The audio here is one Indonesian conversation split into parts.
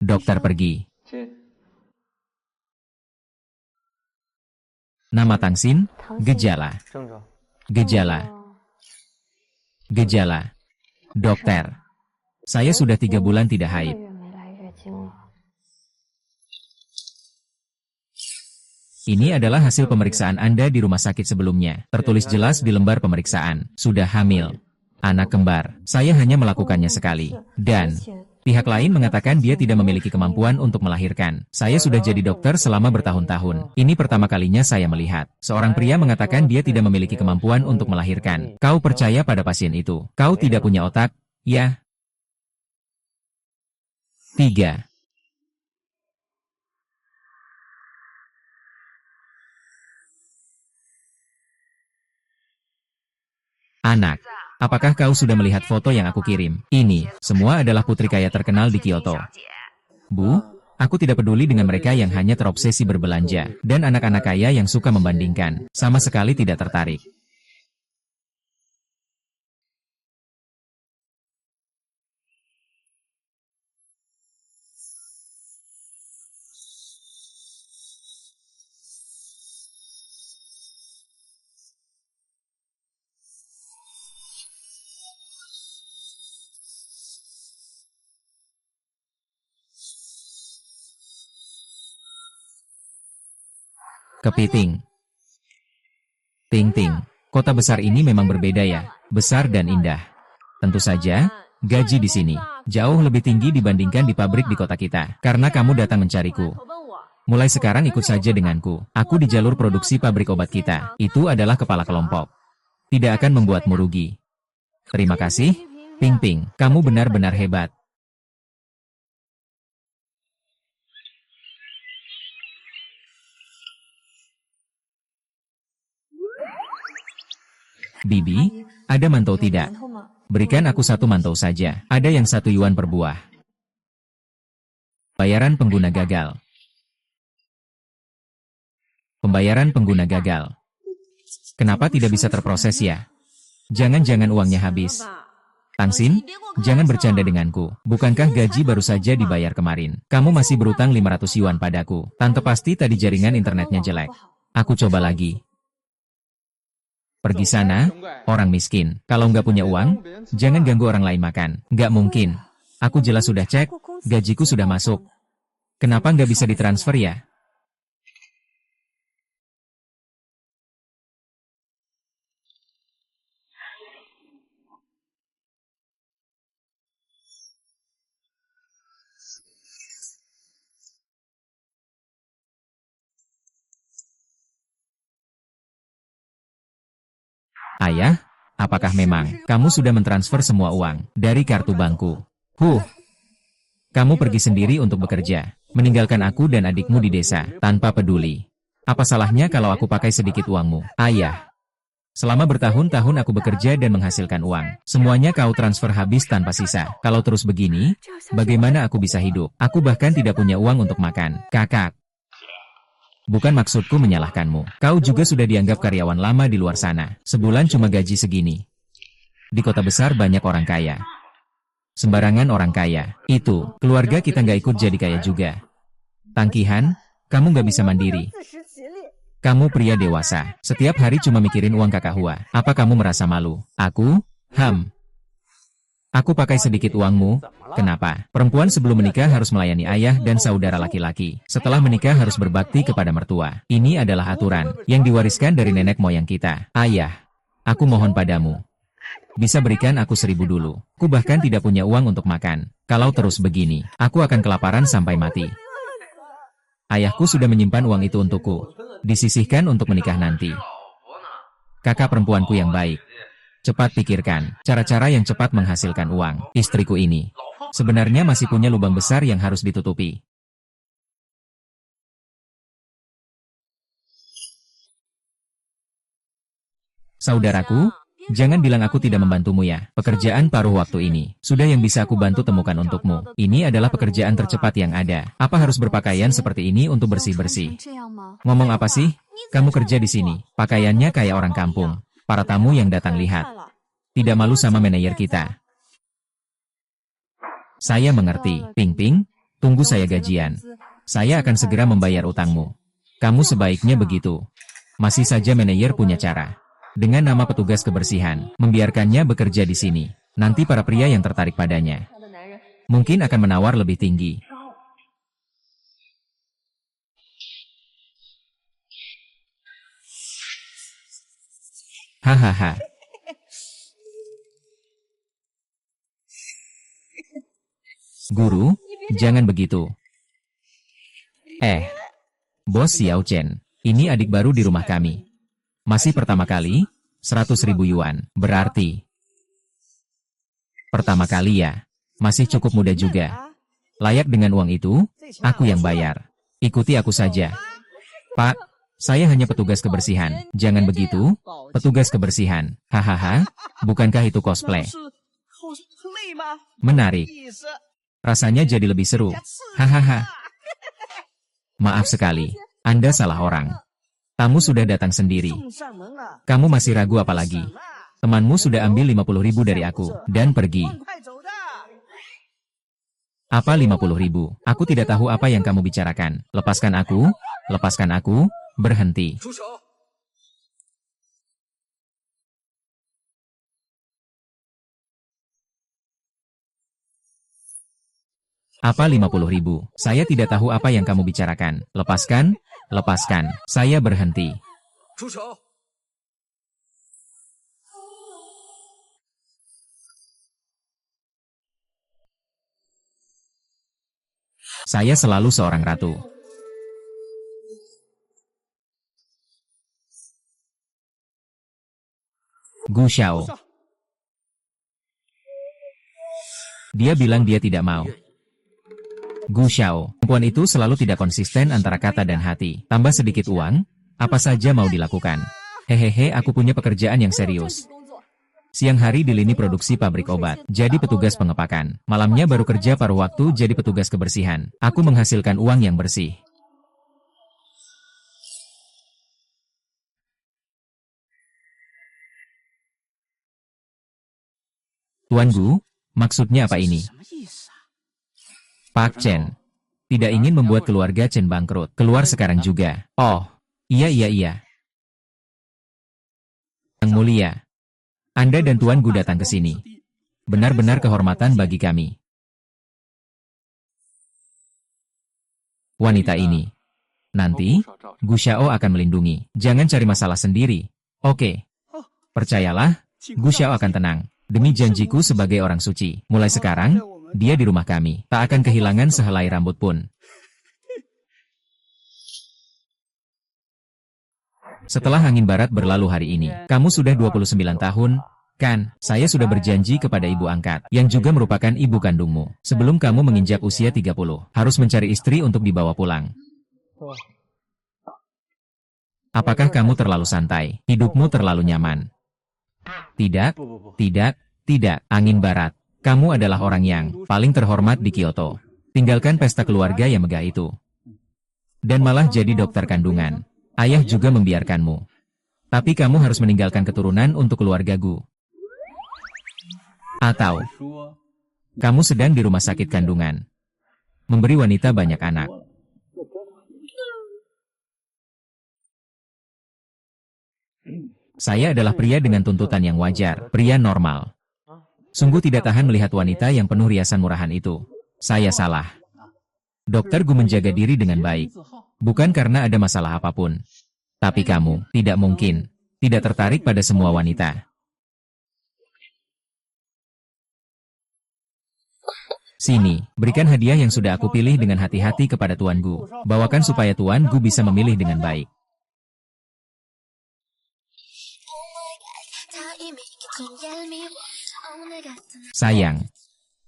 Dokter pergi. Nama Tangsin, gejala. Gejala. Gejala. Dokter. Saya sudah 3 bulan tidak haid. Ini adalah hasil pemeriksaan Anda di rumah sakit sebelumnya. Tertulis jelas di lembar pemeriksaan. Sudah hamil. Anak kembar. Saya hanya melakukannya sekali. Dan pihak lain mengatakan dia tidak memiliki kemampuan untuk melahirkan. Saya sudah jadi dokter selama bertahun-tahun. Ini pertama kalinya saya melihat. Seorang pria mengatakan dia tidak memiliki kemampuan untuk melahirkan. Kau percaya pada pasien itu? Kau tidak punya otak, ya? 3. Anak. Apakah kau sudah melihat foto yang aku kirim? Ini, semua adalah putri kaya terkenal di Kyoto. Bu, aku tidak peduli dengan mereka yang hanya terobsesi berbelanja, dan anak-anak kaya yang suka membandingkan. Sama sekali tidak tertarik. Kepiting. Ting-ting. Kota besar ini memang berbeda ya, besar dan indah. Tentu saja, gaji di sini jauh lebih tinggi dibandingkan di pabrik di kota kita. Karena kamu datang mencariku. Mulai sekarang ikut saja denganku. Aku di jalur produksi pabrik obat kita. Itu adalah kepala kelompok. Tidak akan membuatmu rugi. Terima kasih, Ping Ping. Kamu benar-benar hebat. Bibi, ada mantau tidak? Berikan aku 1 mantau saja. Ada yang 1 yuan per buah. Bayaran pengguna gagal. Pembayaran pengguna gagal. Kenapa tidak bisa terproses ya? Jangan-jangan uangnya habis. Tangsin, jangan bercanda denganku. Bukankah gaji baru saja dibayar kemarin? Kamu masih berutang 500 yuan padaku. Tante pasti tadi jaringan internetnya jelek. Aku coba lagi. Pergi sana, orang miskin. Kalau nggak punya uang, jangan ganggu orang lain makan. Nggak mungkin. Aku jelas sudah cek, gajiku sudah masuk. Kenapa nggak bisa ditransfer ya? Ayah, apakah memang kamu sudah mentransfer semua uang dari kartu bankku? Kamu pergi sendiri untuk bekerja, meninggalkan aku dan adikmu di desa, tanpa peduli. Apa salahnya kalau aku pakai sedikit uangmu? Ayah, selama bertahun-tahun aku bekerja dan menghasilkan uang. Semuanya kau transfer habis tanpa sisa. Kalau terus begini, bagaimana aku bisa hidup? Aku bahkan tidak punya uang untuk makan. Kakak. Bukan maksudku menyalahkanmu. Kau juga sudah dianggap karyawan lama di luar sana. Sebulan cuma gaji segini. Di kota besar banyak orang kaya. Sembarangan orang kaya. Itu, keluarga kita nggak ikut jadi kaya juga. Tangkihan, kamu nggak bisa mandiri. Kamu pria dewasa. Setiap hari cuma mikirin uang kakak Hua. Apa kamu merasa malu? Aku? Aku pakai sedikit uangmu. Kenapa? Perempuan sebelum menikah harus melayani ayah dan saudara laki-laki. Setelah menikah harus berbakti kepada mertua. Ini adalah aturan yang diwariskan dari nenek moyang kita. Ayah, aku mohon padamu. Bisa berikan aku 1.000 dulu. Ku bahkan tidak punya uang untuk makan. Kalau terus begini, aku akan kelaparan sampai mati. Ayahku sudah menyimpan uang itu untukku. Disisihkan untuk menikah nanti. Kakak perempuanku yang baik. Cepat pikirkan, cara-cara yang cepat menghasilkan uang. Istriku ini sebenarnya masih punya lubang besar yang harus ditutupi. Saudaraku, jangan bilang aku tidak membantumu ya. Pekerjaan paruh waktu ini, sudah yang bisa aku bantu temukan untukmu. Ini adalah pekerjaan tercepat yang ada. Apa harus berpakaian seperti ini untuk bersih-bersih? Ngomong apa sih? Kamu kerja di sini, pakaiannya kayak orang kampung. Para tamu yang datang lihat. Tidak malu sama manajer kita. Saya mengerti, Ping Ping. Tunggu saya gajian. Saya akan segera membayar utangmu. Kamu sebaiknya begitu. Masih saja manajer punya cara. Dengan nama petugas kebersihan, membiarkannya bekerja di sini. Nanti para pria yang tertarik padanya mungkin akan menawar lebih tinggi. Hahaha. Guru, jangan begitu. Bos Xiao Chen, ini adik baru di rumah kami. Masih pertama kali, 100.000 yuan, berarti. Pertama kali ya, masih cukup muda juga. Layak dengan uang itu, aku yang bayar. Ikuti aku saja. Pak, saya hanya petugas kebersihan. Jangan begitu, petugas kebersihan. Hahaha, bukankah itu cosplay? Menarik. Rasanya jadi lebih seru. Hahaha. Maaf sekali, Anda salah orang. Tamu sudah datang sendiri. Kamu masih ragu apa lagi? Temanmu sudah ambil 50.000 dari aku, dan pergi. Apa 50.000? Aku tidak tahu apa yang kamu bicarakan. Lepaskan aku, berhenti. Apa 50.000? Saya tidak tahu apa yang kamu bicarakan. Lepaskan, saya berhenti. Saya selalu seorang ratu. Gu Xiao. Dia bilang dia tidak mau. Gu Xiao, perempuan itu selalu tidak konsisten antara kata dan hati. Tambah sedikit uang, apa saja mau dilakukan. Hehehe, aku punya pekerjaan yang serius. Siang hari di lini produksi pabrik obat, jadi petugas pengepakan. Malamnya baru kerja paruh waktu jadi petugas kebersihan. Aku menghasilkan uang yang bersih. Tuan Gu, maksudnya apa ini? Pak Chen tidak ingin membuat keluarga Chen bangkrut. Keluar sekarang juga. Oh, iya. Yang mulia, Anda dan Tuan Gu datang ke sini. Benar-benar kehormatan bagi kami. Wanita ini. Nanti, Gu Xiao akan melindungi. Jangan cari masalah sendiri. Oke. Percayalah, Gu Xiao akan tenang. Demi janjiku sebagai orang suci. Mulai sekarang, dia di rumah kami. Tak akan kehilangan sehelai rambut pun. Setelah angin barat berlalu hari ini, kamu sudah 29 tahun, kan? Saya sudah berjanji kepada ibu angkat, yang juga merupakan ibu kandungmu. Sebelum kamu menginjak usia 30, harus mencari istri untuk dibawa pulang. Apakah kamu terlalu santai? Hidupmu terlalu nyaman? Tidak. Angin barat. Kamu adalah orang yang paling terhormat di Kyoto. Tinggalkan pesta keluarga yang megah itu. Dan malah jadi dokter kandungan. Ayah juga membiarkanmu. Tapi kamu harus meninggalkan keturunan untuk keluarga Gu. Atau, kamu sedang di rumah sakit kandungan. Memberi wanita banyak anak. Saya adalah pria dengan tuntutan yang wajar, pria normal. Sungguh tidak tahan melihat wanita yang penuh riasan murahan itu. Saya salah. Dokter Gu menjaga diri dengan baik. Bukan karena ada masalah apapun. Tapi kamu, tidak mungkin. Tidak tertarik pada semua wanita. Sini, berikan hadiah yang sudah aku pilih dengan hati-hati kepada Tuan Gu. Bawakan supaya Tuan Gu bisa memilih dengan baik. Sayang,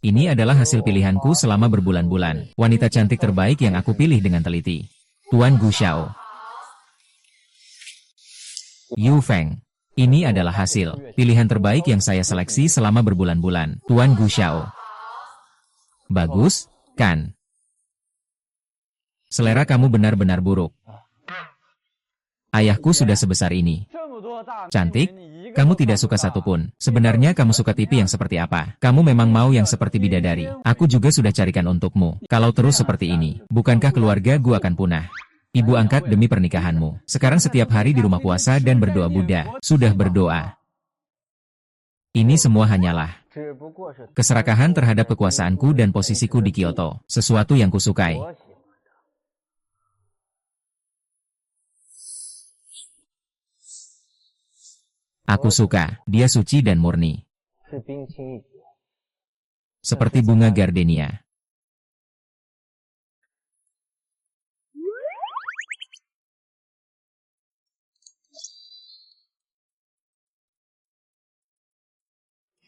ini adalah hasil pilihanku selama berbulan-bulan. Wanita cantik terbaik yang aku pilih dengan teliti. Tuan Gu Xiao. Yu Feng. Ini adalah hasil pilihan terbaik yang saya seleksi selama berbulan-bulan. Tuan Gu Xiao. Bagus, kan? Selera kamu benar-benar buruk. Ayahku sudah sebesar ini. Cantik, Kamu tidak suka satupun. Sebenarnya kamu suka TV yang seperti apa? Kamu memang mau yang seperti bidadari. Aku juga sudah carikan untukmu. Kalau terus seperti ini, bukankah keluarga gua akan punah? Ibu angkat demi pernikahanmu. Sekarang setiap hari di rumah puasa dan berdoa Buddha. Sudah berdoa. Ini semua hanyalah keserakahan terhadap kekuasaanku dan posisiku di Kyoto. Sesuatu yang kusukai. Aku suka, dia suci dan murni. Seperti bunga gardenia.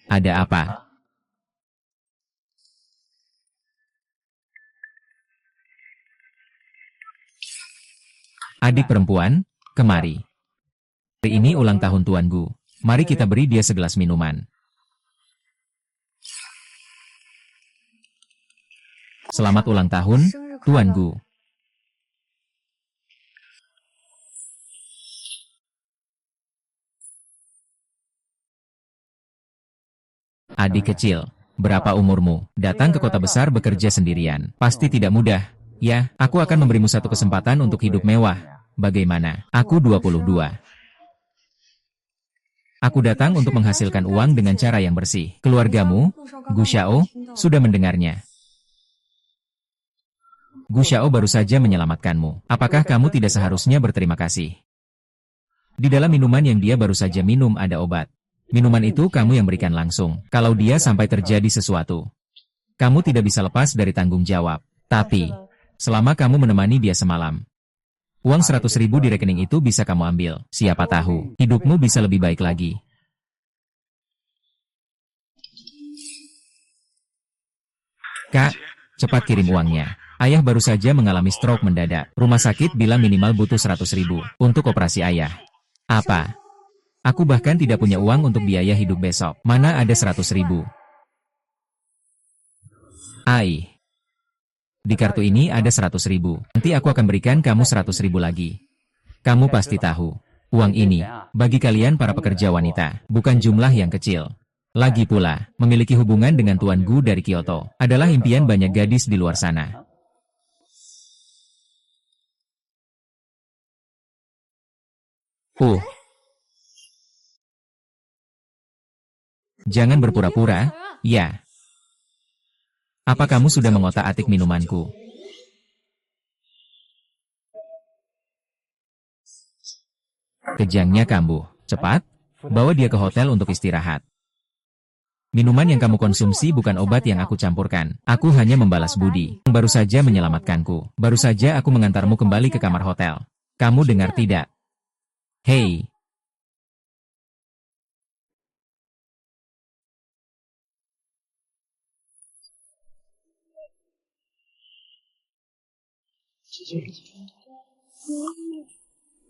Ada apa? Adik perempuan, kemari. Hari ini ulang tahun tuanku. Mari kita beri dia segelas minuman. Selamat ulang tahun, tuanku. Adik kecil, berapa umurmu? Datang ke kota besar bekerja sendirian. Pasti tidak mudah. Ya, aku akan memberimu satu kesempatan untuk hidup mewah. Bagaimana? Aku 22. Aku datang untuk menghasilkan uang dengan cara yang bersih. Keluargamu, Gu Xiao, sudah mendengarnya. Gu Xiao baru saja menyelamatkanmu. Apakah kamu tidak seharusnya berterima kasih? Di dalam minuman yang dia baru saja minum ada obat. Minuman itu kamu yang berikan langsung. Kalau dia sampai terjadi sesuatu, kamu tidak bisa lepas dari tanggung jawab. Tapi, selama kamu menemani dia semalam, uang 100.000 di rekening itu bisa kamu ambil. Siapa tahu, hidupmu bisa lebih baik lagi. Kak, cepat kirim uangnya. Ayah baru saja mengalami stroke mendadak. Rumah sakit bilang minimal butuh 100.000 untuk operasi ayah. Apa? Aku bahkan tidak punya uang untuk biaya hidup besok. Mana ada 100.000? Ai. Di kartu ini ada 100.000. Nanti aku akan berikan kamu 100.000 lagi. Kamu pasti tahu, uang ini, bagi kalian para pekerja wanita, bukan jumlah yang kecil. Lagi pula, memiliki hubungan dengan Tuan Gu dari Kyoto, adalah impian banyak gadis di luar sana. Jangan berpura-pura, ya. Apa kamu sudah mengotak-atik minumanku? Kejangnya kambuh. Cepat, bawa dia ke hotel untuk istirahat. Minuman yang kamu konsumsi bukan obat yang aku campurkan. Aku hanya membalas budi. Baru saja menyelamatkanku. Baru saja aku mengantarmu kembali ke kamar hotel. Kamu dengar tidak? Hei.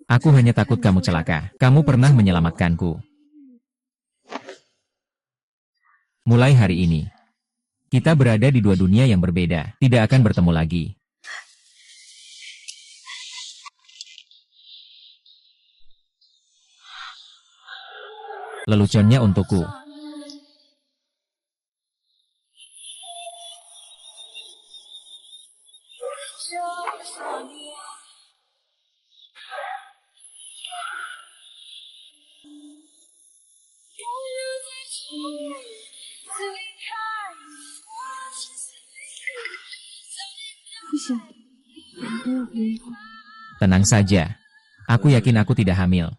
Aku hanya takut kamu celaka. Kamu pernah menyelamatkanku. Mulai hari ini, kita berada di dua dunia yang berbeda. Tidak akan bertemu lagi. Leluconnya untukku. Tenang saja. Aku yakin aku tidak hamil.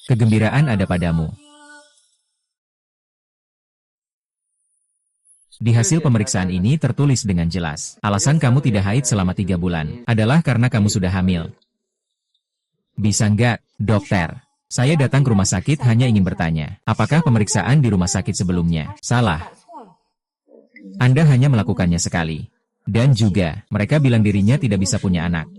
Kegembiraan ada padamu. Di hasil pemeriksaan ini tertulis dengan jelas, alasan kamu tidak haid selama 3 bulan adalah karena kamu sudah hamil. Bisa nggak, dokter? Saya datang ke rumah sakit hanya ingin bertanya, apakah pemeriksaan di rumah sakit sebelumnya salah? Anda hanya melakukannya sekali. Dan juga, mereka bilang dirinya tidak bisa punya anak.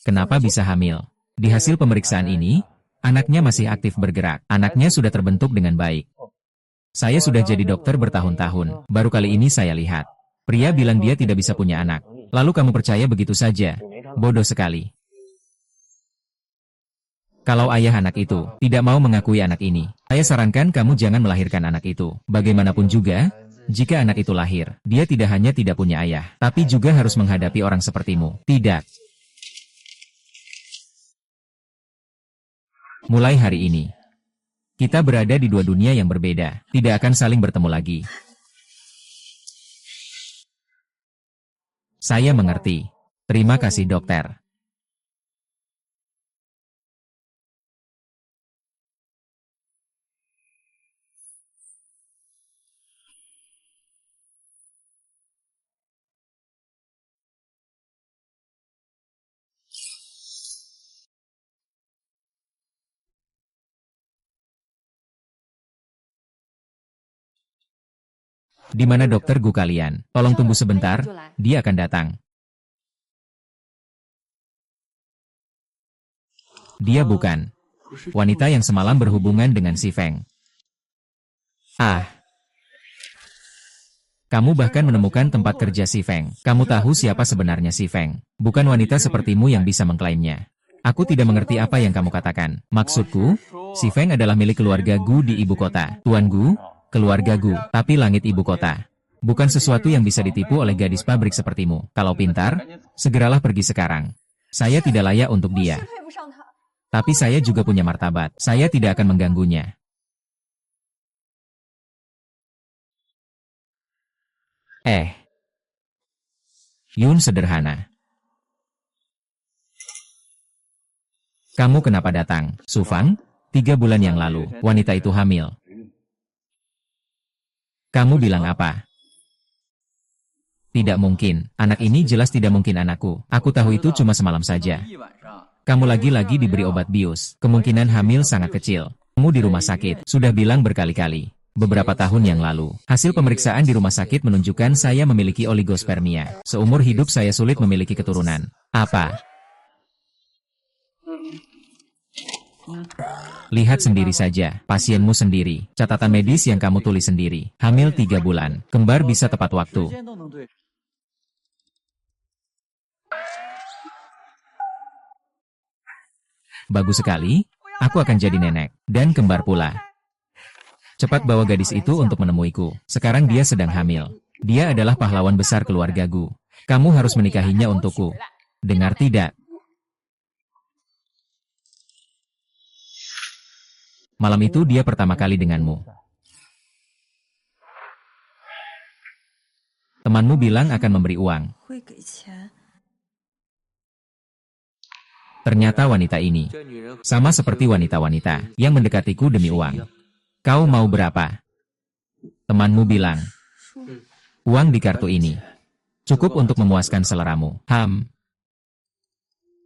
Kenapa bisa hamil? Di hasil pemeriksaan ini, anaknya masih aktif bergerak. Anaknya sudah terbentuk dengan baik. Saya sudah jadi dokter bertahun-tahun, baru kali ini saya lihat. Pria bilang dia tidak bisa punya anak. Lalu kamu percaya begitu saja? Bodoh sekali. Kalau ayah anak itu tidak mau mengakui anak ini, saya sarankan kamu jangan melahirkan anak itu. Bagaimanapun juga, jika anak itu lahir, dia tidak hanya tidak punya ayah, tapi juga harus menghadapi orang sepertimu. Tidak. Mulai hari ini, kita berada di dua dunia yang berbeda, tidak akan saling bertemu lagi. Saya mengerti. Terima kasih dokter. Di mana dokter Gu kalian? Tolong tunggu sebentar, dia akan datang. Dia bukan wanita yang semalam berhubungan dengan si Feng. Ah. Kamu bahkan menemukan tempat kerja si Feng. Kamu tahu siapa sebenarnya si Feng. Bukan wanita sepertimu yang bisa mengklaimnya. Aku tidak mengerti apa yang kamu katakan. Maksudku, si Feng adalah milik keluarga Gu di ibu kota. Tuan Gu, keluarga Gu, tapi langit ibu kota. Bukan sesuatu yang bisa ditipu oleh gadis pabrik sepertimu. Kalau pintar, segeralah pergi sekarang. Saya tidak layak untuk dia. Tapi saya juga punya martabat. Saya tidak akan mengganggunya. Yun sederhana. Kamu kenapa datang? Su Fang? 3 bulan yang lalu, wanita itu hamil. Kamu bilang apa? Tidak mungkin. Anak ini jelas tidak mungkin anakku. Aku tahu itu cuma semalam saja. Kamu lagi-lagi diberi obat bius. Kemungkinan hamil sangat kecil. Kamu di rumah sakit. Sudah bilang berkali-kali. Beberapa tahun yang lalu, hasil pemeriksaan di rumah sakit menunjukkan saya memiliki oligospermia. Seumur hidup saya sulit memiliki keturunan. Apa? Lihat sendiri saja, pasienmu sendiri. Catatan medis yang kamu tulis sendiri. Hamil 3 bulan. Kembar bisa tepat waktu. Bagus sekali, aku akan jadi nenek, dan kembar pula. Cepat bawa gadis itu untuk menemuiku. Sekarang dia sedang hamil. Dia adalah pahlawan besar keluarga Gu. Kamu harus menikahinya untukku. Dengar tidak? Malam itu dia pertama kali denganmu. Temanmu bilang akan memberi uang. Ternyata wanita ini sama seperti wanita-wanita yang mendekatiku demi uang. Kau mau berapa? Temanmu bilang, uang di kartu ini cukup untuk memuaskan seleramu.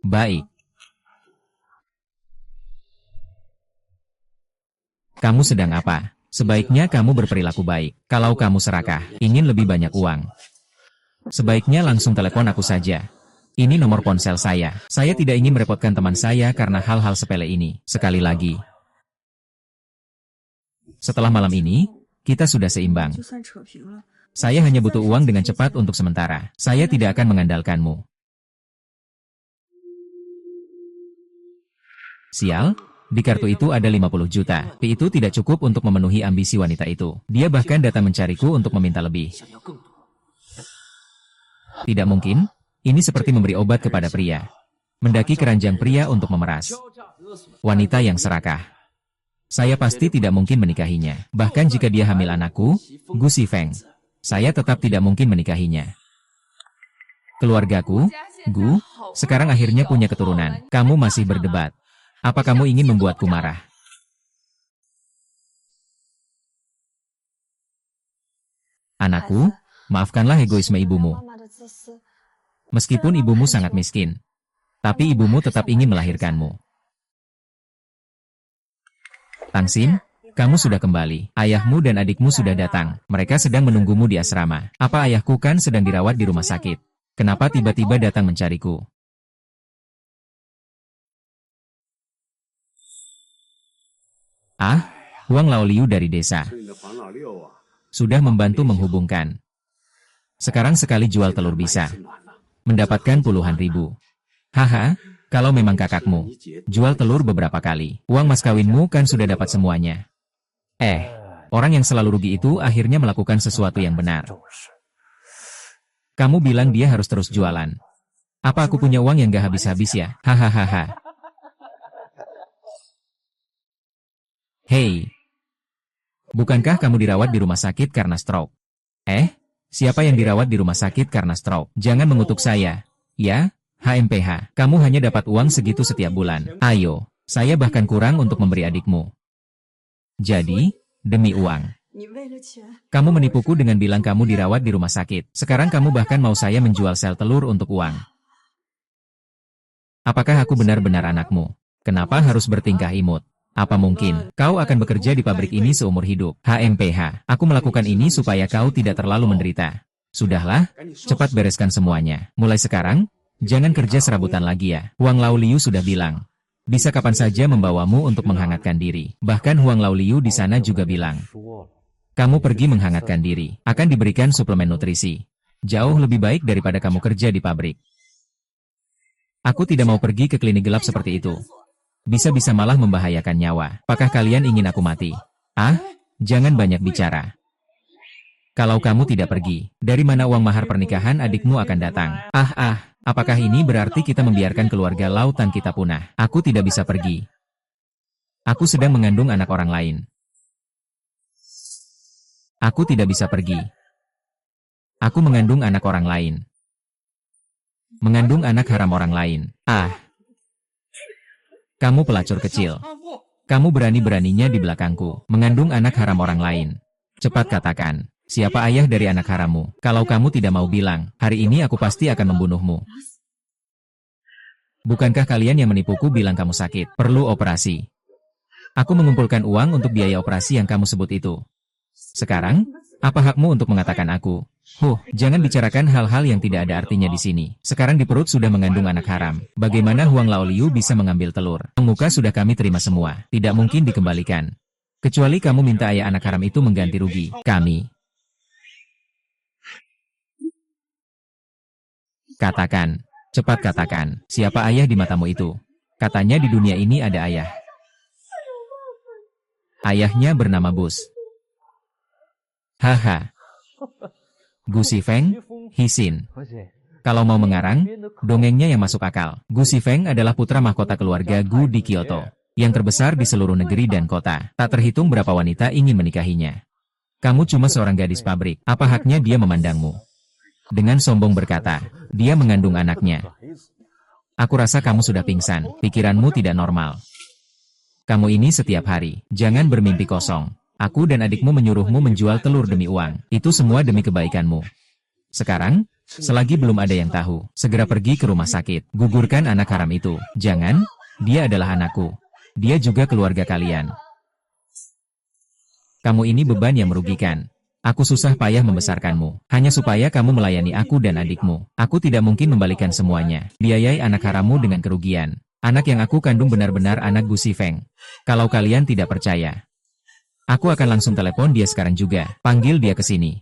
Baik. Kamu sedang apa? Sebaiknya kamu berperilaku baik. Kalau kamu serakah, ingin lebih banyak uang, sebaiknya langsung telepon aku saja. Ini nomor ponsel saya. Saya tidak ingin merepotkan teman saya karena hal-hal sepele ini. Sekali lagi. Setelah malam ini, kita sudah seimbang. Saya hanya butuh uang dengan cepat untuk sementara. Saya tidak akan mengandalkanmu. Sial, di kartu itu ada 50 juta. Tapi itu tidak cukup untuk memenuhi ambisi wanita itu. Dia bahkan datang mencariku untuk meminta lebih. Tidak mungkin. Ini seperti memberi obat kepada pria. Mendaki keranjang pria untuk memeras. Wanita yang serakah. Saya pasti tidak mungkin menikahinya. Bahkan jika dia hamil anakku, Gu Sifeng, saya tetap tidak mungkin menikahinya. Keluargaku, Gu, sekarang akhirnya punya keturunan. Kamu masih berdebat. Apa kamu ingin membuatku marah? Anakku, maafkanlah egoisme ibumu. Meskipun ibumu sangat miskin, tapi ibumu tetap ingin melahirkanmu. Tangsin, kamu sudah kembali. Ayahmu dan adikmu sudah datang. Mereka sedang menunggumu di asrama. Apa ayahku kan sedang dirawat di rumah sakit? Kenapa tiba-tiba datang mencariku? Ah, Huang Laoliu dari desa. Sudah membantu menghubungkan. Sekarang sekali jual telur bisa mendapatkan puluhan ribu. Haha, kalau memang kakakmu jual telur beberapa kali, uang mas kawinmu kan sudah dapat semuanya. Orang yang selalu rugi itu akhirnya melakukan sesuatu yang benar. Kamu bilang dia harus terus jualan. Apa aku punya uang yang gak habis-habis ya? Hahaha. Hei, bukankah kamu dirawat di rumah sakit karena stroke? Siapa yang dirawat di rumah sakit karena stroke? Jangan mengutuk saya. Ya, HMPH, kamu hanya dapat uang segitu setiap bulan. Ayo, saya bahkan kurang untuk memberi adikmu. Jadi, demi uang. Kamu menipuku dengan bilang kamu dirawat di rumah sakit. Sekarang kamu bahkan mau saya menjual sel telur untuk uang. Apakah aku benar-benar anakmu? Kenapa harus bertingkah imut? Apa mungkin kau akan bekerja di pabrik ini seumur hidup? HMPH, aku melakukan ini supaya kau tidak terlalu menderita. Sudahlah, cepat bereskan semuanya. Mulai sekarang, jangan kerja serabutan lagi ya. Huang Laoliu sudah bilang, bisa kapan saja membawamu untuk menghangatkan diri. Bahkan Huang Laoliu di sana juga bilang, kamu pergi menghangatkan diri, akan diberikan suplemen nutrisi. Jauh lebih baik daripada kamu kerja di pabrik. Aku tidak mau pergi ke klinik gelap seperti itu. Bisa-bisa malah membahayakan nyawa. Apakah kalian ingin aku mati? Jangan banyak bicara. Kalau kamu tidak pergi, dari mana uang mahar pernikahan adikmu akan datang? Apakah ini berarti kita membiarkan keluarga lautan kita punah? Aku tidak bisa pergi. Aku sedang mengandung anak orang lain. Aku tidak bisa pergi. Aku mengandung anak orang lain. Mengandung anak haram orang lain. Kamu pelacur kecil. Kamu berani-beraninya di belakangku, mengandung anak haram orang lain. Cepat katakan, siapa ayah dari anak harammu? Kalau kamu tidak mau bilang, hari ini aku pasti akan membunuhmu. Bukankah kalian yang menipuku bilang kamu sakit, perlu operasi? Aku mengumpulkan uang untuk biaya operasi yang kamu sebut itu. Sekarang, apa hakmu untuk mengatakan aku? Jangan bicarakan hal-hal yang tidak ada artinya di sini. Sekarang di perut sudah mengandung anak haram. Bagaimana Huang Laoliu bisa mengambil telur? Muka sudah kami terima semua. Tidak mungkin dikembalikan. Kecuali kamu minta ayah anak haram itu mengganti rugi. Kami. Katakan. Cepat katakan. Siapa ayah di matamu itu? Katanya di dunia ini ada ayah. Ayahnya bernama Bus. Haha. Gu Shifeng, Hisin. Kalau mau mengarang, dongengnya yang masuk akal. Gu Shifeng adalah putra mahkota keluarga Gu di Kyoto, yang terbesar di seluruh negeri dan kota. Tak terhitung berapa wanita ingin menikahinya. Kamu cuma seorang gadis pabrik, apa haknya dia memandangmu? Dengan sombong berkata, dia mengandung anaknya. Aku rasa kamu sudah pingsan, pikiranmu tidak normal. Kamu ini setiap hari, jangan bermimpi kosong. Aku dan adikmu menyuruhmu menjual telur demi uang. Itu semua demi kebaikanmu. Sekarang, selagi belum ada yang tahu, segera pergi ke rumah sakit. Gugurkan anak haram itu. Jangan, dia adalah anakku. Dia juga keluarga kalian. Kamu ini beban yang merugikan. Aku susah payah membesarkanmu, hanya supaya kamu melayani aku dan adikmu. Aku tidak mungkin membalikan semuanya. Biayai anak harammu dengan kerugian. Anak yang aku kandung benar-benar anak Gu Shifeng. Kalau kalian tidak percaya, aku akan langsung telepon dia sekarang juga. Panggil dia ke sini.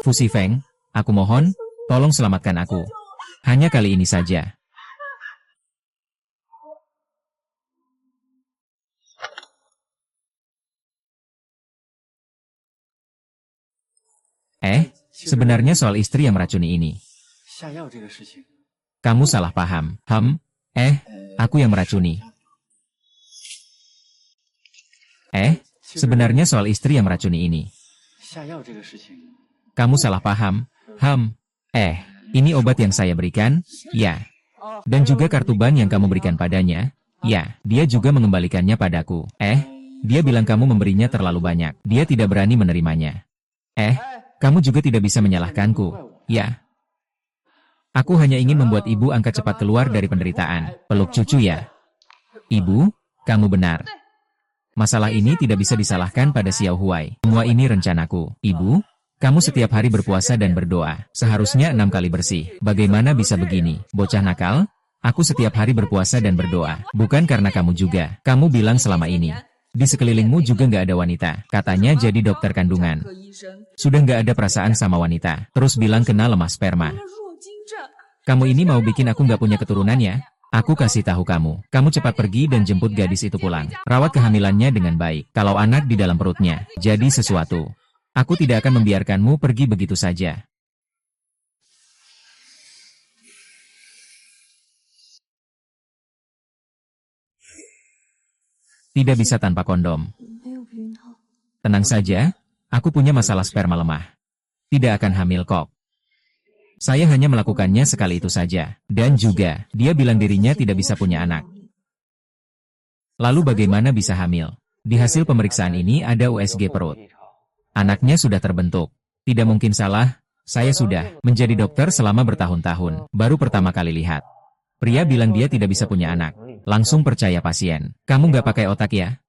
Fu Shifeng, aku mohon, tolong selamatkan aku. Hanya kali ini saja. Sebenarnya soal istri yang meracuni ini. Kamu salah paham. Aku yang meracuni. Sebenarnya soal istri yang meracuni ini. Kamu salah paham. Ini obat yang saya berikan, ya. Dan juga kartu ban yang kamu berikan padanya, ya. Dia juga mengembalikannya padaku. Dia bilang kamu memberinya terlalu banyak. Dia tidak berani menerimanya. Kamu juga tidak bisa menyalahkanku, ya. Aku hanya ingin membuat ibu angkat cepat keluar dari penderitaan. Peluk cucu ya. Ibu, kamu benar. Masalah ini tidak bisa disalahkan pada Xiao Huai. Semua ini rencanaku. Ibu, kamu setiap hari berpuasa dan berdoa. Seharusnya 6 kali bersih. Bagaimana bisa begini? Bocah nakal? Aku setiap hari berpuasa dan berdoa. Bukan karena kamu juga. Kamu bilang selama ini. Di sekelilingmu juga nggak ada wanita. Katanya jadi dokter kandungan. Sudah nggak ada perasaan sama wanita. Terus bilang kena lemah sperma. Kamu ini mau bikin aku nggak punya keturunan ya? Aku kasih tahu kamu. Kamu cepat pergi dan jemput gadis itu pulang. Rawat kehamilannya dengan baik. Kalau anak di dalam perutnya jadi sesuatu, aku tidak akan membiarkanmu pergi begitu saja. Tidak bisa tanpa kondom. Tenang saja, aku punya masalah sperma lemah. Tidak akan hamil kok. Saya hanya melakukannya sekali itu saja. Dan juga, dia bilang dirinya tidak bisa punya anak. Lalu bagaimana bisa hamil? Di hasil pemeriksaan ini ada USG perut. Anaknya sudah terbentuk. Tidak mungkin salah, saya sudah menjadi dokter selama bertahun-tahun. Baru pertama kali lihat. Pria bilang dia tidak bisa punya anak. Langsung percaya pasien. Kamu nggak pakai otak ya?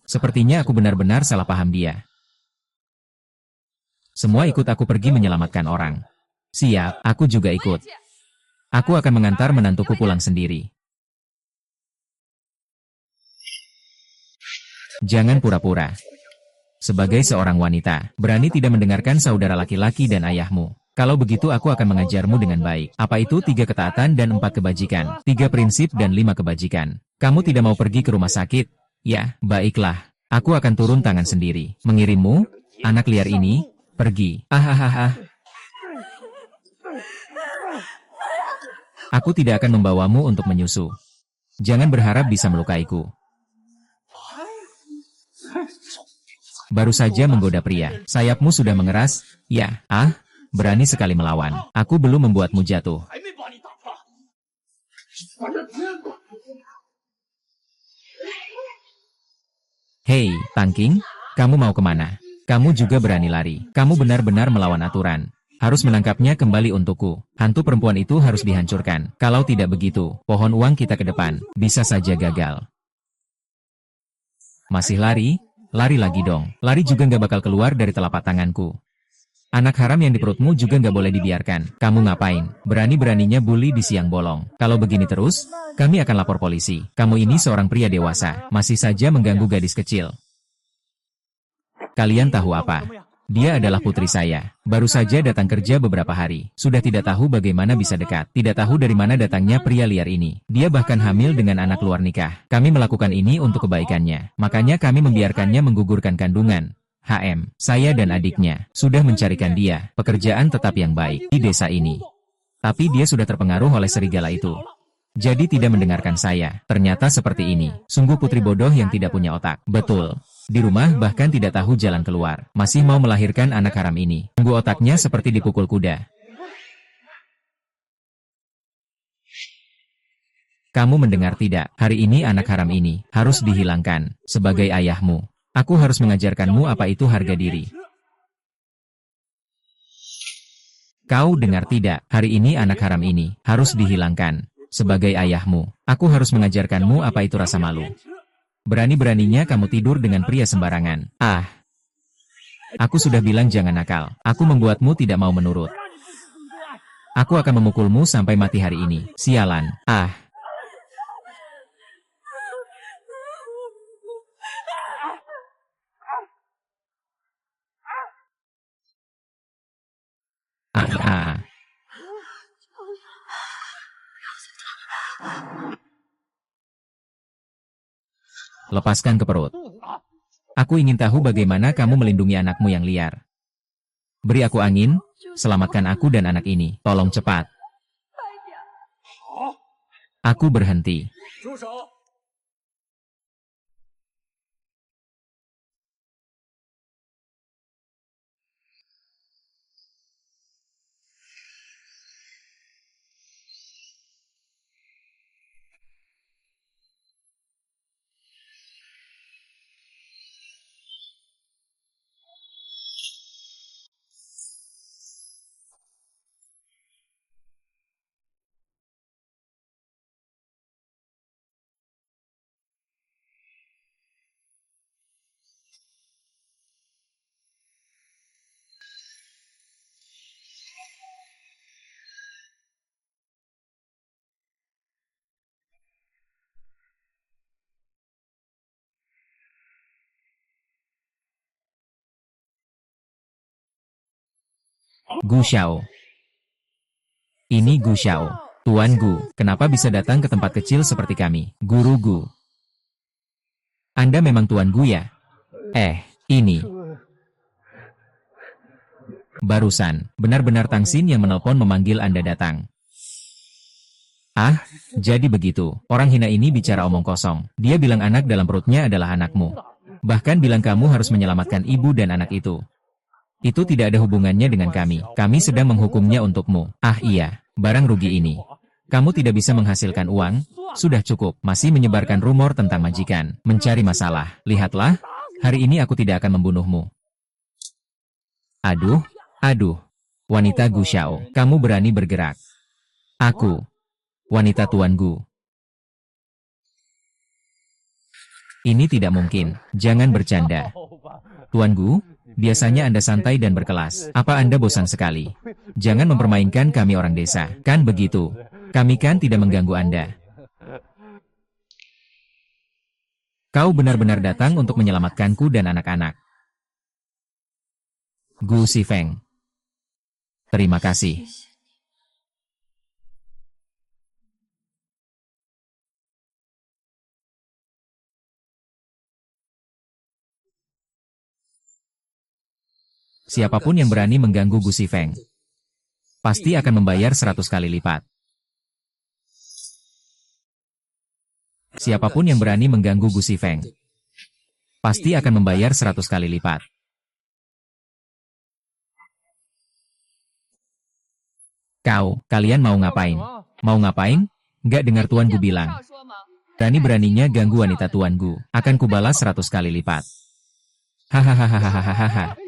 Sepertinya aku benar-benar salah paham dia. Semua ikut aku pergi menyelamatkan orang. Siap, aku juga ikut. Aku akan mengantar menantuku pulang sendiri. Jangan pura-pura. Sebagai seorang wanita, berani tidak mendengarkan saudara laki-laki dan ayahmu. Kalau begitu aku akan mengajarmu dengan baik. Apa itu 3 ketaatan dan 4 kebajikan? 3 prinsip dan 5 kebajikan. Kamu tidak mau pergi ke rumah sakit? Ya, baiklah. Aku akan turun tangan sendiri. Mengirimmu, anak liar ini, pergi. Ahahaha. Aku tidak akan membawamu untuk menyusu. Jangan berharap bisa melukaiku. Baru saja menggoda pria. Sayapmu sudah mengeras? Ya, berani sekali melawan. Aku belum membuatmu jatuh. Hei, Tangking, kamu mau kemana? Kamu juga berani lari. Kamu benar-benar melawan aturan. Harus menangkapnya kembali untukku. Hantu perempuan itu harus dihancurkan. Kalau tidak begitu, pohon uang kita ke depan bisa saja gagal. Masih lari? Lari lagi dong. Lari juga nggak bakal keluar dari telapak tanganku. Anak haram yang di perutmu juga nggak boleh dibiarkan. Kamu ngapain? Berani-beraninya bully di siang bolong. Kalau begini terus, kami akan lapor polisi. Kamu ini seorang pria dewasa, masih saja mengganggu gadis kecil. Kalian tahu apa? Dia adalah putri saya. Baru saja datang kerja beberapa hari. Sudah tidak tahu bagaimana bisa dekat. Tidak tahu dari mana datangnya pria liar ini. Dia bahkan hamil dengan anak luar nikah. Kami melakukan ini untuk kebaikannya. Makanya kami membiarkannya menggugurkan kandungan. Saya dan adiknya sudah mencarikan dia pekerjaan tetap yang baik di desa ini. Tapi dia sudah terpengaruh oleh serigala itu. Jadi tidak mendengarkan saya. Ternyata seperti ini. Sungguh putri bodoh yang tidak punya otak. Betul. Di rumah bahkan tidak tahu jalan keluar. Masih mau melahirkan anak haram ini. Tunggu otaknya seperti dipukul kuda. Kamu mendengar tidak? Hari ini anak haram ini harus dihilangkan. Sebagai ayahmu, aku harus mengajarkanmu apa itu harga diri. Kau dengar tidak? Hari ini anak haram ini harus dihilangkan. Sebagai ayahmu, aku harus mengajarkanmu apa itu rasa malu. Berani-beraninya kamu tidur dengan pria sembarangan. Aku sudah bilang jangan nakal. Aku membuatmu tidak mau menurut. Aku akan memukulmu sampai mati hari ini. Sialan. Ah, ah. Lepaskan ke perut. Aku ingin tahu bagaimana kamu melindungi anakmu yang liar. Beri aku angin, selamatkan aku dan anak ini. Tolong cepat. Aku berhenti. Gu Xiao. Ini Gu Xiao. Tuan Gu, kenapa bisa datang ke tempat kecil seperti kami? Guru Gu. Anda memang Tuan Gu ya? Ini. Barusan, benar-benar Tang Xin yang menelpon memanggil Anda datang. Ah, jadi begitu. Orang hina ini bicara omong kosong. Dia bilang anak dalam perutnya adalah anakmu. Bahkan bilang kamu harus menyelamatkan ibu dan anak itu. Itu tidak ada hubungannya dengan kami. Kami sedang menghukumnya untukmu. Ah iya, barang rugi ini. Kamu tidak bisa menghasilkan uang? Sudah cukup. Masih menyebarkan rumor tentang majikan. Mencari masalah. Lihatlah, hari ini aku tidak akan membunuhmu. Aduh. Wanita Gu Xiao, kamu berani bergerak. Aku. Wanita Tuan Gu. Ini tidak mungkin. Jangan bercanda. Tuan Gu, biasanya Anda santai dan berkelas. Apa Anda bosan sekali? Jangan mempermainkan kami orang desa. Kan begitu? Kami kan tidak mengganggu Anda. Kau benar-benar datang untuk menyelamatkanku dan anak-anak. Gu Sifeng. Terima kasih. Siapapun yang berani mengganggu Gu Sifeng, pasti akan membayar 100 kali lipat. Siapapun yang berani mengganggu Gu Sifeng, pasti akan membayar 100 kali lipat. Kalian mau ngapain? Mau ngapain? Nggak dengar Tuan Gu bilang. Berani-beraninya ganggu wanita Tuan Gu, akan kubalas 100 kali lipat. Hahaha.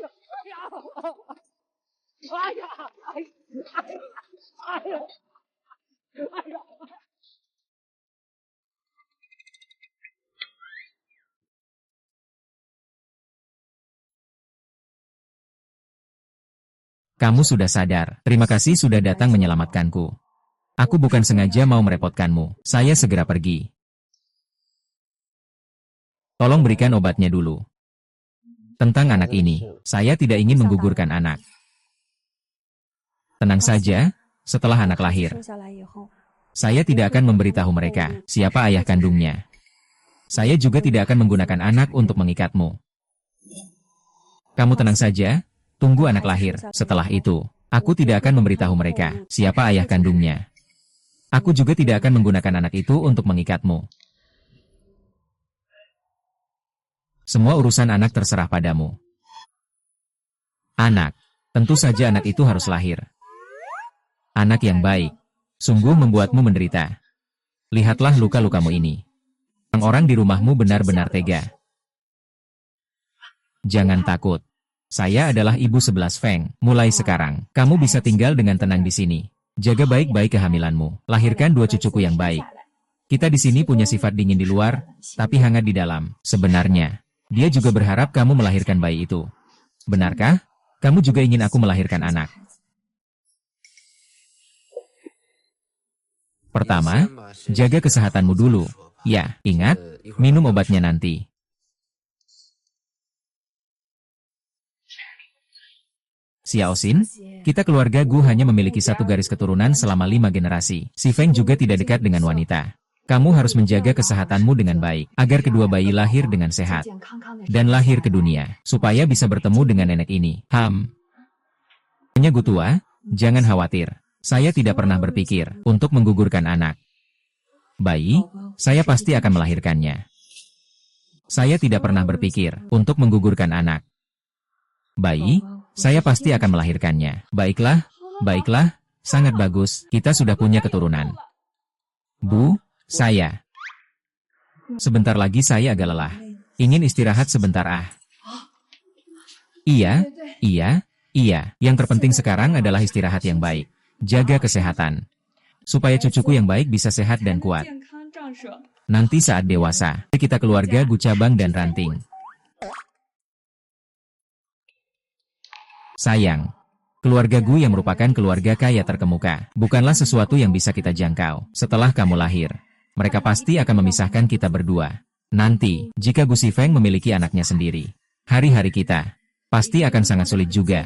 Kamu sudah sadar. Terima kasih sudah datang menyelamatkanku. Aku bukan sengaja mau merepotkanmu. Saya segera pergi. Tolong berikan obatnya dulu. Tentang anak ini, saya tidak ingin menggugurkan anak. Tenang saja, setelah anak lahir, saya tidak akan memberitahu mereka siapa ayah kandungnya. Saya juga tidak akan menggunakan anak untuk mengikatmu. Kamu tenang saja, tunggu anak lahir. Setelah itu, aku tidak akan memberitahu mereka siapa ayah kandungnya. Aku juga tidak akan menggunakan anak itu untuk mengikatmu. Semua urusan anak terserah padamu. Anak, tentu saja anak itu harus lahir. Anak yang baik, sungguh membuatmu menderita. Lihatlah luka-lukamu ini. Orang-orang di rumahmu benar-benar tega. Jangan takut. Saya adalah ibu 11 Feng. Mulai sekarang, kamu bisa tinggal dengan tenang di sini. Jaga baik-baik kehamilanmu. Lahirkan 2 cucuku yang baik. Kita di sini punya sifat dingin di luar, tapi hangat di dalam. Sebenarnya, dia juga berharap kamu melahirkan bayi itu. Benarkah? Kamu juga ingin aku melahirkan anak. Pertama, jaga kesehatanmu dulu. Ya, ingat, minum obatnya nanti. Xiao Xin, kita keluarga Gu hanya memiliki 1 garis keturunan selama 5 generasi. Si Feng juga tidak dekat dengan wanita. Kamu harus menjaga kesehatanmu dengan baik, agar kedua bayi lahir dengan sehat. Dan lahir ke dunia, supaya bisa bertemu dengan nenek ini. Hanya Gu tua, jangan khawatir. Saya tidak pernah berpikir untuk menggugurkan anak. Bayi, saya pasti akan melahirkannya. Saya tidak pernah berpikir untuk menggugurkan anak. Bayi, saya pasti akan melahirkannya. Baiklah, sangat bagus, kita sudah punya keturunan. Bu, saya. Sebentar lagi saya agak lelah. Ingin istirahat sebentar Iya. Yang terpenting sekarang adalah istirahat yang baik. Jaga kesehatan. Supaya cucuku yang baik bisa sehat dan kuat. Nanti saat dewasa, kita keluarga Gu cabang dan ranting. Sayang, keluarga Gu yang merupakan keluarga kaya terkemuka, bukanlah sesuatu yang bisa kita jangkau. Setelah kamu lahir, mereka pasti akan memisahkan kita berdua. Nanti, jika Gu Sifeng memiliki anaknya sendiri, hari-hari kita pasti akan sangat sulit juga.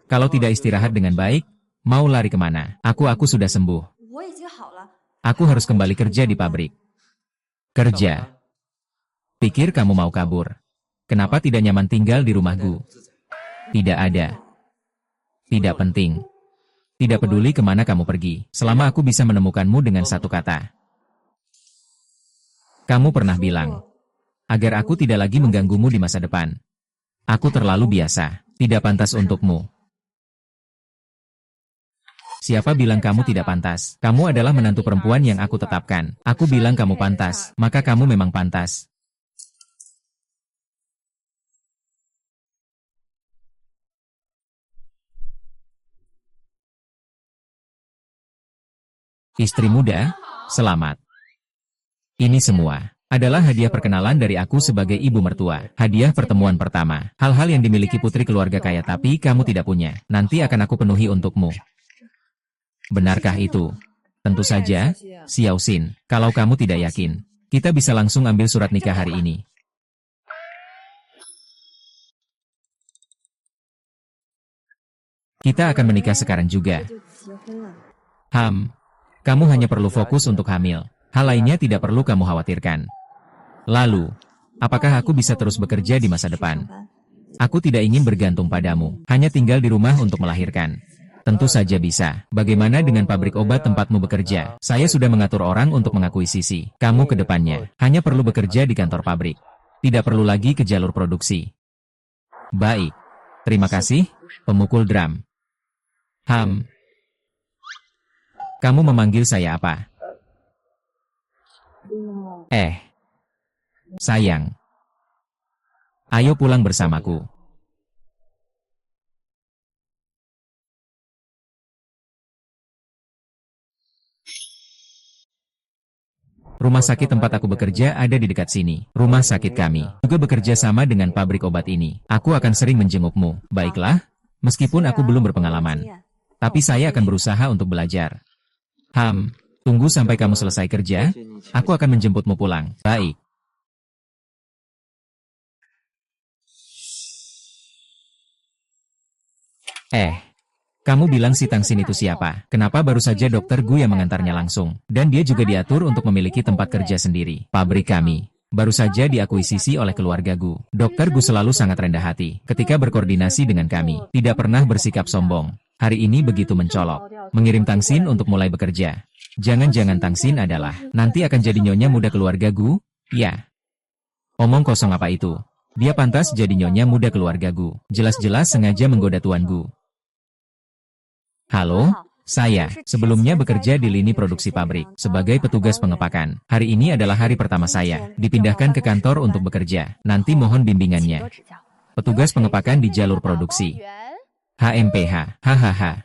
Kalau tidak istirahat dengan baik, mau lari kemana? Aku sudah sembuh. Aku harus kembali kerja di pabrik. Kerja. Pikir kamu mau kabur. Kenapa tidak nyaman tinggal di rumahku? Tidak ada. Tidak penting. Tidak peduli kemana kamu pergi, selama aku bisa menemukanmu dengan satu kata. Kamu pernah bilang, agar aku tidak lagi mengganggumu di masa depan. Aku terlalu biasa, tidak pantas untukmu. Siapa bilang kamu tidak pantas? Kamu adalah menantu perempuan yang aku tetapkan. Aku bilang kamu pantas, maka kamu memang pantas. Istri muda, selamat. Ini semua adalah hadiah perkenalan dari aku sebagai ibu mertua. Hadiah pertemuan pertama. Hal-hal yang dimiliki putri keluarga kaya tapi kamu tidak punya. Nanti akan aku penuhi untukmu. Benarkah itu? Tentu saja, Xiao Xin. Kalau kamu tidak yakin, kita bisa langsung ambil surat nikah hari ini. Kita akan menikah sekarang juga. Kamu hanya perlu fokus untuk hamil. Hal lainnya tidak perlu kamu khawatirkan. Lalu, apakah aku bisa terus bekerja di masa depan? Aku tidak ingin bergantung padamu, hanya tinggal di rumah untuk melahirkan. Tentu saja bisa. Bagaimana dengan pabrik obat tempatmu bekerja? Saya sudah mengatur orang untuk mengakuisisi. Kamu ke depannya hanya perlu bekerja di kantor pabrik. Tidak perlu lagi ke jalur produksi. Baik. Terima kasih, pemukul drum. Kamu memanggil saya apa? Sayang. Ayo pulang bersamaku. Rumah sakit tempat aku bekerja ada di dekat sini. Rumah sakit kami juga bekerja sama dengan pabrik obat ini. Aku akan sering menjengukmu. Baiklah, meskipun aku belum berpengalaman. Tapi saya akan berusaha untuk belajar. Tunggu sampai kamu selesai kerja. Aku akan menjemputmu pulang. Baik. Kamu bilang si Tangsin itu siapa? Kenapa baru saja dokter Gu yang mengantarnya langsung? Dan dia juga diatur untuk memiliki tempat kerja sendiri. Pabrik kami baru saja diakuisisi oleh keluarga Gu. Dokter Gu selalu sangat rendah hati ketika berkoordinasi dengan kami. Tidak pernah bersikap sombong. Hari ini begitu mencolok. Mengirim Tangsin untuk mulai bekerja. Jangan-jangan Tangsin adalah nanti akan jadi nyonya muda keluarga Gu? Ya. Omong kosong apa itu? Dia pantas jadi nyonya muda keluarga Gu. Jelas-jelas sengaja menggoda Tuan Gu. Halo, saya sebelumnya bekerja di lini produksi pabrik sebagai petugas pengepakan. Hari ini adalah hari pertama saya dipindahkan ke kantor untuk bekerja. Nanti mohon bimbingannya. Petugas pengepakan di jalur produksi. HMPH. Hahaha.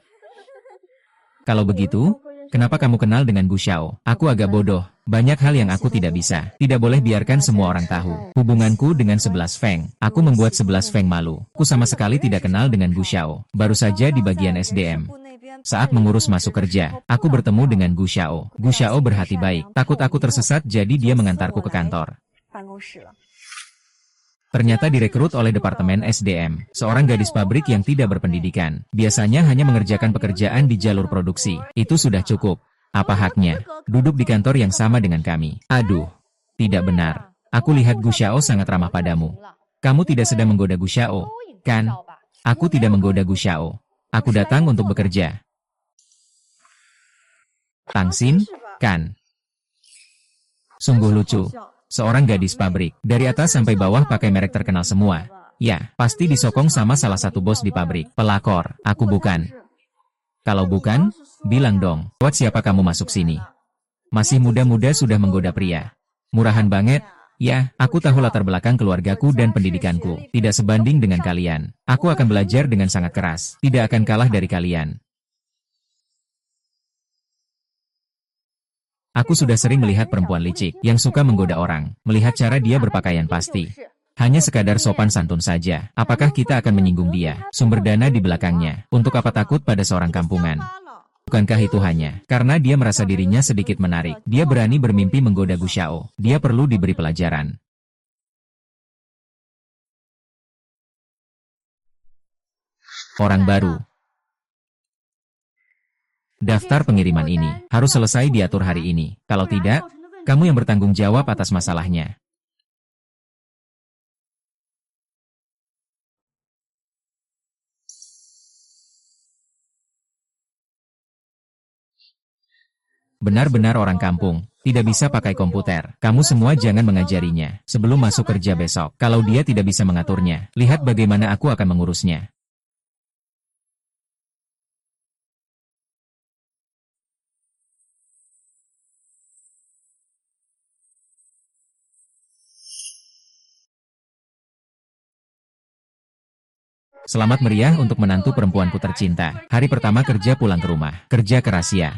Kalau begitu, kenapa kamu kenal dengan Gu Xiao? Aku agak bodoh. Banyak hal yang aku tidak bisa. Tidak boleh biarkan semua orang tahu. Hubunganku dengan 11 Feng. Aku membuat 11 Feng malu. Aku sama sekali tidak kenal dengan Gu Xiao. Baru saja di bagian SDM. Saat mengurus masuk kerja, aku bertemu dengan Gu Xiao. Gu Xiao berhati baik. Takut aku tersesat jadi dia mengantarku ke kantor. Ternyata direkrut oleh Departemen SDM. Seorang gadis pabrik yang tidak berpendidikan. Biasanya hanya mengerjakan pekerjaan di jalur produksi. Itu sudah cukup. Apa haknya? Duduk di kantor yang sama dengan kami. Aduh. Tidak benar. Aku lihat Gu Xiao sangat ramah padamu. Kamu tidak sedang menggoda Gu Xiao, kan? Aku tidak menggoda Gu Xiao. Aku datang untuk bekerja. Tangsin, kan? Sungguh lucu. Seorang gadis pabrik, dari atas sampai bawah pakai merek terkenal semua. Ya, pasti disokong sama salah satu bos di pabrik. Pelakor, aku bukan. Kalau bukan, bilang dong. Buat siapa kamu masuk sini? Masih muda-muda sudah menggoda pria. Murahan banget. Ya, aku tahu latar belakang keluargaku dan pendidikanku. Tidak sebanding dengan kalian. Aku akan belajar dengan sangat keras. Tidak akan kalah dari kalian. Aku sudah sering melihat perempuan licik yang suka menggoda orang. Melihat cara dia berpakaian pasti. Hanya sekadar sopan santun saja. Apakah kita akan menyinggung dia? Sumber dana di belakangnya. Untuk apa takut pada seorang kampungan? Bukankah itu hanya karena dia merasa dirinya sedikit menarik? Dia berani bermimpi menggoda Gu Xiao. Dia perlu diberi pelajaran. Orang baru. Daftar pengiriman ini harus selesai diatur hari ini. Kalau tidak, kamu yang bertanggung jawab atas masalahnya. Benar-benar orang kampung, tidak bisa pakai komputer. Kamu semua jangan mengajarinya sebelum masuk kerja besok. Kalau dia tidak bisa mengaturnya, lihat bagaimana aku akan mengurusnya. Selamat meriah untuk menantu perempuanku tercinta. Hari pertama kerja pulang ke rumah. Kerja keras ya.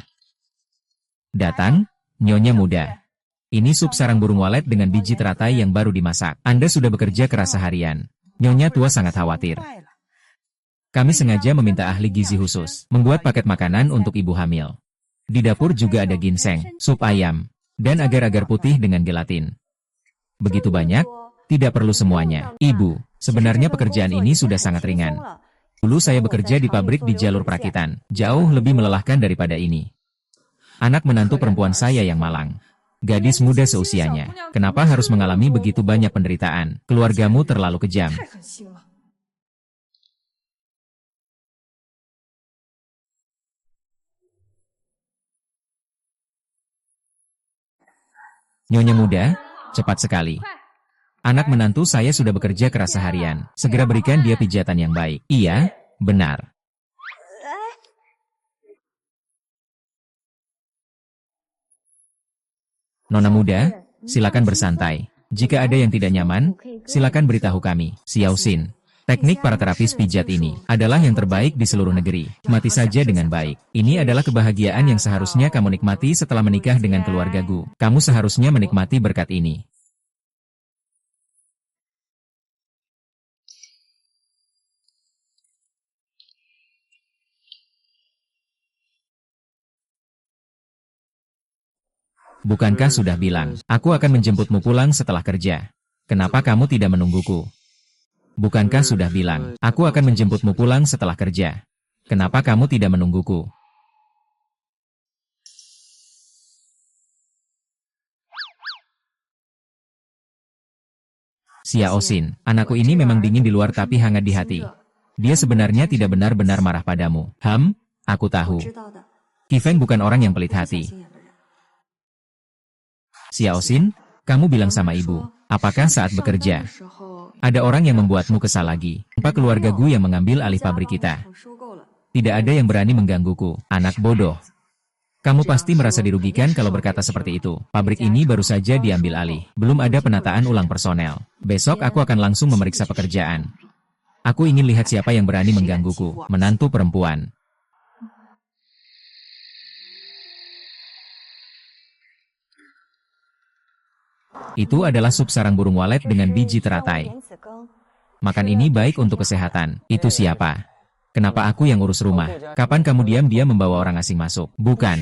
Datang, Nyonya muda. Ini sup sarang burung walet dengan biji teratai yang baru dimasak. Anda sudah bekerja keras seharian. Nyonya tua sangat khawatir. Kami sengaja meminta ahli gizi khusus membuat paket makanan untuk ibu hamil. Di dapur juga ada ginseng, sup ayam, dan agar-agar putih dengan gelatin. Begitu banyak, tidak perlu semuanya. Ibu, sebenarnya pekerjaan ini sudah sangat ringan. Dulu saya bekerja di pabrik di jalur perakitan, jauh lebih melelahkan daripada ini. Anak menantu perempuan saya yang malang. Gadis muda seusianya. Kenapa harus mengalami begitu banyak penderitaan? Keluargamu terlalu kejam. Nyonya muda, cepat sekali. Anak menantu saya sudah bekerja keras seharian. Segera berikan dia pijatan yang baik. Iya, benar. Nona muda, silakan bersantai. Jika ada yang tidak nyaman, silakan beritahu kami. Xiao Xin. Teknik para terapis pijat ini adalah yang terbaik di seluruh negeri. Mati saja dengan baik. Ini adalah kebahagiaan yang seharusnya kamu nikmati setelah menikah dengan keluargaku. Kamu seharusnya menikmati berkat ini. Bukankah sudah bilang, aku akan menjemputmu pulang setelah kerja? Kenapa kamu tidak menungguku? Bukankah sudah bilang, aku akan menjemputmu pulang setelah kerja? Kenapa kamu tidak menungguku? Xiao Xin, anakku ini memang dingin di luar tapi hangat di hati. Dia sebenarnya tidak benar-benar marah padamu. Aku tahu. Qifeng bukan orang yang pelit hati. Xiao Xin, kamu bilang sama ibu, apakah saat bekerja ada orang yang membuatmu kesal lagi? Apa keluarga Gu yang mengambil alih pabrik kita? Tidak ada yang berani menggangguku, anak bodoh. Kamu pasti merasa dirugikan kalau berkata seperti itu. Pabrik ini baru saja diambil alih. Belum ada penataan ulang personel. Besok aku akan langsung memeriksa pekerjaan. Aku ingin lihat siapa yang berani menggangguku, menantu perempuan. Itu adalah sup sarang burung walet dengan biji teratai. Makan ini baik untuk kesehatan. Itu siapa? Kenapa aku yang urus rumah? Kapan kamu diam-diam membawa orang asing masuk? Bukan.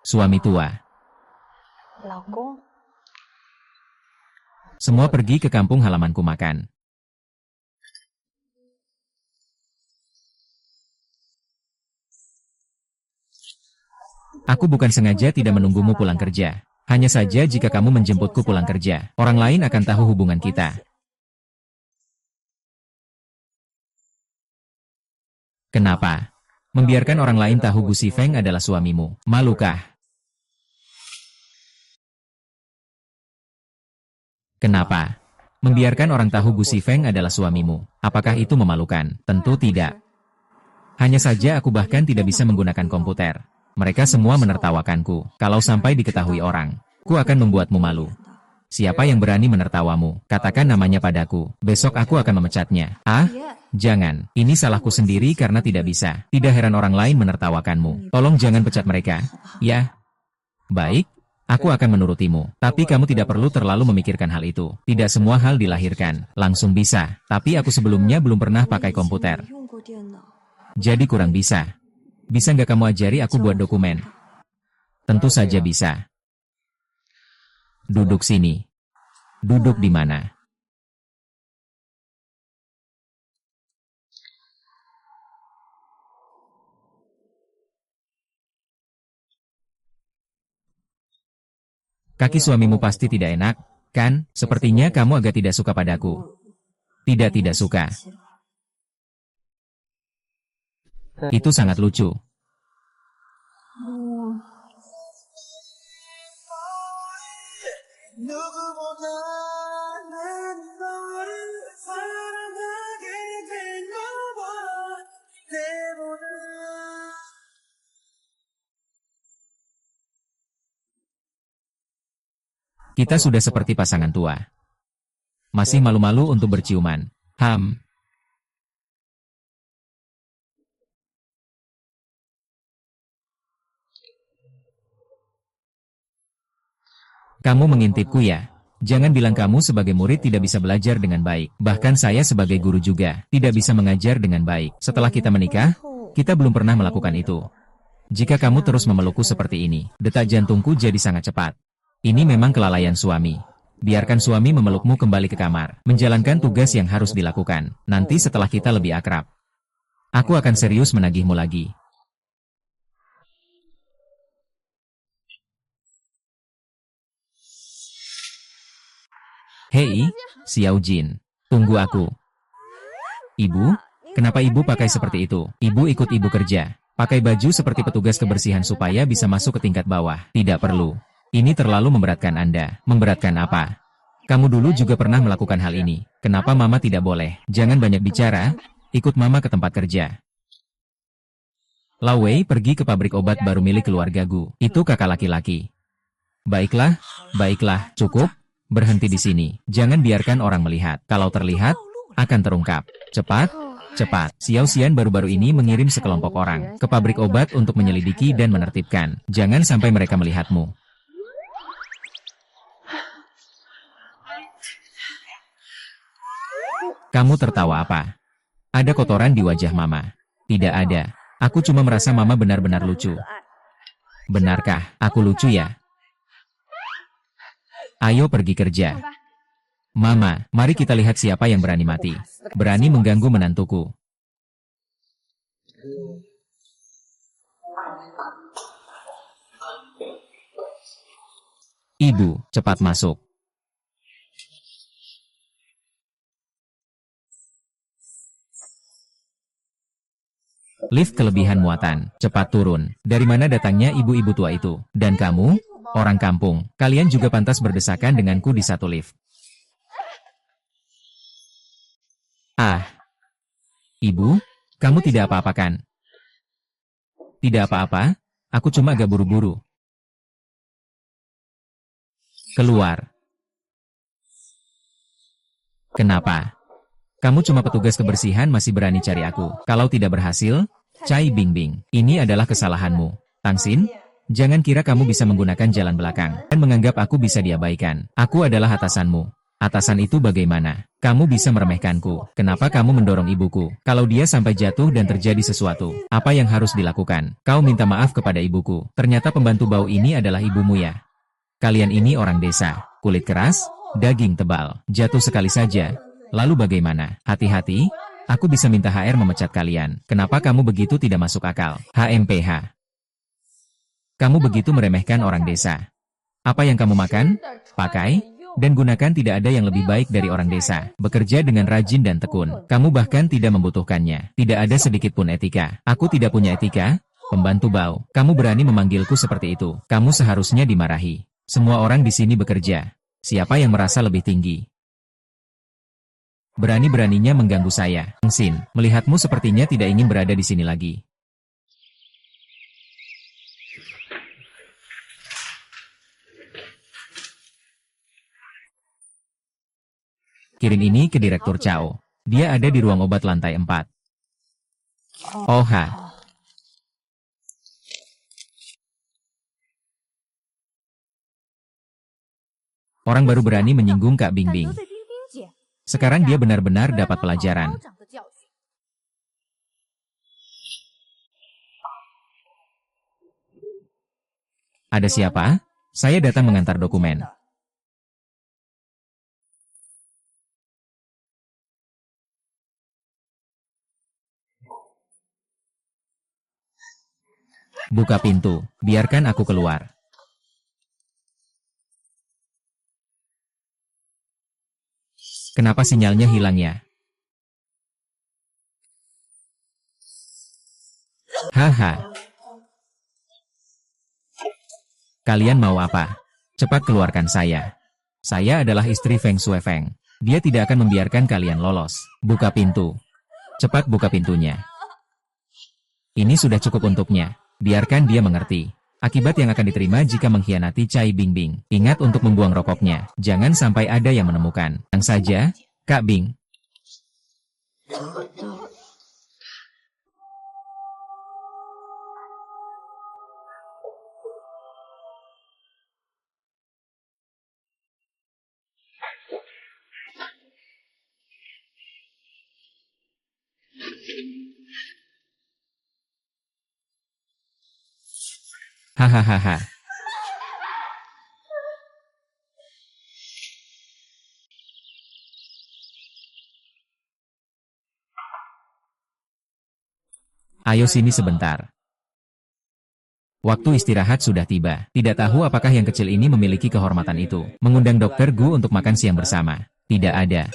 Suami tua. Semua pergi ke kampung halamanku makan. Aku bukan sengaja tidak menunggumu pulang kerja. Hanya saja jika kamu menjemputku pulang kerja, orang lain akan tahu hubungan kita. Kenapa? Membiarkan orang lain tahu Gu Xifeng adalah suamimu. Malukah? Kenapa? Membiarkan orang tahu Gu Xifeng adalah suamimu. Apakah itu memalukan? Tentu tidak. Hanya saja aku bahkan tidak bisa menggunakan komputer. Mereka semua menertawakanku. Kalau sampai diketahui orang, ku akan membuatmu malu. Siapa yang berani menertawamu? Katakan namanya padaku. Besok aku akan memecatnya. Jangan. Ini salahku sendiri karena tidak bisa. Tidak heran orang lain menertawakanmu. Tolong jangan pecat mereka. Ya. Baik. Aku akan menurutimu. Tapi kamu tidak perlu terlalu memikirkan hal itu. Tidak semua hal dilahirkan langsung bisa. Tapi aku sebelumnya belum pernah pakai komputer. Jadi kurang bisa. Bisa nggak kamu ajari aku buat dokumen? Tentu saja bisa. Duduk sini. Duduk di mana? Kaki suamimu pasti tidak enak, kan? Sepertinya kamu agak tidak suka padaku. Tidak suka. Itu sangat lucu. Kita sudah seperti pasangan tua. Masih malu-malu untuk berciuman. Kamu mengintipku ya? Jangan bilang kamu sebagai murid tidak bisa belajar dengan baik. Bahkan saya sebagai guru juga tidak bisa mengajar dengan baik. Setelah kita menikah, kita belum pernah melakukan itu. Jika kamu terus memelukku seperti ini, detak jantungku jadi sangat cepat. Ini memang kelalaian suami. Biarkan suami memelukmu kembali ke kamar, menjalankan tugas yang harus dilakukan. Nanti setelah kita lebih akrab, aku akan serius menagihmu lagi. Hei, Xiao Jin, tunggu aku. Ibu, kenapa ibu pakai seperti itu? Ibu ikut ibu kerja. Pakai baju seperti petugas kebersihan supaya bisa masuk ke tingkat bawah. Tidak perlu. Ini terlalu memberatkan Anda. Memberatkan apa? Kamu dulu juga pernah melakukan hal ini. Kenapa Mama tidak boleh? Jangan banyak bicara. Ikut Mama ke tempat kerja. Lao Wei pergi ke pabrik obat baru milik keluarga Gu. Itu kakak laki-laki. Baiklah, cukup. Berhenti di sini. Jangan biarkan orang melihat. Kalau terlihat, akan terungkap. Cepat. Xiao Xian baru-baru ini mengirim sekelompok orang ke pabrik obat untuk menyelidiki dan menertibkan. Jangan sampai mereka melihatmu. Kamu tertawa apa? Ada kotoran di wajah Mama. Tidak ada. Aku cuma merasa Mama benar-benar lucu. Benarkah aku lucu ya? Ayo pergi kerja. Mama, mari kita lihat siapa yang berani mati. Berani mengganggu menantuku. Ibu, cepat masuk. Lift kelebihan muatan, cepat turun. Dari mana datangnya ibu-ibu tua itu? Dan kamu, orang kampung, kalian juga pantas berdesakan denganku di satu lift. Ah, Ibu, kamu tidak apa-apa kan? Tidak apa-apa, aku cuma agak buru-buru. Keluar. Kenapa? Kamu cuma petugas kebersihan masih berani cari aku. Kalau tidak berhasil, Cai Bingbing, ini adalah kesalahanmu. Tangsin, jangan kira kamu bisa menggunakan jalan belakang dan menganggap aku bisa diabaikan. Aku adalah atasanmu. Atasan itu bagaimana? Kamu bisa meremehkanku. Kenapa kamu mendorong ibuku? Kalau dia sampai jatuh dan terjadi sesuatu, apa yang harus dilakukan? Kau minta maaf kepada ibuku. Ternyata pembantu bau ini adalah ibumu ya. Kalian ini orang desa. Kulit keras, daging tebal. Jatuh sekali saja. Lalu bagaimana? Hati-hati, aku bisa minta HR memecat kalian. Kenapa kamu begitu tidak masuk akal? HMPH. Kamu begitu meremehkan orang desa. Apa yang kamu makan? Pakai? Dan gunakan tidak ada yang lebih baik dari orang desa. Bekerja dengan rajin dan tekun. Kamu bahkan tidak membutuhkannya. Tidak ada sedikit pun etika. Aku tidak punya etika? Pembantu bau. Kamu berani memanggilku seperti itu. Kamu seharusnya dimarahi. Semua orang di sini bekerja. Siapa yang merasa lebih tinggi? Berani-beraninya mengganggu saya. Sin, melihatmu sepertinya tidak ingin berada di sini lagi. Kirim ini ke Direktur Chao. Dia ada di ruang obat lantai 4. Oha. Orang baru berani menyinggung Kak Bingbing. Sekarang dia benar-benar dapat pelajaran. Ada siapa? Saya datang mengantar dokumen. Buka pintu, biarkan aku keluar. Kenapa sinyalnya hilang ya? Haha. Kalian mau apa? Cepat keluarkan saya. Saya adalah istri Feng Shuifeng. Dia tidak akan membiarkan kalian lolos. Buka pintu. Cepat buka pintunya. Ini sudah cukup untuknya. Biarkan dia mengerti. Akibat yang akan diterima jika mengkhianati Cai Bingbing. Ingat untuk membuang rokoknya. Jangan sampai ada yang menemukan. Yang saja, Kak Bing. Hahaha. Ayo sini sebentar. Waktu istirahat sudah tiba. Tidak tahu apakah yang kecil ini memiliki kehormatan itu. Mengundang Dokter Gu untuk makan siang bersama. Tidak ada.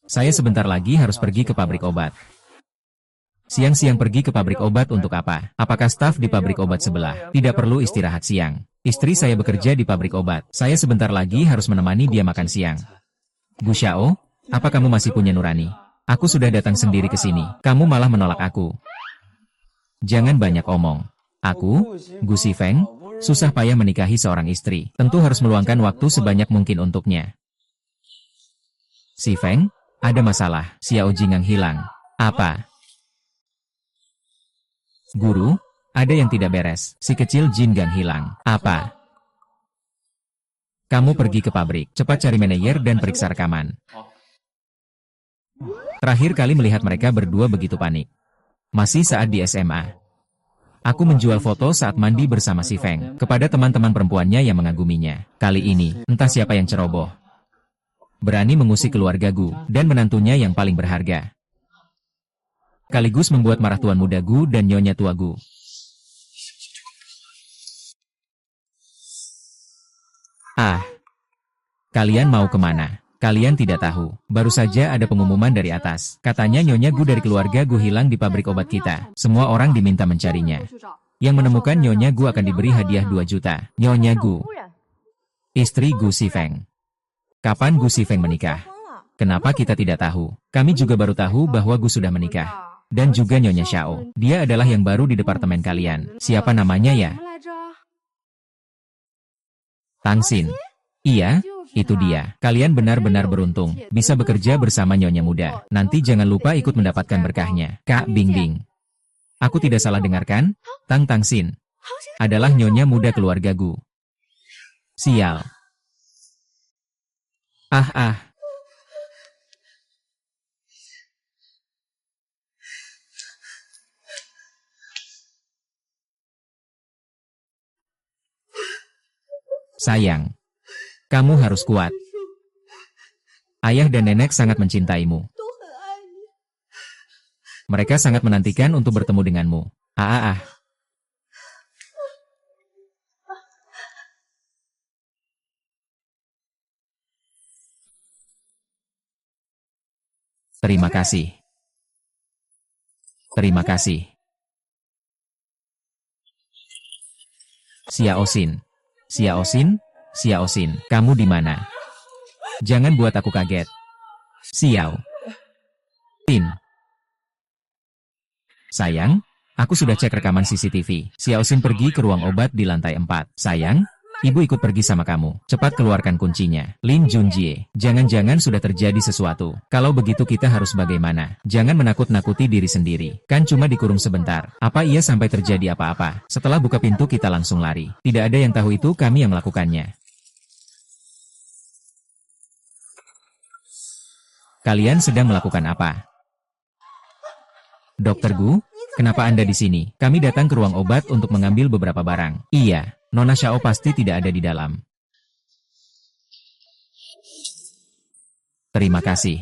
Saya sebentar lagi harus pergi ke pabrik obat. Siang-siang pergi ke pabrik obat untuk apa? Apakah staf di pabrik obat sebelah tidak perlu istirahat siang? Istri saya bekerja di pabrik obat. Saya sebentar lagi harus menemani dia makan siang. Gu Xiao, apa kamu masih punya nurani? Aku sudah datang sendiri ke sini. Kamu malah menolak aku. Jangan banyak omong. Aku, Gu Shifeng, susah payah menikahi seorang istri. Tentu harus meluangkan waktu sebanyak mungkin untuknya. Shifeng, ada masalah. Xiao Jingang hilang. Apa? Guru, ada yang tidak beres. Si kecil Jin Gang hilang. Apa? Kamu pergi ke pabrik. Cepat cari manajer dan periksa rekaman. Terakhir kali melihat mereka berdua begitu panik. Masih saat di SMA. Aku menjual foto saat mandi bersama si Feng kepada teman-teman perempuannya yang mengaguminya. Kali ini, entah siapa yang ceroboh. Berani mengusik keluarga Gu dan menantunya yang paling berharga. Sekaligus membuat marah Tuan Muda Gu dan Nyonya Tua Gu. Ah, kalian mau kemana? Kalian tidak tahu. Baru saja ada pengumuman dari atas. Katanya Nyonya Gu dari keluarga Gu hilang di pabrik obat kita. Semua orang diminta mencarinya. Yang menemukan Nyonya Gu akan diberi hadiah 2 juta. Nyonya Gu, istri Gu Shifeng. Kapan Gu Shifeng menikah? Kenapa kita tidak tahu? Kami juga baru tahu bahwa Gu sudah menikah. Dan juga Nyonya Xiao. Dia adalah yang baru di departemen kalian. Siapa namanya ya? Tang Xin. Iya, itu dia. Kalian benar-benar beruntung. Bisa bekerja bersama Nyonya Muda. Nanti jangan lupa ikut mendapatkan berkahnya. Kak Bingbing. Aku tidak salah dengarkan? Tang Xin adalah Nyonya Muda keluarga Gu. Sial. Ah. Sayang. Kamu harus kuat. Ayah dan nenek sangat mencintaimu. Mereka sangat menantikan untuk bertemu denganmu. Ah. Terima kasih. Terima kasih. Xiao Xin. Xiao Xin? Xiao Xin, kamu di mana? Jangan buat aku kaget. Xiao Xin. Sayang, aku sudah cek rekaman CCTV. Xiao Xin pergi ke ruang obat di lantai 4. Sayang, ibu ikut pergi sama kamu. Cepat keluarkan kuncinya. Lin Junjie, jangan-jangan sudah terjadi sesuatu. Kalau begitu kita harus bagaimana? Jangan menakut-nakuti diri sendiri. Kan cuma dikurung sebentar. Apa iya sampai terjadi apa-apa? Setelah buka pintu kita langsung lari. Tidak ada yang tahu itu kami yang melakukannya. Kalian sedang melakukan apa? Dokter Gu, kenapa Anda di sini? Kami datang ke ruang obat untuk mengambil beberapa barang. Iya, Nona Xiao pasti tidak ada di dalam. Terima kasih.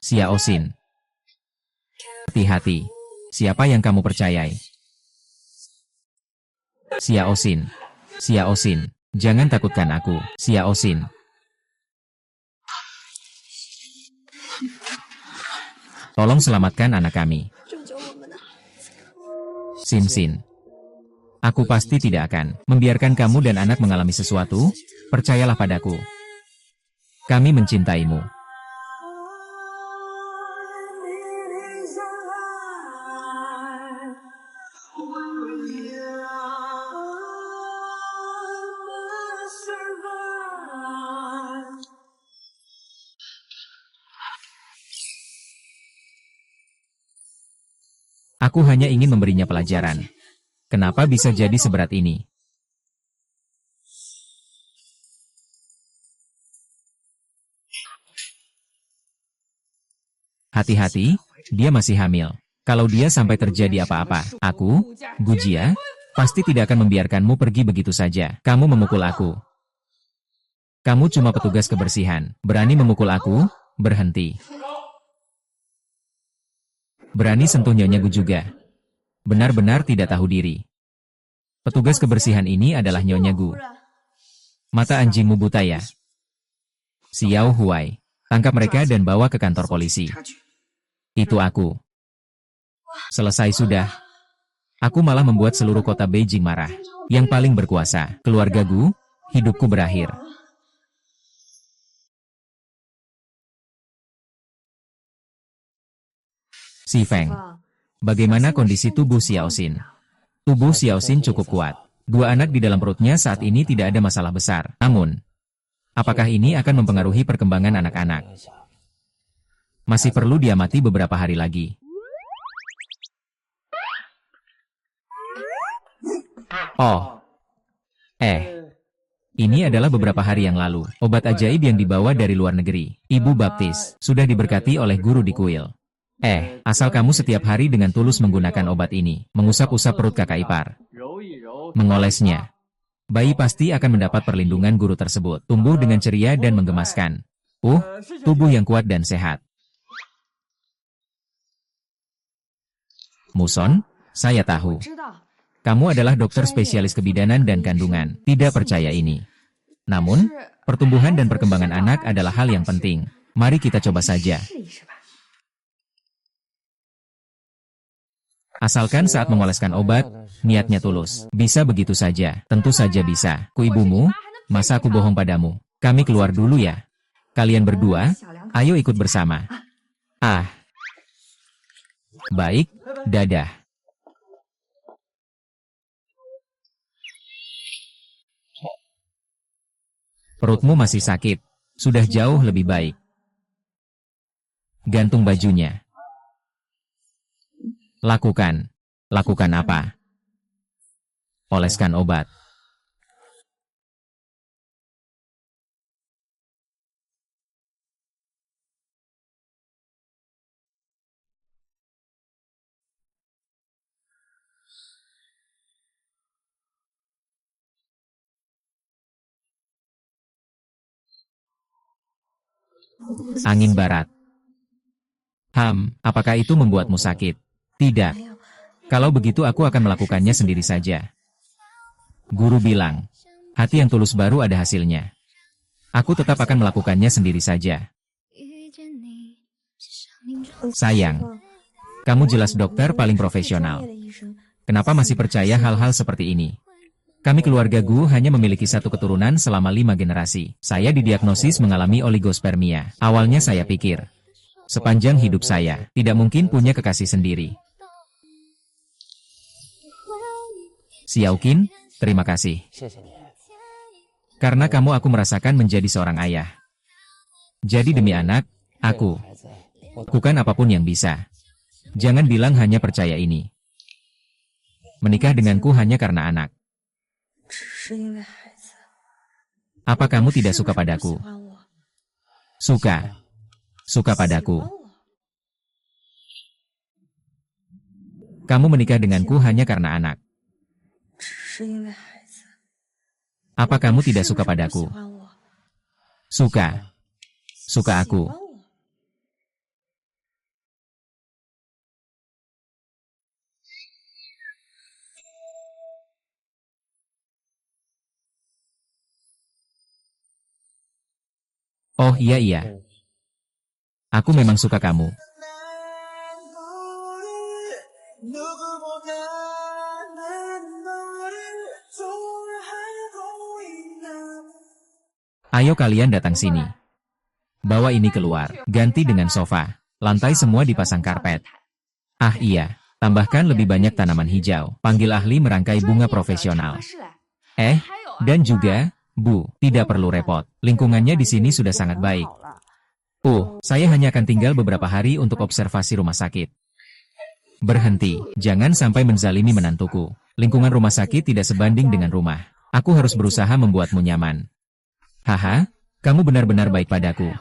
Xiao Xin. Hati-hati. Siapa yang kamu percayai? Xiao Xin. Xiao Xin. Jangan takutkan aku, Xiao Xin. Tolong selamatkan anak kami. Xin Xin. Aku pasti tidak akan membiarkan kamu dan anak mengalami sesuatu. Percayalah padaku. Kami mencintaimu. Aku hanya ingin memberinya pelajaran. Kenapa bisa jadi seberat ini? Hati-hati, dia masih hamil. Kalau dia sampai terjadi apa-apa, aku, Gujia, pasti tidak akan membiarkanmu pergi begitu saja. Kamu memukul aku. Kamu cuma petugas kebersihan. Berani memukul aku? Berhenti. Berani sentuh Nyonya Gu juga. Benar-benar tidak tahu diri. Petugas kebersihan ini adalah Nyonya Gu. Mata anjingmu buta ya? Xiao Huai. Tangkap mereka dan bawa ke kantor polisi. Itu aku. Selesai sudah. Aku malah membuat seluruh kota Beijing marah. Yang paling berkuasa, keluarga Gu, hidupku berakhir. Si Feng. Bagaimana kondisi tubuh Xiao Xin? Tubuh Xiao Xin cukup kuat. 2 anak di dalam perutnya saat ini tidak ada masalah besar. Namun, apakah ini akan mempengaruhi perkembangan anak-anak? Masih perlu diamati beberapa hari lagi. Oh. Ini adalah beberapa hari yang lalu. Obat ajaib yang dibawa dari luar negeri. Ibu baptis, sudah diberkati oleh guru di kuil. Asal kamu setiap hari dengan tulus menggunakan obat ini, mengusap-usap perut kakak ipar, mengolesnya. Bayi pasti akan mendapat perlindungan guru tersebut, tumbuh dengan ceria dan menggemaskan. Tubuh yang kuat dan sehat. Muson, saya tahu. Kamu adalah dokter spesialis kebidanan dan kandungan, tidak percaya ini. Namun, pertumbuhan dan perkembangan anak adalah hal yang penting. Mari kita coba saja. Asalkan saat mengoleskan obat, niatnya tulus. Bisa begitu saja, tentu saja bisa. Ku ibumu, masa aku bohong padamu? Kami keluar dulu ya. Kalian berdua, ayo ikut bersama. Baik, dadah. Perutmu masih sakit. Sudah jauh lebih baik. Gantung bajunya. Lakukan. Lakukan apa? Oleskan obat. Angin barat. Apakah itu membuatmu sakit? Tidak. Kalau begitu aku akan melakukannya sendiri saja. Guru bilang, hati yang tulus baru ada hasilnya. Aku tetap akan melakukannya sendiri saja. Sayang, kamu jelas dokter paling profesional. Kenapa masih percaya hal-hal seperti ini? Kami keluarga Gu hanya memiliki 1 keturunan selama 5 generasi. Saya didiagnosis mengalami oligospermia. Awalnya saya pikir, sepanjang hidup saya, tidak mungkin punya kekasih sendiri. Xiao Qin, terima kasih. Karena kamu aku merasakan menjadi seorang ayah. Jadi demi anak, aku lakukan apapun yang bisa. Jangan bilang hanya percaya ini. Menikah denganku hanya karena anak. Apa kamu tidak suka padaku? Suka. Suka padaku. Kamu menikah denganku hanya karena anak. Apa kamu tidak suka padaku? Suka. Suka aku. Oh iya iya, aku memang suka kamu. Ayo kalian datang sini. Bawa ini keluar, ganti dengan sofa. Lantai semua dipasang karpet. Ah iya, tambahkan lebih banyak tanaman hijau. Panggil ahli merangkai bunga profesional. Dan juga, Bu, tidak perlu repot. Lingkungannya di sini sudah sangat baik. Saya hanya akan tinggal beberapa hari untuk observasi rumah sakit. Berhenti, jangan sampai menzalimi menantuku. Lingkungan rumah sakit tidak sebanding dengan rumah. Aku harus berusaha membuatmu nyaman. Haha, kamu benar-benar baik padaku.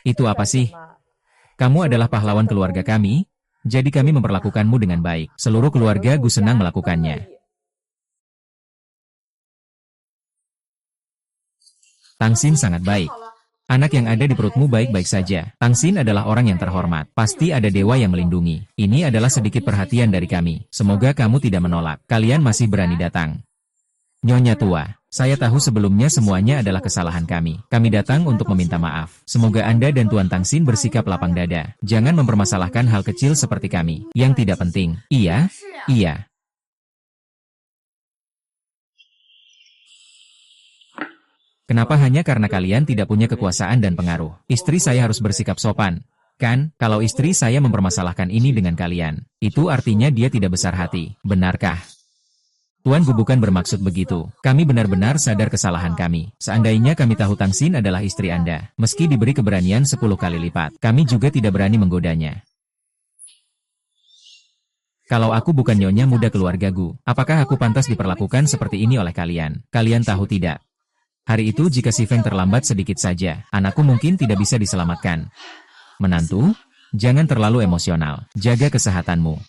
Itu apa sih? Kamu adalah pahlawan keluarga kami, jadi kami memperlakukanmu dengan baik. Seluruh keluarga Gu senang melakukannya. Tangsin sangat baik. Anak yang ada di perutmu baik-baik saja. Tangsin adalah orang yang terhormat. Pasti ada dewa yang melindungi. Ini adalah sedikit perhatian dari kami. Semoga kamu tidak menolak. Kalian masih berani datang. Nyonya tua, saya tahu sebelumnya semuanya adalah kesalahan kami. Kami datang untuk meminta maaf. Semoga Anda dan Tuan Tangsin bersikap lapang dada. Jangan mempermasalahkan hal kecil seperti kami, yang tidak penting. Iya, iya. Kenapa hanya karena kalian tidak punya kekuasaan dan pengaruh? Istri saya harus bersikap sopan. Kan, kalau istri saya mempermasalahkan ini dengan kalian, itu artinya dia tidak besar hati. Benarkah? Tuan Gu bukan bermaksud begitu. Kami benar-benar sadar kesalahan kami. Seandainya kami tahu Tangsin adalah istri Anda, meski diberi keberanian 10 kali lipat, kami juga tidak berani menggodanya. Kalau aku bukan nyonya muda keluarga Gu, apakah aku pantas diperlakukan seperti ini oleh kalian? Kalian tahu tidak? Hari itu jika si Feng terlambat sedikit saja, anakku mungkin tidak bisa diselamatkan. Menantu, jangan terlalu emosional. Jaga kesehatanmu.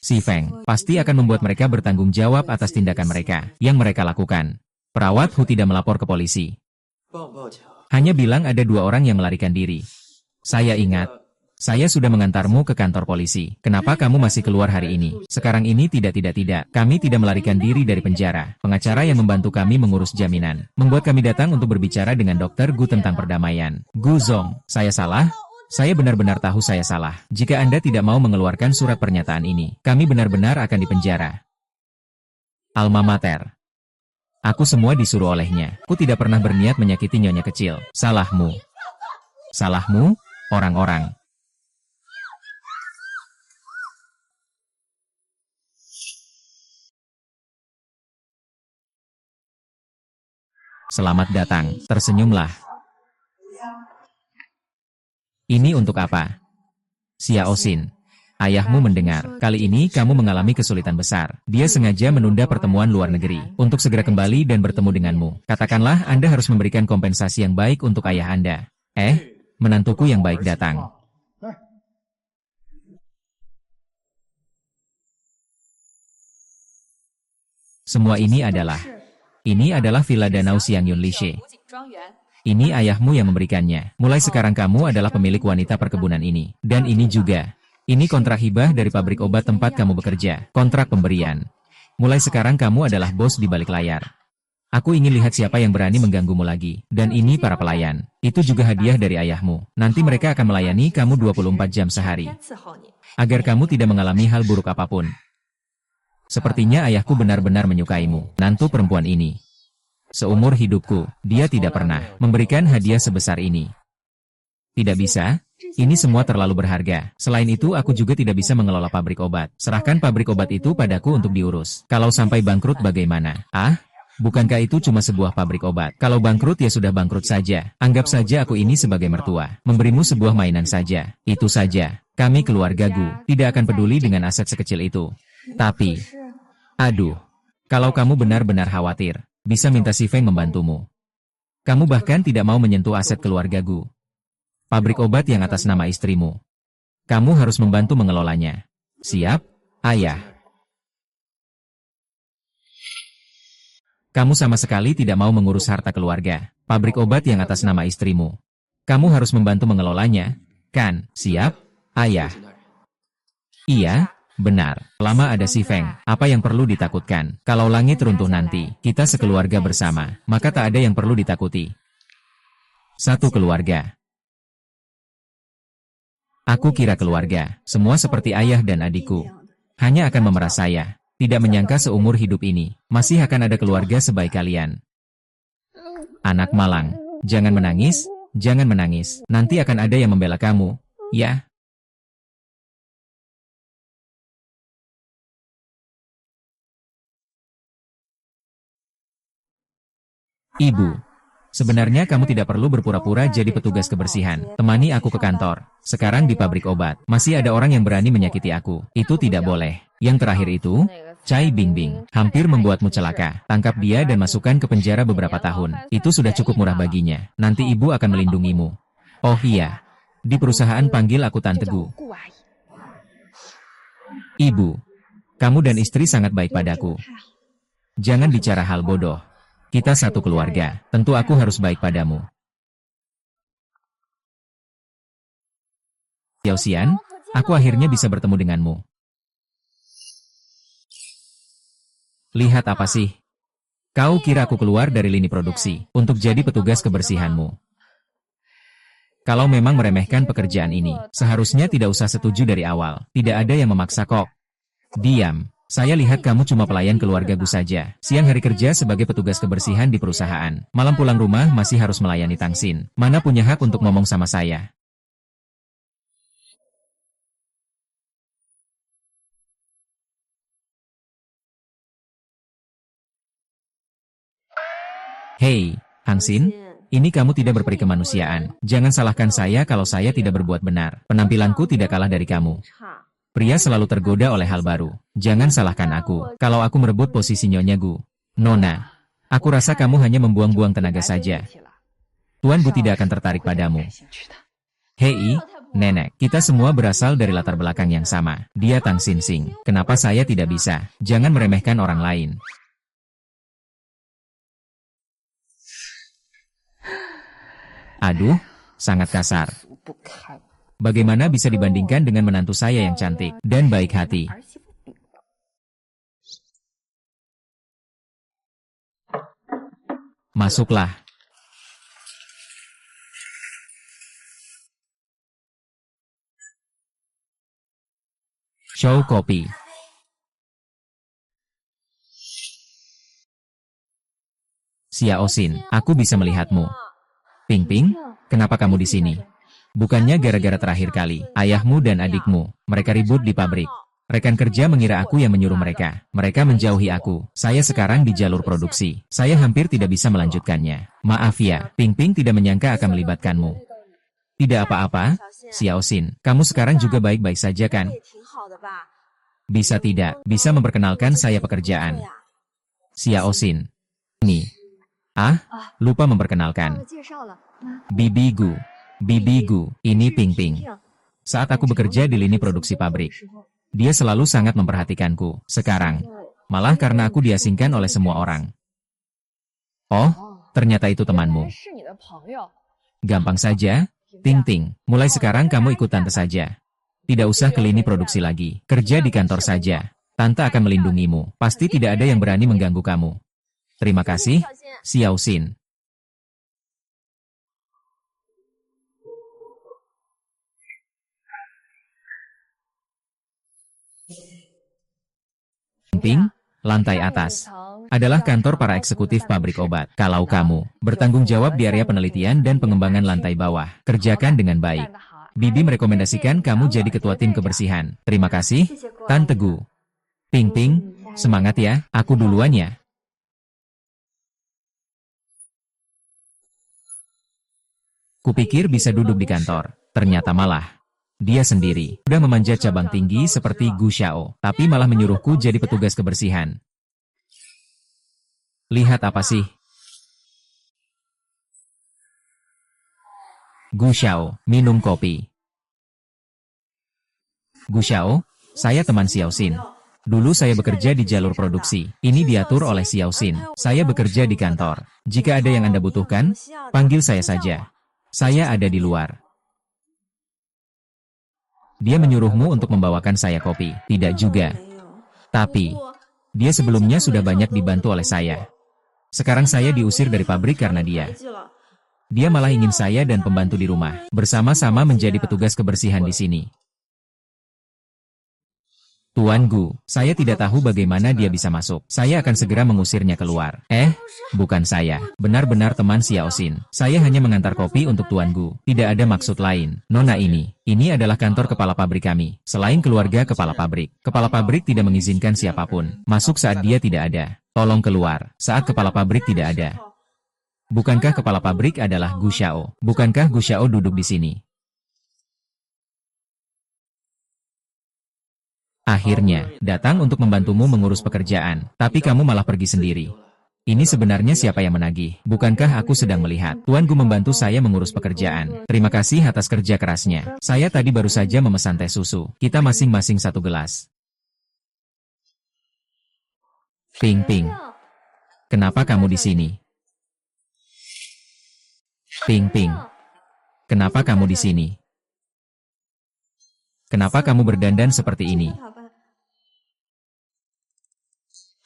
Si Feng pasti akan membuat mereka bertanggung jawab atas tindakan mereka yang mereka lakukan. Perawat Hu tidak melapor ke polisi. Hanya bilang ada 2 orang yang melarikan diri. Saya ingat. Saya sudah mengantarmu ke kantor polisi. Kenapa kamu masih keluar hari ini? Sekarang ini tidak. Kami tidak melarikan diri dari penjara. Pengacara yang membantu kami mengurus jaminan membuat kami datang untuk berbicara dengan Dokter Gu tentang perdamaian. Gu Zong, saya salah? Saya benar-benar tahu saya salah. Jika Anda tidak mau mengeluarkan surat pernyataan ini, kami benar-benar akan dipenjara. Alma Mater. Aku semua disuruh olehnya. Aku tidak pernah berniat menyakiti nyonya kecil. Salahmu. Salahmu, orang-orang. Selamat datang, tersenyumlah. Ini untuk apa? Xiao Xin. Ayahmu mendengar, kali ini kamu mengalami kesulitan besar. Dia sengaja menunda pertemuan luar negeri, untuk segera kembali dan bertemu denganmu. Katakanlah Anda harus memberikan kompensasi yang baik untuk ayah Anda. Menantuku yang baik datang. Semua ini adalah Villa Danau Xiang Yun Lishe. Ini ayahmu yang memberikannya. Mulai sekarang kamu adalah pemilik wanita perkebunan ini. Dan ini juga. Ini kontrak hibah dari pabrik obat tempat kamu bekerja. Kontrak pemberian. Mulai sekarang kamu adalah bos di balik layar. Aku ingin lihat siapa yang berani mengganggumu lagi. Dan ini para pelayan. Itu juga hadiah dari ayahmu. Nanti mereka akan melayani kamu 24 jam sehari. Agar kamu tidak mengalami hal buruk apapun. Sepertinya ayahku benar-benar menyukaimu. Nantu perempuan ini. Seumur hidupku, dia tidak pernah memberikan hadiah sebesar ini. Tidak bisa, ini semua terlalu berharga. Selain itu aku juga tidak bisa mengelola pabrik obat. Serahkan pabrik obat itu padaku untuk diurus. Kalau sampai bangkrut bagaimana? Bukankah itu cuma sebuah pabrik obat? Kalau bangkrut ya sudah bangkrut saja. Anggap saja aku ini sebagai mertua. Memberimu sebuah mainan saja. Itu saja. Kami keluarga Gu tidak akan peduli dengan aset sekecil itu. Tapi, kalau kamu benar-benar khawatir, bisa minta si Feng membantumu. Kamu bahkan tidak mau menyentuh aset keluarga Gu. Pabrik obat yang atas nama istrimu. Kamu harus membantu mengelolanya. Siap, ayah? Kamu sama sekali tidak mau mengurus harta keluarga. Pabrik obat yang atas nama istrimu. Kamu harus membantu mengelolanya, kan? Siap, ayah? Iya, Benar, lama ada si Feng, apa yang perlu ditakutkan? Kalau langit runtuh nanti, kita sekeluarga bersama, maka tak ada yang perlu ditakuti. Satu keluarga. Aku kira keluarga, semua seperti ayah dan adikku. Hanya akan memerah saya. Tidak menyangka seumur hidup ini, masih akan ada keluarga sebaik kalian. Anak malang, jangan menangis, jangan menangis. Nanti akan ada yang membela kamu, ya. Ibu, sebenarnya kamu tidak perlu berpura-pura jadi petugas kebersihan. Temani aku ke kantor. Sekarang di pabrik obat, masih ada orang yang berani menyakiti aku. Itu tidak boleh. Yang terakhir itu, Cai Bingbing, hampir membuatmu celaka. Tangkap dia dan masukkan ke penjara beberapa tahun. Itu sudah cukup murah baginya. Nanti ibu akan melindungimu. Oh iya, di perusahaan panggil aku Tante Gu. Ibu, kamu dan istri sangat baik padaku. Jangan bicara hal bodoh. Kita satu keluarga, tentu aku harus baik padamu. Xiao Xian, aku akhirnya bisa bertemu denganmu. Lihat apa sih? Kau kira aku keluar dari lini produksi untuk jadi petugas kebersihanmu. Kalau memang meremehkan pekerjaan ini, seharusnya tidak usah setuju dari awal. Tidak ada yang memaksa kok. Diam. Saya lihat kamu cuma pelayan keluarga Gu saja. Siang hari kerja sebagai petugas kebersihan di perusahaan. Malam pulang rumah masih harus melayani Tangsin. Mana punya hak untuk ngomong sama saya? Hei, Tangsin, ini kamu tidak berperi kemanusiaan. Jangan salahkan saya kalau saya tidak berbuat benar. Penampilanku tidak kalah dari kamu. Pria selalu tergoda oleh hal baru. Jangan salahkan aku, kalau aku merebut posisi Nyonya Gu. Nona, aku rasa kamu hanya membuang-buang tenaga saja. Tuan Gu tidak akan tertarik padamu. Hei, nenek, kita semua berasal dari latar belakang yang sama. Dia Tang Xin Xing. Kenapa saya tidak bisa? Jangan meremehkan orang lain. Aduh, sangat kasar. Bagaimana bisa dibandingkan dengan menantu saya yang cantik dan baik hati? Masuklah. Show kopi. Xiao Xin, aku bisa melihatmu. Ping Ping, kenapa kamu di sini? Bukannya gara-gara terakhir kali, ayahmu dan adikmu, mereka ribut di pabrik. Rekan kerja mengira aku yang menyuruh mereka. Mereka menjauhi aku. Saya sekarang di jalur produksi. Saya hampir tidak bisa melanjutkannya. Maaf ya, Ping Ping tidak menyangka akan melibatkanmu. Tidak apa-apa, Xiao Xin. Kamu sekarang juga baik-baik saja kan? Bisa tidak, bisa memperkenalkan saya pekerjaan. Xiao Xin. Ini. Lupa memperkenalkan. Bibi Gu. Bibi Gu, ini Ping Ping. Saat aku bekerja di lini produksi pabrik, dia selalu sangat memperhatikanku. Sekarang, malah karena aku diasingkan oleh semua orang. Oh, ternyata itu temanmu. Gampang saja, Ting Ting. Mulai sekarang kamu ikut tante saja. Tidak usah ke lini produksi lagi. Kerja di kantor saja. Tante akan melindungimu. Pasti tidak ada yang berani mengganggu kamu. Terima kasih, Xiao Xin. Ping, lantai atas adalah kantor para eksekutif pabrik obat. Kalau kamu bertanggung jawab di area penelitian dan pengembangan lantai bawah, kerjakan dengan baik. Bibi merekomendasikan kamu jadi ketua tim kebersihan. Terima kasih, Tante Gu. Ping Ping, semangat ya, aku duluan ya. Kupikir bisa duduk di kantor, ternyata malah dia sendiri. Udah memanjat cabang tinggi seperti Gu Xiao, tapi malah menyuruhku jadi petugas kebersihan. Lihat apa sih? Gu Xiao, minum kopi. Gu Xiao, saya teman Xiao Xin. Dulu saya bekerja di jalur produksi. Ini diatur oleh Xiao Xin. Saya bekerja di kantor. Jika ada yang Anda butuhkan, panggil saya saja. Saya ada di luar. Dia menyuruhmu untuk membawakan saya kopi. Tidak juga. Tapi, dia sebelumnya sudah banyak dibantu oleh saya. Sekarang saya diusir dari pabrik karena dia. Dia malah ingin saya dan pembantu di rumah bersama-sama menjadi petugas kebersihan di sini. Tuan Gu, saya tidak tahu bagaimana dia bisa masuk. Saya akan segera mengusirnya keluar. Bukan saya. Benar-benar teman Xiaoxin. Saya hanya mengantar kopi untuk Tuan Gu. Tidak ada maksud lain. Nona ini adalah kantor kepala pabrik kami. Selain keluarga kepala pabrik tidak mengizinkan siapapun masuk saat dia tidak ada. Tolong keluar saat kepala pabrik tidak ada. Bukankah kepala pabrik adalah Gu Xiao? Bukankah Gu Xiao duduk di sini? Akhirnya, datang untuk membantumu mengurus pekerjaan, tapi kamu malah pergi sendiri. Ini sebenarnya siapa yang menagih? Bukankah aku sedang melihat Tuan Gu membantu saya mengurus pekerjaan? Terima kasih atas kerja kerasnya. Saya tadi baru saja memesan teh susu. Kita masing-masing 1 gelas. Ping Ping. Kenapa kamu di sini? Ping Ping. Kenapa kamu di sini? Kenapa kamu berdandan seperti ini?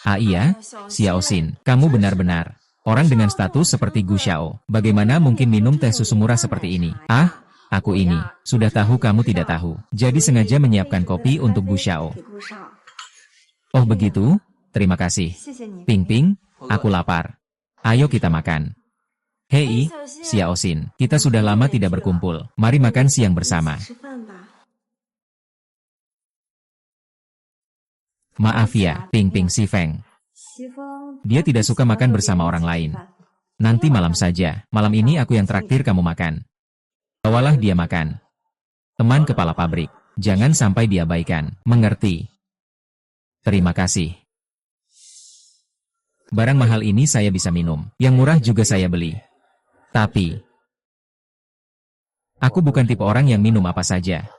Iya, Xiaoxin, kamu benar-benar orang dengan status seperti Gu Xiao. Bagaimana mungkin minum teh susu murah seperti ini? Aku ini sudah tahu kamu tidak tahu. Jadi sengaja menyiapkan kopi untuk Gu Xiao. Oh begitu? Terima kasih. Ping Ping, aku lapar. Ayo kita makan. Hei, Xiaoxin, kita sudah lama tidak berkumpul. Mari makan siang bersama. Maaf ya, Ping Ping Si Feng. Dia tidak suka makan bersama orang lain. Nanti malam saja, malam ini aku yang traktir kamu makan. Bawalah dia makan. Teman kepala pabrik, jangan sampai diabaikan, mengerti? Terima kasih. Barang mahal ini saya bisa minum, yang murah juga saya beli. Tapi, aku bukan tipe orang yang minum apa saja.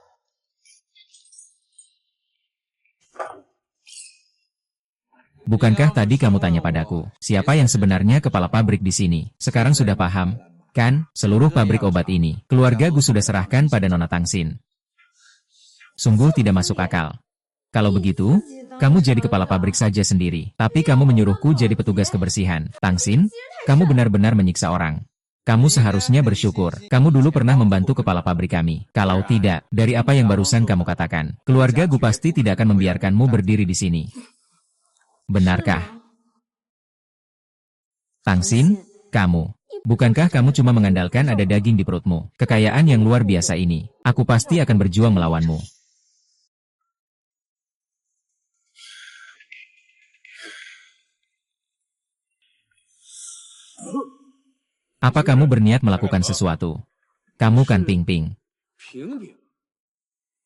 Bukankah tadi kamu tanya padaku, siapa yang sebenarnya kepala pabrik di sini? Sekarang sudah paham, kan? Seluruh pabrik obat ini, keluarga Gu sudah serahkan pada Nona Tangxin. Sungguh tidak masuk akal. Kalau begitu, kamu jadi kepala pabrik saja sendiri, tapi kamu menyuruhku jadi petugas kebersihan. Tangxin, kamu benar-benar menyiksa orang. Kamu seharusnya bersyukur, kamu dulu pernah membantu kepala pabrik kami. Kalau tidak, dari apa yang barusan kamu katakan, keluarga Gu pasti tidak akan membiarkanmu berdiri di sini. Benarkah? Tangxin, kamu. Bukankah kamu cuma mengandalkan ada daging di perutmu? Kekayaan yang luar biasa ini, aku pasti akan berjuang melawanmu. Apa kamu berniat melakukan sesuatu? Kamu kan Ping Ping.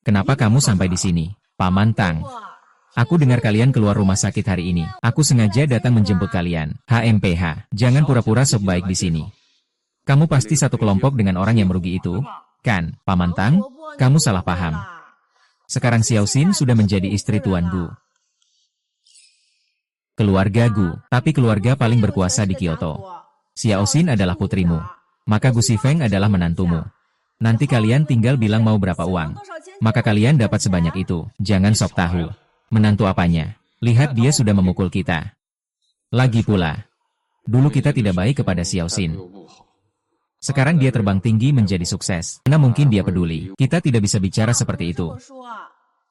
Kenapa kamu sampai di sini, Paman Tang? Aku dengar kalian keluar rumah sakit hari ini. Aku sengaja datang menjemput kalian. HMPH, jangan pura-pura sok baik di sini. Kamu pasti satu kelompok dengan orang yang merugi itu, kan, Paman Tang? Kamu salah paham. Sekarang Xiaoxin sudah menjadi istri Tuan Gu. Keluarga Gu, tapi keluarga paling berkuasa di Kyoto. Xiaoxin adalah putrimu. Maka Gu Xifeng adalah menantumu. Nanti kalian tinggal bilang mau berapa uang. Maka kalian dapat sebanyak itu. Jangan sok tahu. Menantu apanya? Lihat dia sudah memukul kita. Lagi pula, dulu kita tidak baik kepada Xiaoxin. Sekarang dia terbang tinggi menjadi sukses. Mana mungkin dia peduli? Kita tidak bisa bicara seperti itu.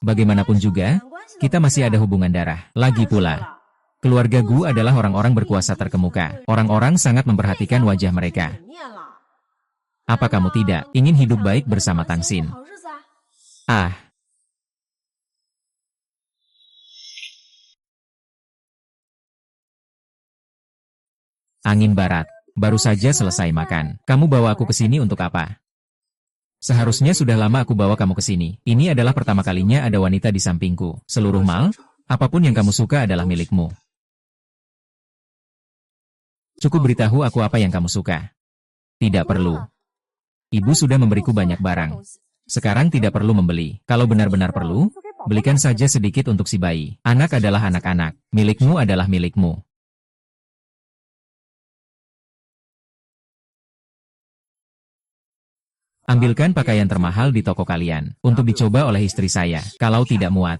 Bagaimanapun juga, kita masih ada hubungan darah. Lagi pula, keluarga Gu adalah orang-orang berkuasa terkemuka. Orang-orang sangat memperhatikan wajah mereka. Apa kamu tidak ingin hidup baik bersama Tangxin? Angin barat. Baru saja selesai makan. Kamu bawa aku ke sini untuk apa? Seharusnya sudah lama aku bawa kamu ke sini. Ini adalah pertama kalinya ada wanita di sampingku. Seluruh mal, apapun yang kamu suka adalah milikmu. Cukup beritahu aku apa yang kamu suka. Tidak perlu. Ibu sudah memberiku banyak barang. Sekarang tidak perlu membeli. Kalau benar-benar perlu, belikan saja sedikit untuk si bayi. Anak adalah anak-anak. Milikmu adalah milikmu. Ambilkan pakaian termahal di toko kalian, untuk dicoba oleh istri saya, kalau tidak muat.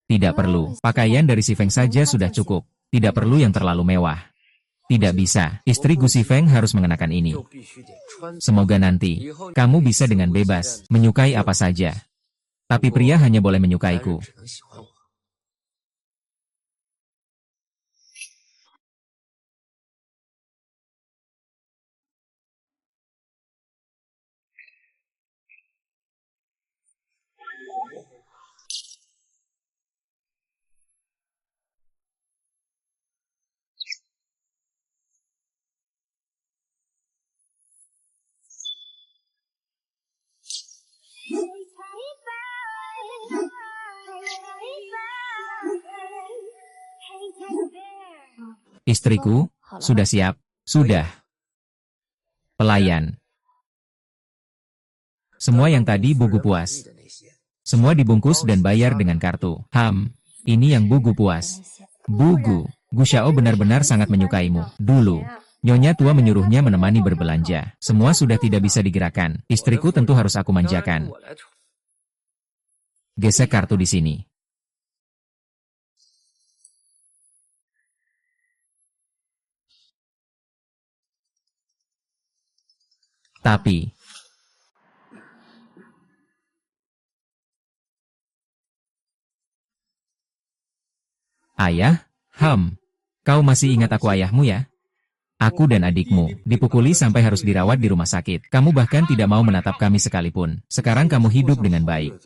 Tidak perlu, pakaian dari Si Feng saja sudah cukup, tidak perlu yang terlalu mewah. Tidak bisa, istri Gu Si Feng harus mengenakan ini. Semoga nanti, kamu bisa dengan bebas, menyukai apa saja. Tapi pria hanya boleh menyukaiku. Istriku, sudah siap? Sudah. Pelayan. Semua yang tadi Bugu puas. Semua dibungkus dan bayar dengan kartu. Ini yang Bugu puas. Bugu, Gu Xiao benar-benar sangat menyukaimu. Dulu, Nyonya tua menyuruhnya menemani berbelanja. Semua sudah tidak bisa digerakkan. Istriku tentu harus aku manjakan. Gesek kartu di sini. Tapi, ayah, kau masih ingat aku ayahmu ya? Aku dan adikmu, dipukuli sampai harus dirawat di rumah sakit. Kamu bahkan tidak mau menatap kami sekalipun. Sekarang kamu hidup dengan baik.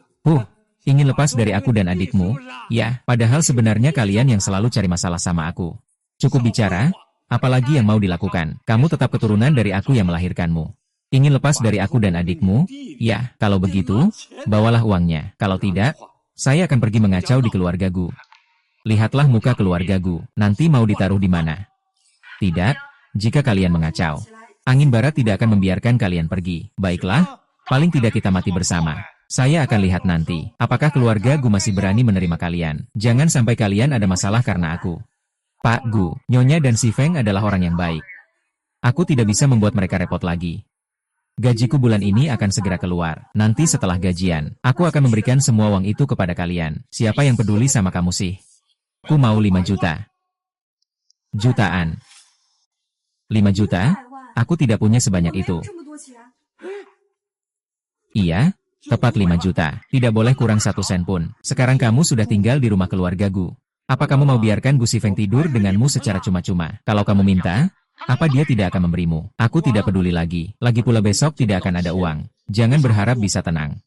Ingin lepas dari aku dan adikmu? Ya, padahal sebenarnya kalian yang selalu cari masalah sama aku. Cukup bicara, apalagi yang mau dilakukan? Kamu tetap keturunan dari aku yang melahirkanmu. Ingin lepas dari aku dan adikmu? Ya, kalau begitu, bawalah uangnya. Kalau tidak, saya akan pergi mengacau di keluarga Gu. Lihatlah muka keluarga Gu, nanti mau ditaruh di mana? Tidak, jika kalian mengacau, angin barat tidak akan membiarkan kalian pergi. Baiklah, paling tidak kita mati bersama. Saya akan lihat nanti, apakah keluarga Gu masih berani menerima kalian. Jangan sampai kalian ada masalah karena aku. Pak Gu, Nyonya dan Si Feng adalah orang yang baik. Aku tidak bisa membuat mereka repot lagi. Gajiku bulan ini akan segera keluar. Nanti setelah gajian, aku akan memberikan semua uang itu kepada kalian. Siapa yang peduli sama kamu sih? Ku mau 5 juta. Jutaan. 5 juta? Aku tidak punya sebanyak itu. Iya, tepat 5 juta. Tidak boleh kurang 1 sen pun. Sekarang kamu sudah tinggal di rumah keluarga Gu. Apa kamu mau biarkan Gu Si Feng tidur denganmu secara cuma-cuma? Kalau kamu minta, apa dia tidak akan memberimu? Aku tidak peduli lagi. Lagi pula besok tidak akan ada uang. Jangan berharap bisa tenang.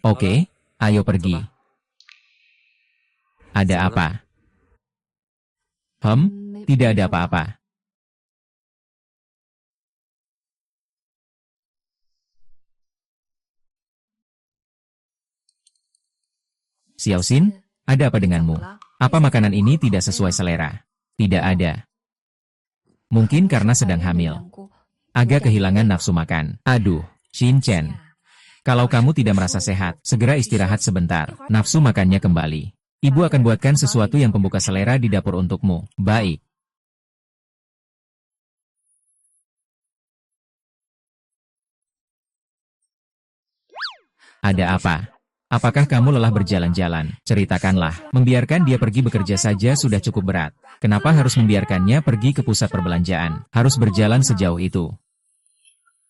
Oke, ayo pergi. Ada apa? Tidak ada apa-apa. Xiaoxin, ada apa denganmu? Apa makanan ini tidak sesuai selera? Tidak ada. Mungkin karena sedang hamil. Agak kehilangan nafsu makan. Aduh, Xin Chen. Kalau kamu tidak merasa sehat, segera istirahat sebentar. Nafsu makannya kembali. Ibu akan buatkan sesuatu yang pembuka selera di dapur untukmu. Baik. Ada apa? Apakah kamu lelah berjalan-jalan? Ceritakanlah. Membiarkan dia pergi bekerja saja sudah cukup berat. Kenapa harus membiarkannya pergi ke pusat perbelanjaan? Harus berjalan sejauh itu.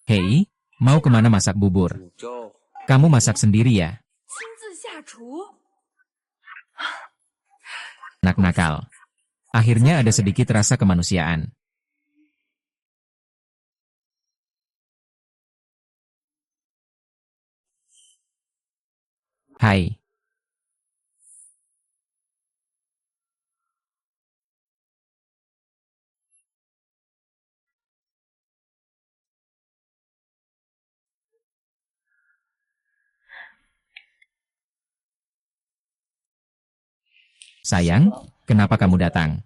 Hei, mau kemana masak bubur? Kamu masak sendiri ya? Anak nakal. Akhirnya ada sedikit rasa kemanusiaan. Hai. Sayang, kenapa kamu datang?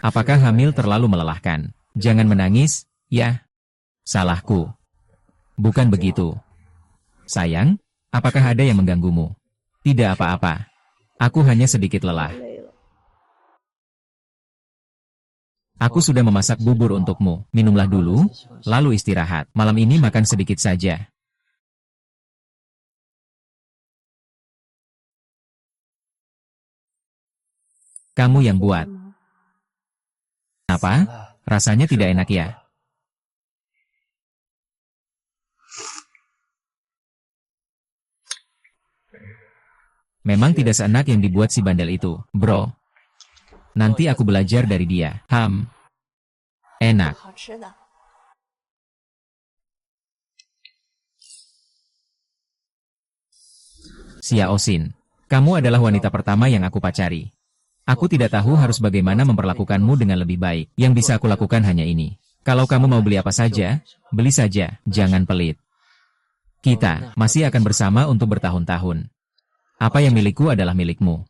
Apakah hamil terlalu melelahkan? Jangan menangis, ya. Salahku. Bukan begitu. Sayang, apakah ada yang mengganggumu? Tidak apa-apa. Aku hanya sedikit lelah. Aku sudah memasak bubur untukmu. Minumlah dulu, lalu istirahat. Malam ini makan sedikit saja. Kamu yang buat. Apa? Rasanya tidak enak ya? Memang tidak seenak yang dibuat si bandel itu, bro. Nanti aku belajar dari dia. Enak. Xia Osin, kamu adalah wanita pertama yang aku pacari. Aku tidak tahu harus bagaimana memperlakukanmu dengan lebih baik. Yang bisa aku lakukan hanya ini. Kalau kamu mau beli apa saja, beli saja, jangan pelit. Kita masih akan bersama untuk bertahun-tahun. Apa yang milikku adalah milikmu.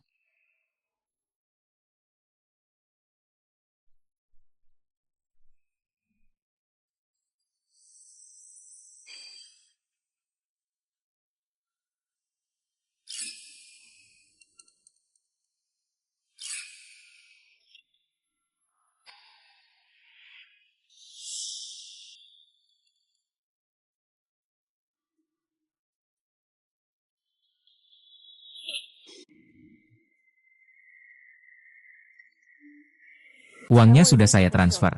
Uangnya sudah saya transfer.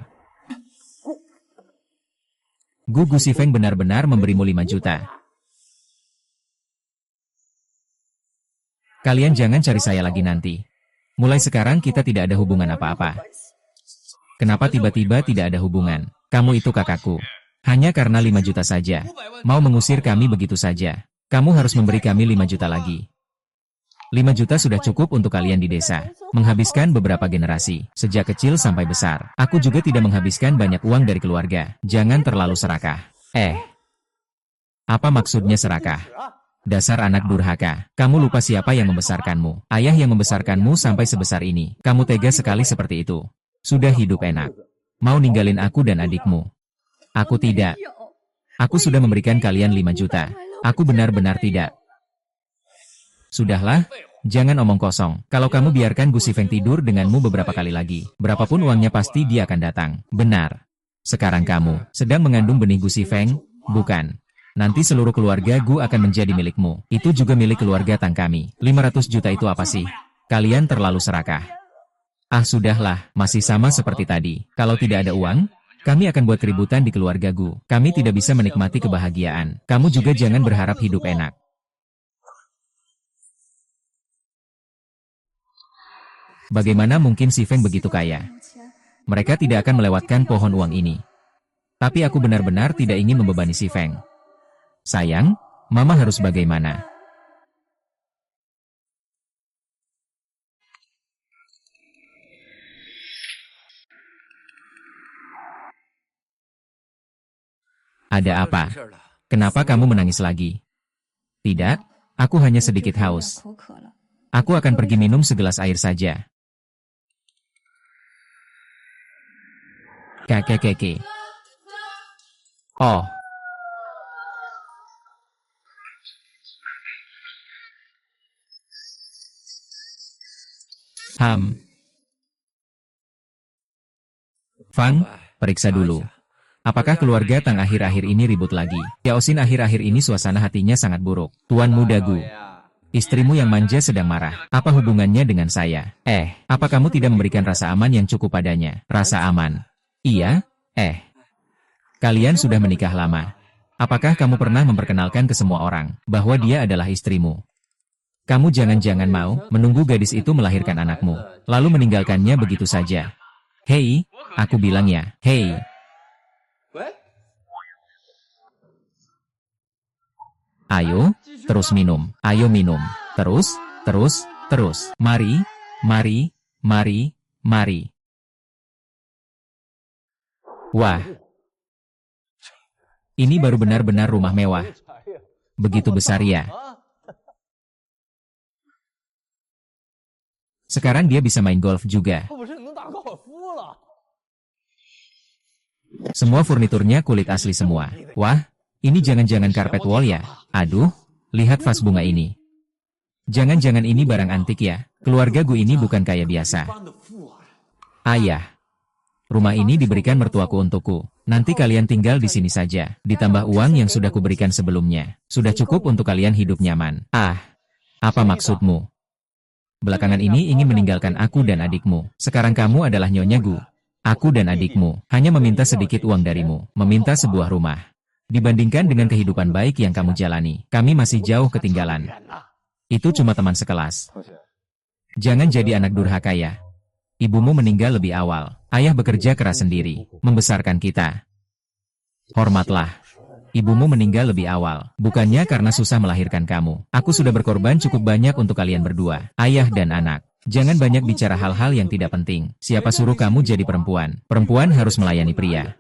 Gu Sifeng benar-benar memberimu 5 juta. Kalian jangan cari saya lagi nanti. Mulai sekarang kita tidak ada hubungan apa-apa. Kenapa tiba-tiba tidak ada hubungan? Kamu itu kakakku. Hanya karena 5 juta saja. Mau mengusir kami begitu saja. Kamu harus memberi kami 5 juta lagi. 5 juta sudah cukup untuk kalian di desa. Menghabiskan beberapa generasi, sejak kecil sampai besar. Aku juga tidak menghabiskan banyak uang dari keluarga. Jangan terlalu serakah. Apa maksudnya serakah? Dasar anak durhaka. Kamu lupa siapa yang membesarkanmu. Ayah yang membesarkanmu sampai sebesar ini. Kamu tega sekali seperti itu. Sudah hidup enak. Mau ninggalin aku dan adikmu. Aku tidak. Aku sudah memberikan kalian 5 juta. Aku benar-benar tidak. Sudahlah, jangan omong kosong. Kalau kamu biarkan Gu Sifeng tidur denganmu beberapa kali lagi, berapapun uangnya pasti dia akan datang. Benar. Sekarang kamu sedang mengandung benih Gu Sifeng? Bukan. Nanti seluruh keluarga Gu akan menjadi milikmu. Itu juga milik keluarga Tang kami. 500 juta itu apa sih? Kalian terlalu serakah. Sudahlah, masih sama seperti tadi. Kalau tidak ada uang, kami akan buat keributan di keluarga Gu. Kami tidak bisa menikmati kebahagiaan. Kamu juga jangan berharap hidup enak. Bagaimana mungkin Si Feng begitu kaya? Mereka tidak akan melewatkan pohon uang ini. Tapi aku benar-benar tidak ingin membebani Si Feng. Sayang, Mama harus bagaimana? Ada apa? Kenapa kamu menangis lagi? Tidak, aku hanya sedikit haus. Aku akan pergi minum segelas air saja. Kakek. Oh. Fang, periksa dulu. Apakah keluarga Tang akhir-akhir ini ribut lagi? Yaosin akhir-akhir ini suasana hatinya sangat buruk. Tuan muda Gu, istrimu yang manja sedang marah. Apa hubungannya dengan saya? Apa kamu tidak memberikan rasa aman yang cukup padanya? Rasa aman? Iya? Kalian sudah menikah lama. Apakah kamu pernah memperkenalkan ke semua orang bahwa dia adalah istrimu? Kamu jangan-jangan mau menunggu gadis itu melahirkan anakmu, lalu meninggalkannya begitu saja. Hei, aku bilang ya, hei. Ayo, terus minum. Ayo minum. Terus. Mari. Wah. Ini baru benar-benar rumah mewah. Begitu besar ya. Sekarang dia bisa main golf juga. Semua furniturnya kulit asli semua. Wah, ini jangan-jangan karpet wall ya? Aduh, lihat vas bunga ini. Jangan-jangan ini barang antik ya? Keluarga Gu ini bukan kaya biasa. Ayah, rumah ini diberikan mertuaku untukku. Nanti kalian tinggal di sini saja. Ditambah uang yang sudah kuberikan sebelumnya. Sudah cukup untuk kalian hidup nyaman. Ah, apa maksudmu? Belakangan ini ingin meninggalkan aku dan adikmu. Sekarang kamu adalah Nyonya Gu. Aku dan adikmu hanya meminta sedikit uang darimu. Meminta sebuah rumah. Dibandingkan dengan kehidupan baik yang kamu jalani, kami masih jauh ketinggalan. Itu cuma teman sekelas. Jangan jadi anak durhaka ya. Ibumu meninggal lebih awal. Ayah bekerja keras sendiri, membesarkan kita. Hormatlah. Ibumu meninggal lebih awal, bukannya karena susah melahirkan kamu. Aku sudah berkorban cukup banyak untuk kalian berdua, ayah dan anak. Jangan banyak bicara hal-hal yang tidak penting. Siapa suruh kamu jadi perempuan? Perempuan harus melayani pria.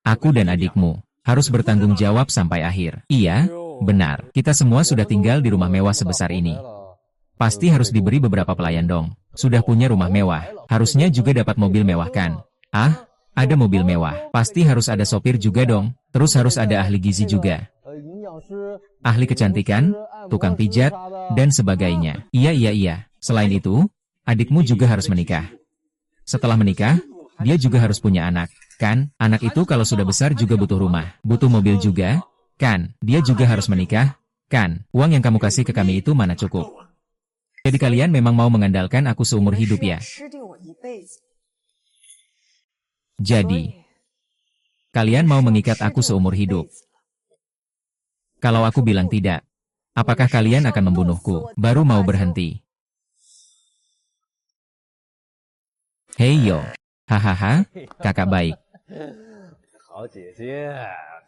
Aku dan adikmu harus bertanggung jawab sampai akhir. Iya, benar. Kita semua sudah tinggal di rumah mewah sebesar ini. Pasti harus diberi beberapa pelayan dong. Sudah punya rumah mewah, harusnya juga dapat mobil mewah kan? Ah, ada mobil mewah, pasti harus ada sopir juga dong. Terus harus ada ahli gizi juga. Ahli kecantikan, tukang pijat, dan sebagainya. Iya. Selain itu, adikmu juga harus menikah. Setelah menikah, dia juga harus punya anak, kan? Anak itu kalau sudah besar juga butuh rumah, butuh mobil juga, kan? Dia juga harus menikah, kan? Uang yang kamu kasih ke kami itu mana cukup? Jadi kalian memang mau mengandalkan aku seumur hidup ya? Jadi, kalian mau mengikat aku seumur hidup? Kalau aku bilang tidak, apakah kalian akan membunuhku, baru mau berhenti? Hei yo, hahaha, kakak baik.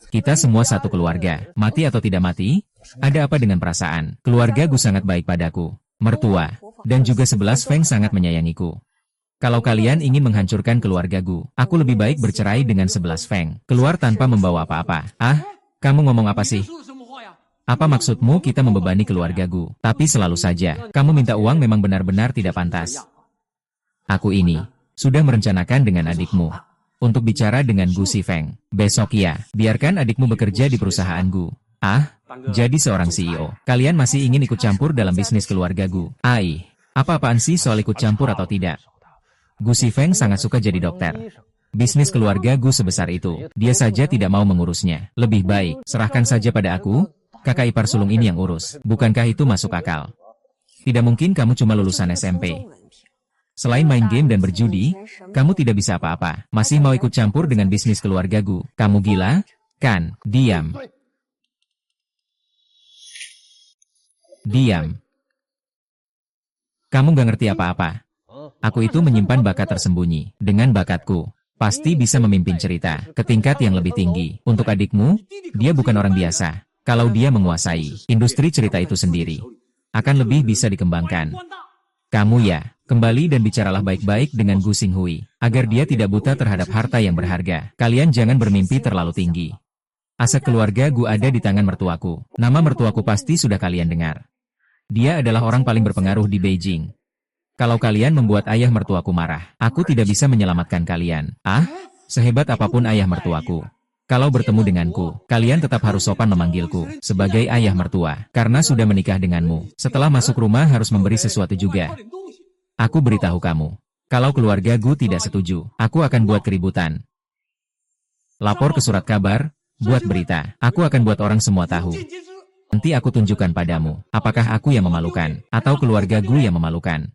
Kita semua satu keluarga, mati atau tidak mati, ada apa dengan perasaan? Keluarga Gu sangat baik padaku. Mertua, dan juga 11 Feng sangat menyayangiku. Kalau kalian ingin menghancurkan keluarga Gu, aku lebih baik bercerai dengan 11 Feng. Keluar tanpa membawa apa-apa. Ah, kamu ngomong apa sih? Apa maksudmu kita membebani keluarga Gu? Tapi selalu saja, kamu minta uang memang benar-benar tidak pantas. Aku ini sudah merencanakan dengan adikmu untuk bicara dengan Gu Si Feng. Besok ya, biarkan adikmu bekerja di perusahaan Gu. Ah, jadi seorang CEO. Kalian masih ingin ikut campur dalam bisnis keluarga Gu? Ai, apa-apaan sih soal ikut campur atau tidak? Gu Si Feng sangat suka jadi dokter. Bisnis keluarga Gu sebesar itu, dia saja tidak mau mengurusnya. Lebih baik, serahkan saja pada aku, kakak ipar sulung ini yang urus. Bukankah itu masuk akal? Tidak mungkin kamu cuma lulusan SMP. Selain main game dan berjudi, kamu tidak bisa apa-apa. Masih mau ikut campur dengan bisnis keluarga Gu? Kamu gila? Kan, diam. Diam. Kamu gak ngerti apa-apa. Aku itu menyimpan bakat tersembunyi. Dengan bakatku, pasti bisa memimpin cerita ke tingkat yang lebih tinggi. Untuk adikmu, dia bukan orang biasa. Kalau dia menguasai industri cerita itu sendiri, akan lebih bisa dikembangkan. Kamu ya, kembali dan bicaralah baik-baik dengan Gu Xinghui, agar dia tidak buta terhadap harta yang berharga. Kalian jangan bermimpi terlalu tinggi. Aset keluarga Gu ada di tangan mertuaku. Nama mertuaku pasti sudah kalian dengar. Dia adalah orang paling berpengaruh di Beijing. Kalau kalian membuat ayah mertuaku marah, aku tidak bisa menyelamatkan kalian. Ah, sehebat apapun ayah mertuaku. Kalau bertemu denganku, kalian tetap harus sopan memanggilku sebagai ayah mertua, karena sudah menikah denganmu. Setelah masuk rumah harus memberi sesuatu juga. Aku beritahu kamu, kalau keluarga Gu tidak setuju, aku akan buat keributan. Lapor ke surat kabar, buat berita, aku akan buat orang semua tahu. Nanti aku tunjukkan padamu, apakah aku yang memalukan, atau keluarga Gu yang memalukan.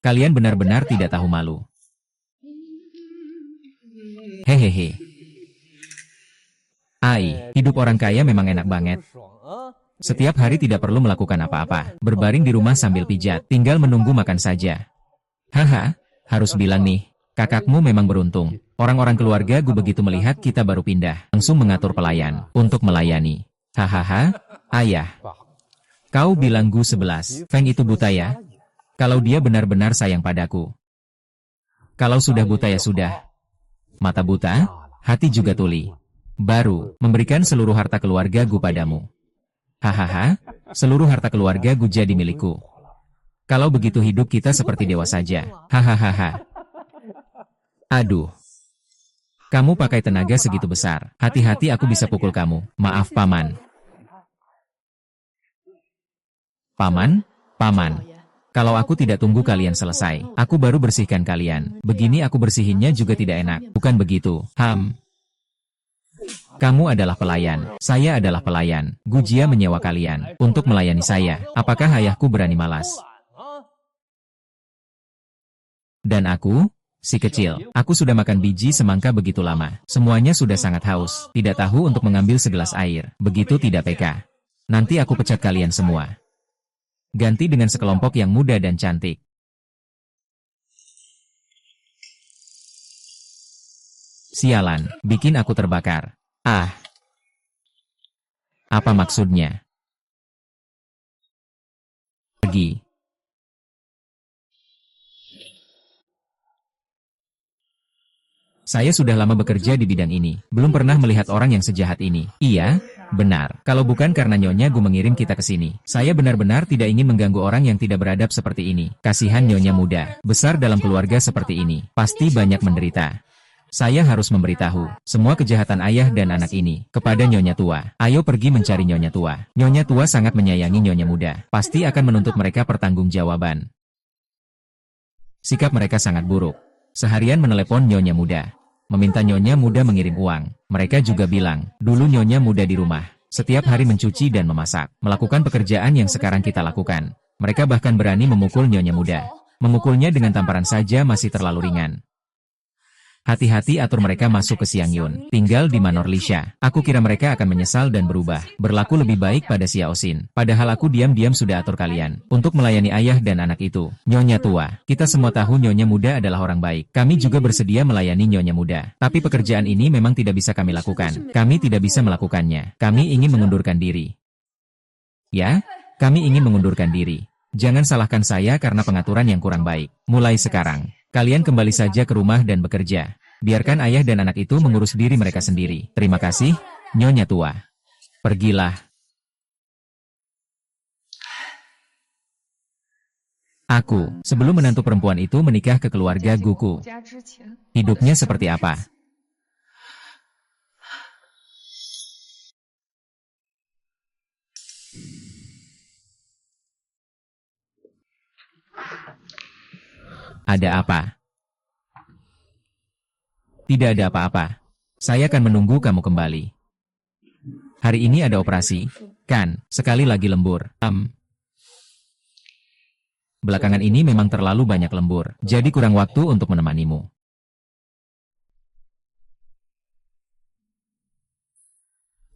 Kalian benar-benar tidak tahu malu. Hehehe. Ai, hidup orang kaya memang enak banget. Setiap hari tidak perlu melakukan apa-apa, berbaring di rumah sambil pijat, tinggal menunggu makan saja. Haha, harus bilang nih, kakakmu memang beruntung. Orang-orang keluarga Gu begitu melihat kita baru pindah, langsung mengatur pelayan untuk melayani. Hahaha, ayah. Kau bilang Gu 11, Feng itu buta ya? Kalau dia benar-benar sayang padaku. Kalau sudah buta ya sudah. Mata buta, hati juga tuli. Baru, memberikan seluruh harta keluarga Gu padamu. Hahaha, seluruh harta keluarga Gu jadi milikku. Kalau begitu hidup kita seperti dewa saja. Hahaha. Aduh. Kamu pakai tenaga segitu besar. Hati-hati aku bisa pukul kamu. Maaf paman. Paman, paman. Kalau aku tidak tunggu kalian selesai, aku baru bersihkan kalian. Begini aku bersihinnya juga tidak enak, bukan begitu? Kamu adalah pelayan, saya adalah pelayan. Gujia menyewa kalian untuk melayani saya. Apakah ayahku berani malas? Dan aku, si kecil, aku sudah makan biji semangka begitu lama. Semuanya sudah sangat haus, tidak tahu untuk mengambil segelas air. Begitu tidak peka. Nanti aku pecat kalian semua. Ganti dengan sekelompok yang muda dan cantik. Sialan, bikin aku terbakar. Apa maksudnya? Pergi. Saya sudah lama bekerja di bidang ini, belum pernah melihat orang yang sejahat ini. Iya, benar. Kalau bukan karena Nyonya Gu mengirim kita ke sini, saya benar-benar tidak ingin mengganggu orang yang tidak beradab seperti ini. Kasihan Nyonya muda, besar dalam keluarga seperti ini, pasti banyak menderita. Saya harus memberitahu semua kejahatan ayah dan anak ini kepada Nyonya tua. Ayo pergi mencari Nyonya tua. Nyonya tua sangat menyayangi Nyonya muda, pasti akan menuntut mereka pertanggungjawaban. Sikap mereka sangat buruk. Seharian menelepon Nyonya muda, meminta Nyonya muda mengirim uang. Mereka juga bilang, dulu Nyonya muda di rumah, setiap hari mencuci dan memasak, melakukan pekerjaan yang sekarang kita lakukan. Mereka bahkan berani memukul Nyonya muda. Memukulnya dengan tamparan saja masih terlalu ringan. Hati-hati atur mereka masuk ke Xiangyun, tinggal di Manor Lisha. Aku kira mereka akan menyesal dan berubah, berlaku lebih baik pada Xiaoxin. Padahal aku diam-diam sudah atur kalian, untuk melayani ayah dan anak itu. Nyonya tua, kita semua tahu Nyonya muda adalah orang baik. Kami juga bersedia melayani Nyonya muda. Tapi pekerjaan ini memang tidak bisa kami lakukan. Kami tidak bisa melakukannya. Kami ingin mengundurkan diri. Ya, kami ingin mengundurkan diri. Jangan salahkan saya karena pengaturan yang kurang baik. Mulai sekarang, kalian kembali saja ke rumah dan bekerja. Biarkan ayah dan anak itu mengurus diri mereka sendiri. Terima kasih, Nyonya tua. Pergilah. Aku, sebelum menantu perempuan itu menikah ke keluarga Guku, hidupnya seperti apa? Ada apa? Tidak ada apa-apa. Saya akan menunggu kamu kembali. Hari ini ada operasi, kan? Sekali lagi lembur. Belakangan ini memang terlalu banyak lembur, jadi kurang waktu untuk menemanimu.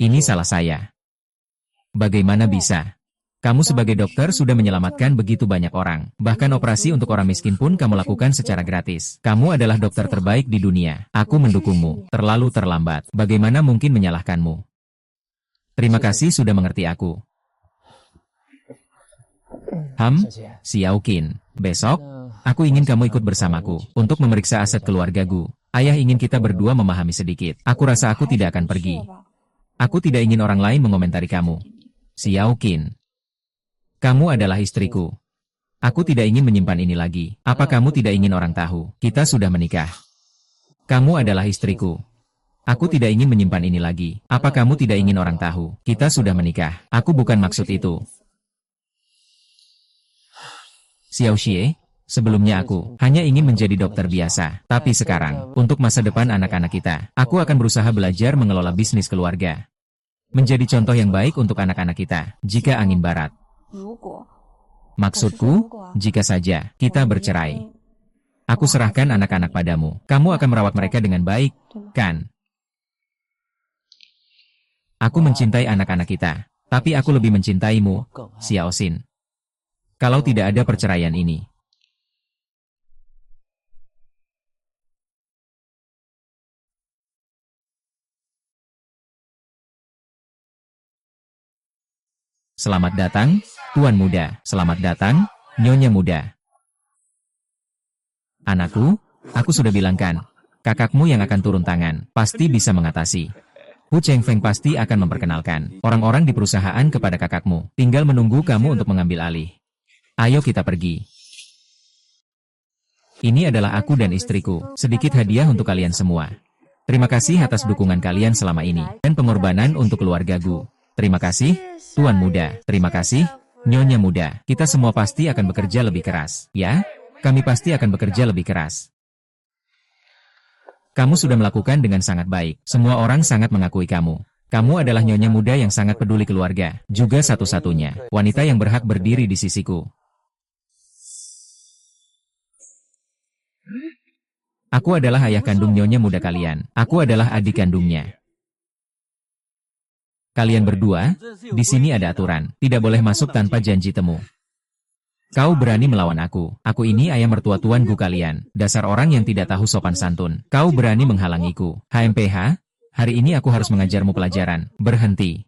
Ini salah saya. Bagaimana bisa? Kamu sebagai dokter sudah menyelamatkan begitu banyak orang. Bahkan operasi untuk orang miskin pun kamu lakukan secara gratis. Kamu adalah dokter terbaik di dunia. Aku mendukungmu. Terlalu terlambat. Bagaimana mungkin menyalahkanmu? Terima kasih sudah mengerti aku. Xiaoqin. Besok, aku ingin kamu ikut bersamaku untuk memeriksa aset keluarga Gu. Ayah ingin kita berdua memahami sedikit. Aku rasa aku tidak akan pergi. Aku tidak ingin orang lain mengomentari kamu. Xiaoqin. Kamu adalah istriku. Aku tidak ingin menyimpan ini lagi. Apa kamu tidak ingin orang tahu? Kita sudah menikah. Kamu adalah istriku. Aku tidak ingin menyimpan ini lagi. Apa kamu tidak ingin orang tahu? Kita sudah menikah. Aku bukan maksud itu. Xiao Xie, sebelumnya aku hanya ingin menjadi dokter biasa. Tapi sekarang, untuk masa depan anak-anak kita, aku akan berusaha belajar mengelola bisnis keluarga. Menjadi contoh yang baik untuk anak-anak kita, jika angin barat. Maksudku, jika saja kita bercerai, aku serahkan anak-anak padamu. Kamu akan merawat mereka dengan baik, kan? Aku mencintai anak-anak kita, tapi aku lebih mencintaimu, Xiaoxin. Kalau tidak ada perceraian ini. Selamat datang, Tuan Muda. Selamat datang, Nyonya Muda. Anakku, aku sudah bilangkan, kakakmu yang akan turun tangan, pasti bisa mengatasi. Hu Chengfeng pasti akan memperkenalkan orang-orang di perusahaan kepada kakakmu. Tinggal menunggu kamu untuk mengambil alih. Ayo kita pergi. Ini adalah aku dan istriku, sedikit hadiah untuk kalian semua. Terima kasih atas dukungan kalian selama ini, dan pengorbanan untuk keluarga Gu. Terima kasih, Tuan Muda. Terima kasih, Nyonya muda, kita semua pasti akan bekerja lebih keras, ya? Kami pasti akan bekerja lebih keras. Kamu sudah melakukan dengan sangat baik. Semua orang sangat mengakui kamu. Kamu adalah nyonya muda yang sangat peduli keluarga, juga satu-satunya wanita yang berhak berdiri di sisiku. Aku adalah ayah kandung nyonya muda kalian. Aku adalah adik kandungnya. Kalian berdua, di sini ada aturan. Tidak boleh masuk tanpa janji temu. Kau berani melawan aku. Aku ini ayah mertua Tuan Gu kalian. Dasar orang yang tidak tahu sopan santun. Kau berani menghalangiku. HMPH, hari ini aku harus mengajarmu pelajaran. Berhenti.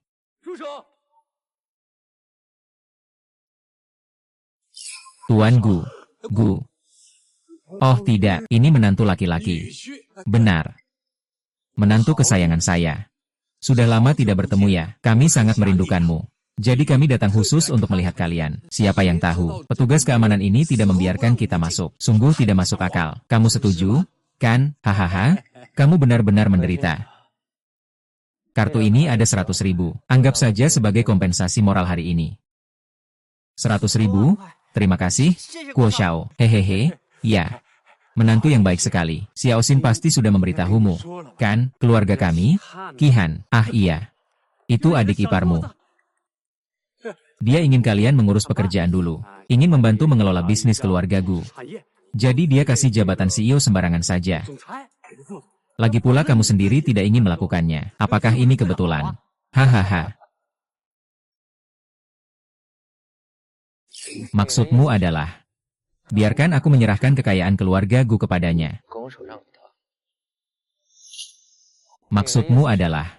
Tuan Gu. Gu. Oh tidak, ini menantu laki-laki. Benar. Menantu kesayangan saya. Sudah lama tidak bertemu ya, kami sangat merindukanmu. Jadi kami datang khusus untuk melihat kalian. Siapa yang tahu, petugas keamanan ini tidak membiarkan kita masuk. Sungguh tidak masuk akal. Kamu setuju? Kan? Hahaha. Kamu benar-benar menderita. Kartu ini ada 100.000. Anggap saja sebagai kompensasi moral hari ini. 100.000? Terima kasih, Kuo Xiao. Hehehe. Ya, menantu yang baik sekali. Xiao Xin pasti sudah memberitahumu, kan? Keluarga kami, Qihan. Ah iya, itu adik iparmu. Dia ingin kalian mengurus pekerjaan dulu. Ingin membantu mengelola bisnis keluarga Gu. Jadi dia kasih jabatan CEO sembarangan saja. Lagi pula kamu sendiri tidak ingin melakukannya. Apakah ini kebetulan? Hahaha. Maksudmu adalah biarkan aku menyerahkan kekayaan keluarga Gu kepadanya. Maksudmu adalah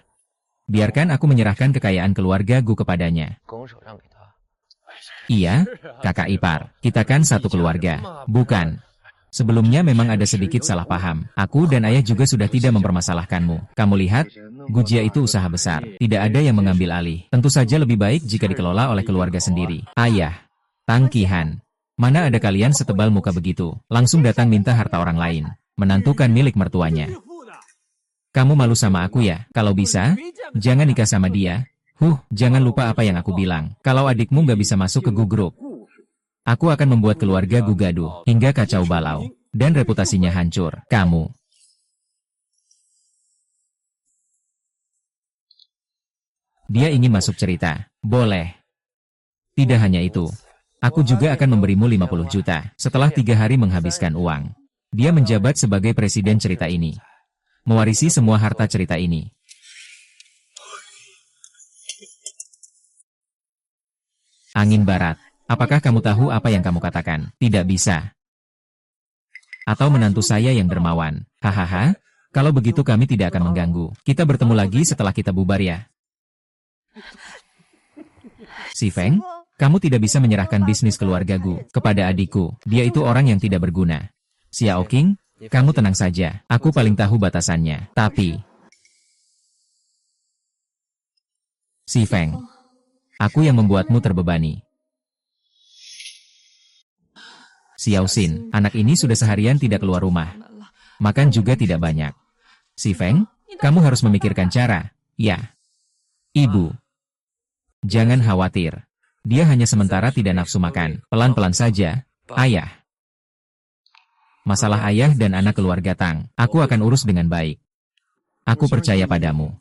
biarkan aku menyerahkan kekayaan keluarga Gu kepadanya. Iya, kakak ipar. Kita kan satu keluarga, bukan? Sebelumnya memang ada sedikit salah paham. Aku dan ayah juga sudah tidak mempermasalahkanmu. Kamu lihat, Gujia itu usaha besar. Tidak ada yang mengambil alih. Tentu saja lebih baik jika dikelola oleh keluarga sendiri. Ayah, Tang Qihan. Mana ada kalian setebal muka begitu, langsung datang minta harta orang lain. Menantukan milik mertuanya. Kamu malu sama aku ya? Kalau bisa, jangan nikah sama dia. Jangan lupa apa yang aku bilang. Kalau adikmu nggak bisa masuk ke Gu Group, aku akan membuat keluarga Gu gaduh, hingga kacau balau. Dan reputasinya hancur. Kamu. Dia ingin masuk cerita. Boleh. Tidak hanya itu. Aku juga akan memberimu 50 juta setelah 3 hari menghabiskan uang. Dia menjabat sebagai presiden cerita ini. Mewarisi semua harta cerita ini. Angin barat. Apakah kamu tahu apa yang kamu katakan? Tidak bisa. Atau menantu saya yang dermawan. Hahaha. Kalau begitu kami tidak akan mengganggu. Kita bertemu lagi setelah kita bubar ya. Si Feng? Kamu tidak bisa menyerahkan bisnis keluarga Gu kepada adikku. Dia itu orang yang tidak berguna. Xiao Qing, kamu tenang saja. Aku paling tahu batasannya. Tapi Si Feng, aku yang membuatmu terbebani. Xiao Xin, anak ini sudah seharian tidak keluar rumah. Makan juga tidak banyak. Si Feng, kamu harus memikirkan cara. Ya. Ibu. Jangan khawatir. Dia hanya sementara tidak nafsu makan. Pelan-pelan saja, ayah. Masalah ayah dan anak keluarga Tang, aku akan urus dengan baik. Aku percaya padamu.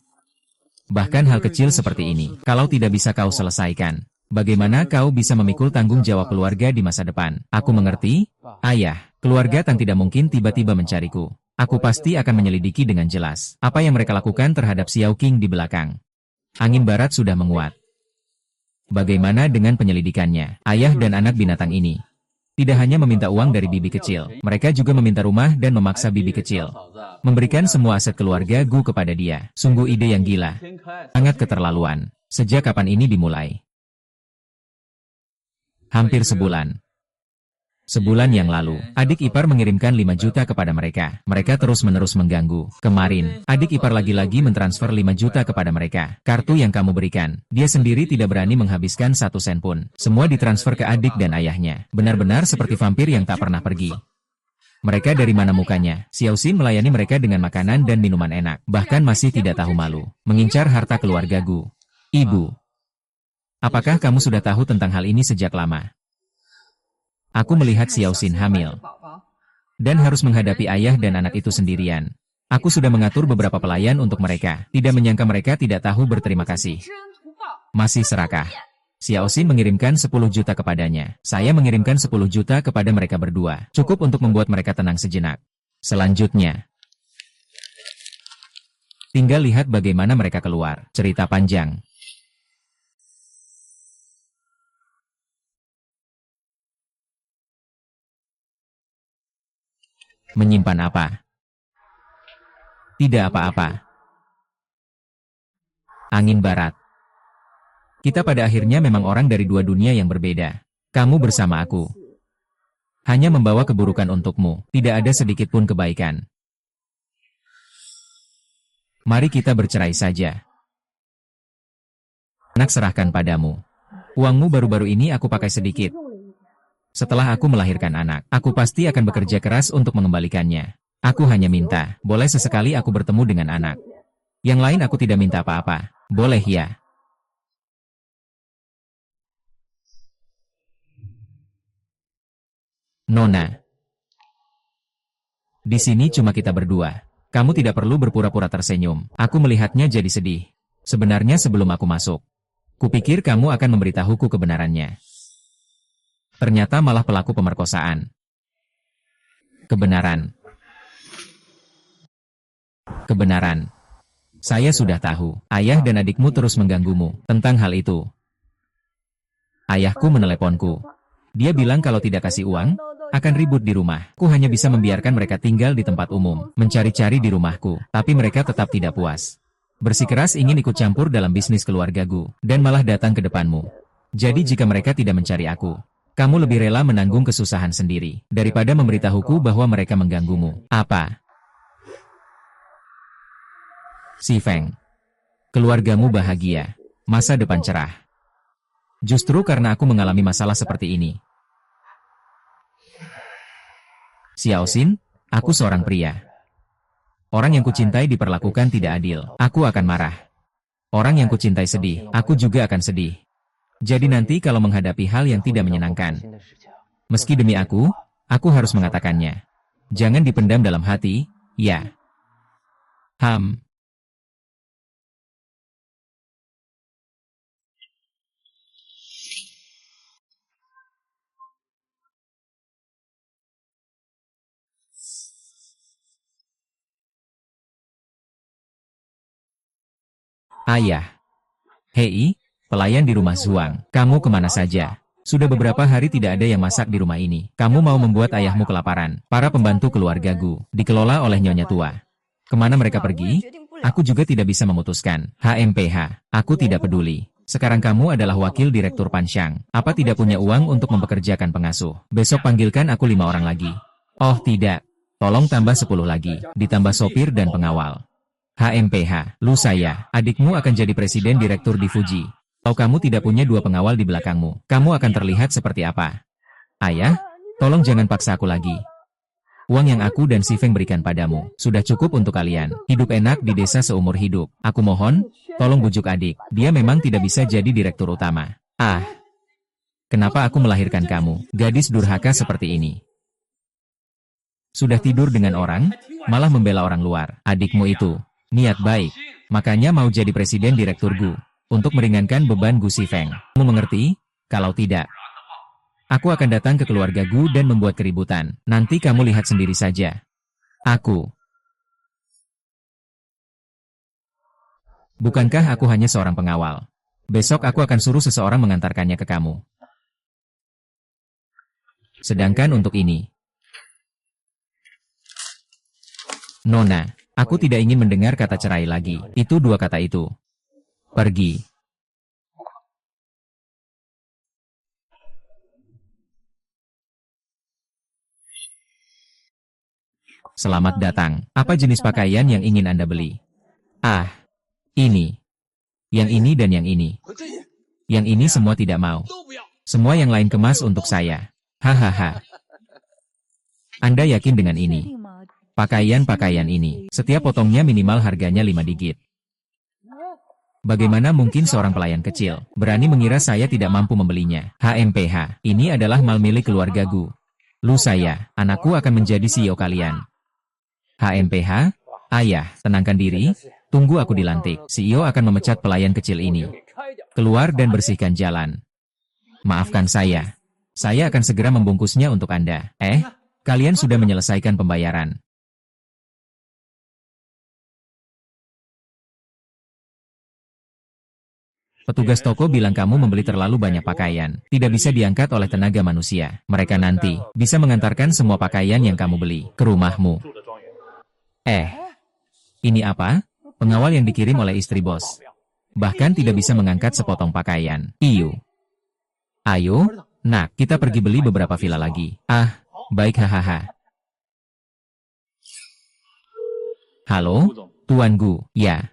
Bahkan hal kecil seperti ini, kalau tidak bisa kau selesaikan, bagaimana kau bisa memikul tanggung jawab keluarga di masa depan? Aku mengerti, ayah. Keluarga Tang tidak mungkin tiba-tiba mencariku. Aku pasti akan menyelidiki dengan jelas apa yang mereka lakukan terhadap Xiao Qing di belakang. Angin barat sudah menguat. Bagaimana dengan penyelidikannya? Ayah dan anak binatang ini tidak hanya meminta uang dari bibi kecil, mereka juga meminta rumah dan memaksa bibi kecil memberikan semua aset keluarga Gu kepada dia. Sungguh ide yang gila. Sangat keterlaluan. Sejak kapan ini dimulai? Hampir sebulan. Sebulan yang lalu, adik ipar mengirimkan 5 juta kepada mereka. Mereka terus-menerus mengganggu. Kemarin, adik ipar lagi-lagi mentransfer 5 juta kepada mereka. Kartu yang kamu berikan, dia sendiri tidak berani menghabiskan 1 sen pun. Semua ditransfer ke adik dan ayahnya. Benar-benar seperti vampir yang tak pernah pergi. Mereka dari mana mukanya? Xiao Xin melayani mereka dengan makanan dan minuman enak. Bahkan masih tidak tahu malu. Mengincar harta keluarga Gu. Ibu. Apakah kamu sudah tahu tentang hal ini sejak lama? Aku melihat Xiao Xin hamil. Dan harus menghadapi ayah dan anak itu sendirian. Aku sudah mengatur beberapa pelayan untuk mereka. Tidak menyangka mereka tidak tahu berterima kasih. Masih serakah. Xiao Xin mengirimkan 10 juta kepadanya. Saya mengirimkan 10 juta kepada mereka berdua. Cukup untuk membuat mereka tenang sejenak. Selanjutnya, tinggal lihat bagaimana mereka keluar. Cerita panjang. Menyimpan apa? Tidak apa-apa. Angin barat. Kita pada akhirnya memang orang dari dua dunia yang berbeda. Kamu bersama aku. Hanya membawa keburukan untukmu. Tidak ada sedikit pun kebaikan. Mari kita bercerai saja. Anak serahkan padamu. Uangmu baru-baru ini aku pakai sedikit. Setelah aku melahirkan anak, aku pasti akan bekerja keras untuk mengembalikannya. Aku hanya minta, boleh sesekali aku bertemu dengan anak. Yang lain aku tidak minta apa-apa. Boleh ya? Nona. Di sini cuma kita berdua. Kamu tidak perlu berpura-pura tersenyum. Aku melihatnya jadi sedih. Sebenarnya sebelum aku masuk, kupikir kamu akan memberitahuku kebenarannya. Ternyata malah pelaku pemerkosaan. Kebenaran. Kebenaran. Saya sudah tahu, ayah dan adikmu terus mengganggumu tentang hal itu. Ayahku meneleponku. Dia bilang kalau tidak kasih uang, akan ribut di rumah. Ku hanya bisa membiarkan mereka tinggal di tempat umum, mencari-cari di rumahku, tapi mereka tetap tidak puas. Bersikeras ingin ikut campur dalam bisnis keluargaku, dan malah datang ke depanmu. Jadi jika mereka tidak mencari aku, kamu lebih rela menanggung kesusahan sendiri, daripada memberitahuku bahwa mereka mengganggumu. Apa? Si Feng. Keluargamu bahagia. Masa depan cerah. Justru karena aku mengalami masalah seperti ini. Xiao Xin, aku seorang pria. Orang yang kucintai diperlakukan tidak adil. Aku akan marah. Orang yang kucintai sedih, aku juga akan sedih. Jadi nanti kalau menghadapi hal yang tidak menyenangkan, meski demi aku harus mengatakannya. Jangan dipendam dalam hati, ya. Ayah. Hei, pelayan di rumah Zuang, kamu kemana saja? Sudah beberapa hari tidak ada yang masak di rumah ini. Kamu mau membuat ayahmu kelaparan. Para pembantu keluarga Gu, dikelola oleh nyonya tua. Kemana mereka pergi? Aku juga tidak bisa memutuskan. HMPH, aku tidak peduli. Sekarang kamu adalah wakil direktur Pansyang. Apa tidak punya uang untuk mempekerjakan pengasuh? Besok panggilkan aku 5 orang lagi. Oh tidak, tolong tambah 10 lagi, ditambah sopir dan pengawal. HMPH, lu saya, adikmu akan jadi presiden direktur di Fuji. Kalau kamu tidak punya 2 pengawal di belakangmu, kamu akan terlihat seperti apa? Ayah, tolong jangan paksa aku lagi. Uang yang aku dan si Feng berikan padamu, sudah cukup untuk kalian. Hidup enak di desa seumur hidup. Aku mohon, tolong bujuk adik. Dia memang tidak bisa jadi direktur utama. Ah, kenapa aku melahirkan kamu, gadis durhaka seperti ini? Sudah tidur dengan orang, malah membela orang luar. Adikmu itu niat baik, makanya mau jadi presiden direktur Gu, untuk meringankan beban Gu Si Feng. Kamu mengerti? Kalau tidak, aku akan datang ke keluarga Gu dan membuat keributan. Nanti kamu lihat sendiri saja. Bukankah aku hanya seorang pengawal? Besok aku akan suruh seseorang mengantarkannya ke kamu. Sedangkan untuk ini, Nona, aku tidak ingin mendengar kata cerai lagi. Itu 2 kata itu. Pergi. Selamat datang. Apa jenis pakaian yang ingin Anda beli? Ah, ini. Yang ini dan yang ini. Yang ini semua tidak mau. Semua yang lain kemas untuk saya. Hahaha. Anda yakin dengan ini? Pakaian-pakaian ini, setiap potongnya minimal harganya 5 digit. Bagaimana mungkin seorang pelayan kecil berani mengira saya tidak mampu membelinya? HMPH, ini adalah mal milik keluarga Gu. Lu saya, anakku akan menjadi CEO kalian. HMPH, ayah, tenangkan diri, tunggu aku dilantik. CEO akan memecat pelayan kecil ini. Keluar dan bersihkan jalan. Maafkan saya. Saya akan segera membungkusnya untuk Anda. Kalian sudah menyelesaikan pembayaran. Petugas toko bilang kamu membeli terlalu banyak pakaian. Tidak bisa diangkat oleh tenaga manusia. Mereka nanti bisa mengantarkan semua pakaian yang kamu beli ke rumahmu. Ini apa? Pengawal yang dikirim oleh istri bos. Bahkan tidak bisa mengangkat sepotong pakaian. Ayo, nak, kita pergi beli beberapa villa lagi. Baik, hahaha. Halo, Tuan Gu, ya.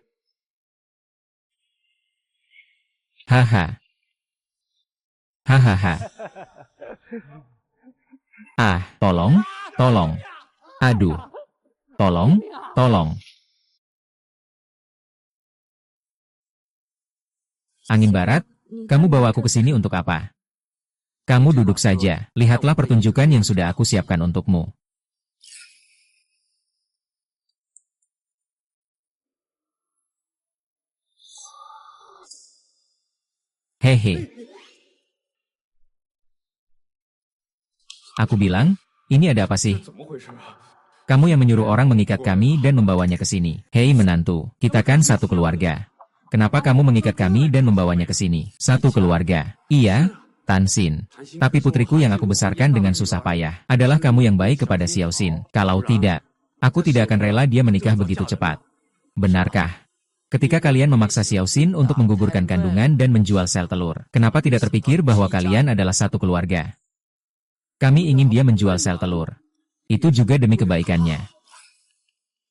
Haha. Tolong. Aduh. Tolong. Angin barat, kamu bawa aku ke sini untuk apa? Kamu duduk saja, lihatlah pertunjukan yang sudah aku siapkan untukmu. Hehe. Aku bilang, ini ada apa sih? Kamu yang menyuruh orang mengikat kami dan membawanya ke sini. Hei menantu, kita kan satu keluarga. Kenapa kamu mengikat kami dan membawanya ke sini? Satu keluarga. Iya, Tan Xin. Tapi putriku yang aku besarkan dengan susah payah adalah kamu yang baik kepada Xiao Xin. Kalau tidak, aku tidak akan rela dia menikah begitu cepat. Benarkah? Ketika kalian memaksa Xiao Xin untuk menggugurkan kandungan dan menjual sel telur, kenapa tidak terpikir bahwa kalian adalah satu keluarga? Kami ingin dia menjual sel telur. Itu juga demi kebaikannya.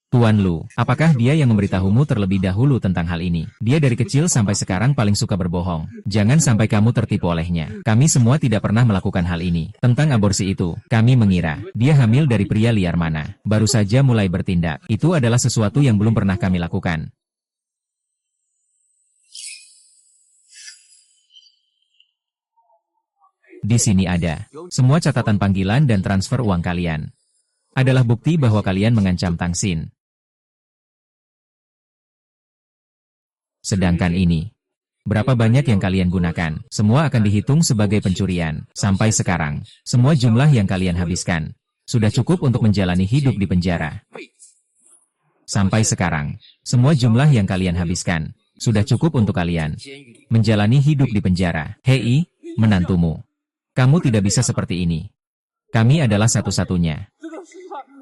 Tuan Lu, apakah dia yang memberitahumu terlebih dahulu tentang hal ini? Dia dari kecil sampai sekarang paling suka berbohong. Jangan sampai kamu tertipu olehnya. Kami semua tidak pernah melakukan hal ini. Tentang aborsi itu, kami mengira dia hamil dari pria liar mana. Baru saja mulai bertindak. Itu adalah sesuatu yang belum pernah kami lakukan. Di sini ada semua catatan panggilan dan transfer uang kalian. Adalah bukti bahwa kalian mengancam Tang Xin. Sedangkan ini, berapa banyak yang kalian gunakan? Semua akan dihitung sebagai pencurian. Sampai sekarang, semua jumlah yang kalian habiskan sudah cukup untuk menjalani hidup di penjara. Sampai sekarang, semua jumlah yang kalian habiskan sudah cukup untuk kalian menjalani hidup di penjara. Hei, menantumu. Kamu tidak bisa seperti ini. Kami adalah satu-satunya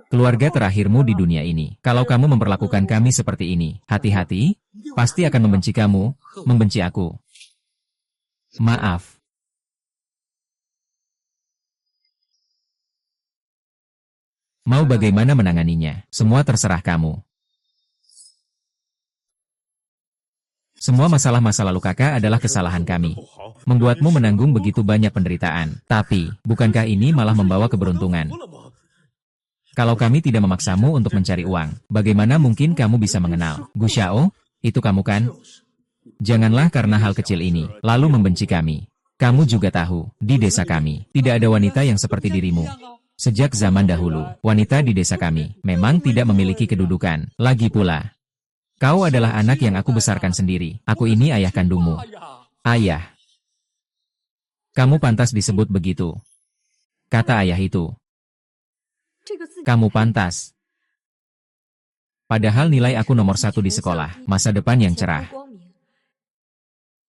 keluarga terakhirmu di dunia ini. Kalau kamu memperlakukan kami seperti ini, hati-hati, pasti akan membenci kamu, membenci aku. Maaf. Mau bagaimana menanganinya? Semua terserah kamu. Semua masalah-masa lalu kakak adalah kesalahan kami. Membuatmu menanggung begitu banyak penderitaan. Tapi, bukankah ini malah membawa keberuntungan? Kalau kami tidak memaksamu untuk mencari uang, bagaimana mungkin kamu bisa mengenal Gu Xiao? Itu kamu kan? Janganlah karena hal kecil ini, lalu membenci kami. Kamu juga tahu, di desa kami, tidak ada wanita yang seperti dirimu. Sejak zaman dahulu, wanita di desa kami memang tidak memiliki kedudukan. Lagi pula, kau adalah anak yang aku besarkan sendiri. Aku ini ayah kandungmu. Ayah. Kamu pantas disebut begitu. Kata ayah itu. Kamu pantas. Padahal nilai aku nomor 1 di sekolah, masa depan yang cerah.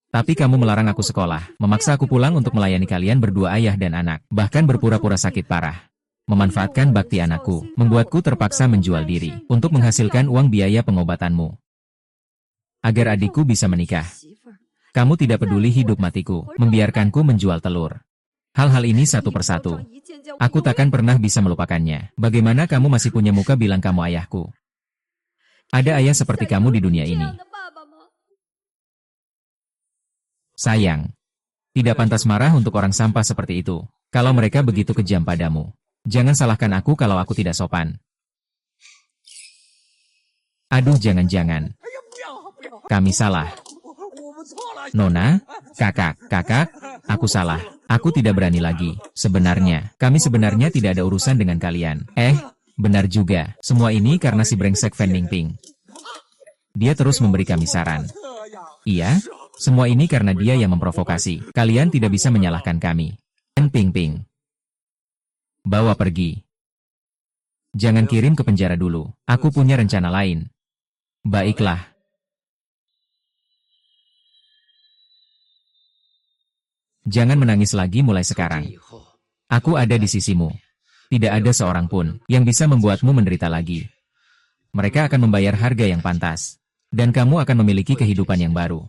Tapi kamu melarang aku sekolah, memaksa aku pulang untuk melayani kalian berdua ayah dan anak, bahkan berpura-pura sakit parah. Memanfaatkan bakti anakku, membuatku terpaksa menjual diri, untuk menghasilkan uang biaya pengobatanmu. Agar adikku bisa menikah. Kamu tidak peduli hidup matiku, membiarkanku menjual telur. Hal-hal ini satu persatu. Aku takkan pernah bisa melupakannya. Bagaimana kamu masih punya muka bilang kamu ayahku? Ada ayah seperti kamu di dunia ini. Sayang. Tidak pantas marah untuk orang sampah seperti itu. Kalau mereka begitu kejam padamu. Jangan salahkan aku kalau aku tidak sopan. Aduh, jangan-jangan. Kami salah. Nona, kakak, aku salah. Aku tidak berani lagi. Sebenarnya, kami sebenarnya tidak ada urusan dengan kalian. Benar juga. Semua ini karena si brengsek Fan Ningping. Dia terus memberi kami saran. Iya, semua ini karena dia yang memprovokasi. Kalian tidak bisa menyalahkan kami. Ping Ping. Bawa pergi. Jangan kirim ke penjara dulu. Aku punya rencana lain. Baiklah. Jangan menangis lagi mulai sekarang. Aku ada di sisimu. Tidak ada seorang pun yang bisa membuatmu menderita lagi. Mereka akan membayar harga yang pantas. Dan kamu akan memiliki kehidupan yang baru.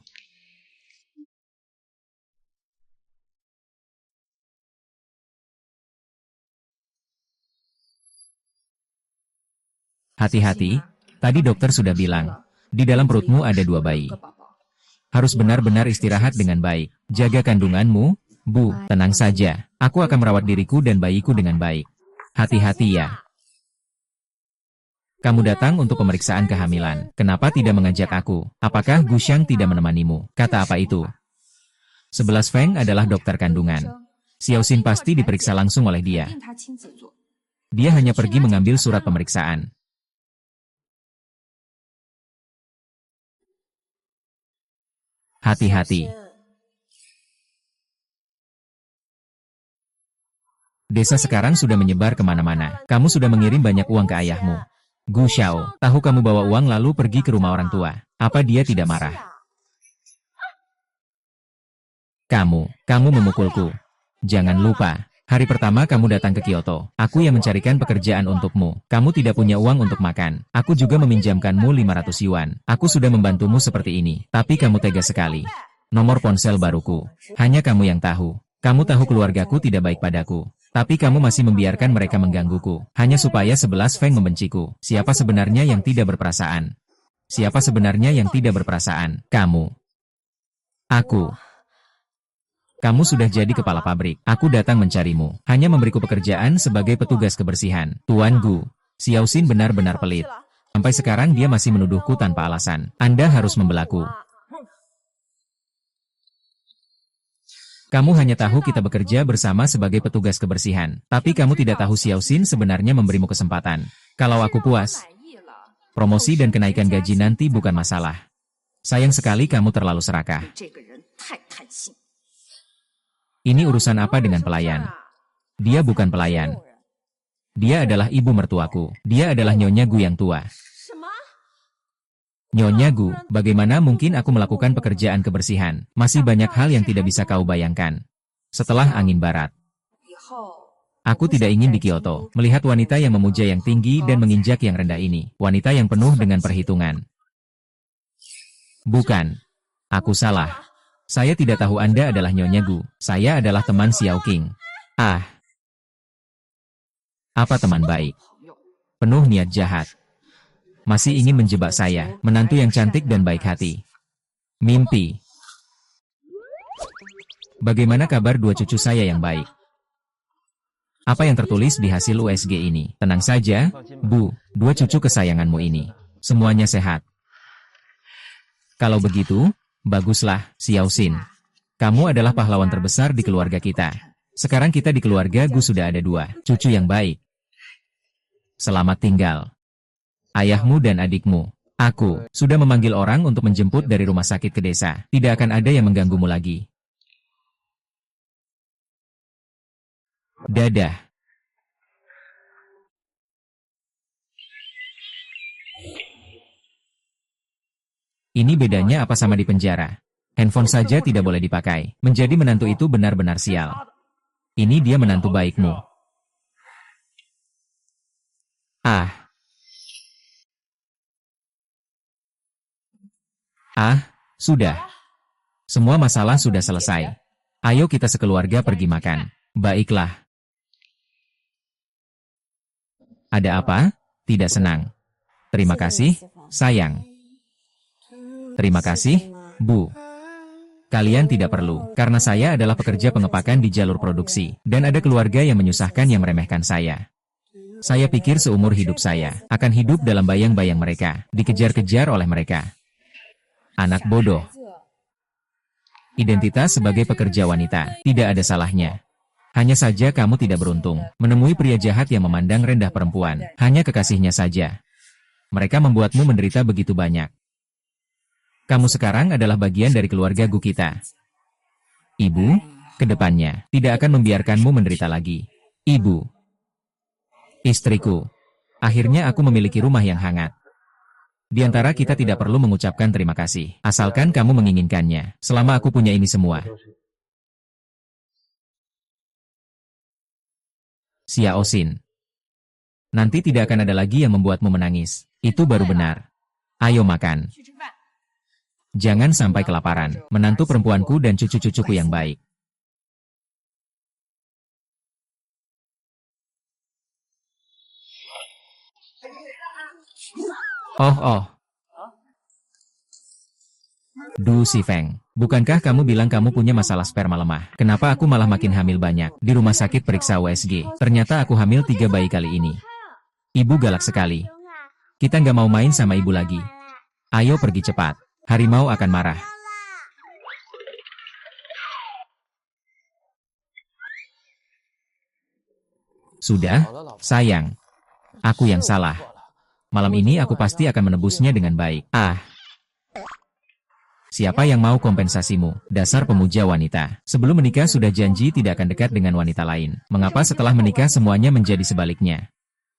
Hati-hati, tadi dokter sudah bilang, di dalam perutmu ada 2 bayi. Harus benar-benar istirahat dengan baik. Jaga kandunganmu, Bu. Tenang saja, aku akan merawat diriku dan bayiku dengan baik. Hati-hati ya. Kamu datang untuk pemeriksaan kehamilan. Kenapa tidak mengajak aku? Apakah Gu Xiang tidak menemanimu? Kata apa itu? 11 Feng adalah dokter kandungan. Xiao Xin pasti diperiksa langsung oleh dia. Dia hanya pergi mengambil surat pemeriksaan. Hati-hati. Desa sekarang sudah menyebar kemana-mana. Kamu sudah mengirim banyak uang ke ayahmu. Gu Xiao, tahu kamu bawa uang lalu pergi ke rumah orang tua. Apa dia tidak marah? Kamu memukulku. Jangan lupa, hari pertama kamu datang ke Kyoto. Aku yang mencarikan pekerjaan untukmu. Kamu tidak punya uang untuk makan. Aku juga meminjamkanmu 500 yuan. Aku sudah membantumu seperti ini. Tapi kamu tega sekali. Nomor ponsel baruku. Hanya kamu yang tahu. Kamu tahu keluargaku tidak baik padaku. Tapi kamu masih membiarkan mereka menggangguku. Hanya supaya 11 Feng membenciku. Siapa sebenarnya yang tidak berperasaan? Siapa sebenarnya yang tidak berperasaan? Kamu. Aku. Kamu sudah jadi kepala pabrik. Aku datang mencarimu. Hanya memberiku pekerjaan sebagai petugas kebersihan. Tuan Gu, Xiao Xin benar-benar pelit. Sampai sekarang dia masih menuduhku tanpa alasan. Anda harus membelaku. Kamu hanya tahu kita bekerja bersama sebagai petugas kebersihan. Tapi kamu tidak tahu Xiao Xin sebenarnya memberimu kesempatan. Kalau aku puas, promosi dan kenaikan gaji nanti bukan masalah. Sayang sekali kamu terlalu serakah. Ini urusan apa dengan pelayan? Dia bukan pelayan. Dia adalah ibu mertuaku. Dia adalah Nyonya Gu yang tua. Nyonya Gu, bagaimana mungkin aku melakukan pekerjaan kebersihan? Masih banyak hal yang tidak bisa kau bayangkan. Setelah angin barat. Aku tidak ingin di Kyoto, melihat wanita yang memuja yang tinggi dan menginjak yang rendah ini. Wanita yang penuh dengan perhitungan. Bukan. Aku salah. Saya tidak tahu Anda adalah Nyonya Gu. Saya adalah teman Xiao Qing. Apa teman baik? Penuh niat jahat. Masih ingin menjebak saya, menantu yang cantik dan baik hati. Mimpi. Bagaimana kabar 2 cucu saya yang baik? Apa yang tertulis di hasil USG ini? Tenang saja, Bu, 2 cucu kesayanganmu ini. Semuanya sehat. Kalau begitu, baguslah, Xiao Xin. Kamu adalah pahlawan terbesar di keluarga kita. Sekarang kita di keluarga Gu sudah ada 2 cucu yang baik. Selamat tinggal. Ayahmu dan adikmu. Aku sudah memanggil orang untuk menjemput dari rumah sakit ke desa. Tidak akan ada yang mengganggumu lagi. Dadah. Ini bedanya apa sama di penjara? Handphone saja tidak boleh dipakai. Menjadi menantu itu benar-benar sial. Ini dia menantu baikmu. Sudah. Semua masalah sudah selesai. Ayo kita sekeluarga pergi makan. Baiklah. Ada apa? Tidak senang. Terima kasih, sayang. Terima kasih, Bu. Kalian tidak perlu, karena saya adalah pekerja pengepakan di jalur produksi, dan ada keluarga yang menyusahkan yang meremehkan saya. Saya pikir seumur hidup saya akan hidup dalam bayang-bayang mereka, dikejar-kejar oleh mereka. Anak bodoh. Identitas sebagai pekerja wanita, tidak ada salahnya. Hanya saja kamu tidak beruntung, menemui pria jahat yang memandang rendah perempuan, hanya kekasihnya saja. Mereka membuatmu menderita begitu banyak. Kamu sekarang adalah bagian dari keluarga Gu kita. Ibu, ke depannya, tidak akan membiarkanmu menderita lagi. Ibu. Istriku. Akhirnya aku memiliki rumah yang hangat. Di antara kita tidak perlu mengucapkan terima kasih, asalkan kamu menginginkannya, selama aku punya ini semua. Xiao Xin. Nanti tidak akan ada lagi yang membuatmu menangis. Itu baru benar. Ayo makan. Jangan sampai kelaparan, menantu perempuanku dan cucu-cucuku yang baik. Oh. Du Si Feng, bukankah kamu bilang kamu punya masalah sperma lemah? Kenapa aku malah makin hamil banyak? Di rumah sakit periksa USG, ternyata aku hamil 3 bayi kali ini. Ibu galak sekali. Kita nggak mau main sama ibu lagi. Ayo pergi cepat. Harimau akan marah. Sudah, sayang. Aku yang salah. Malam ini aku pasti akan menebusnya dengan baik. Siapa yang mau kompensasimu? Dasar pemuja wanita. Sebelum menikah sudah janji tidak akan dekat dengan wanita lain. Mengapa setelah menikah semuanya menjadi sebaliknya?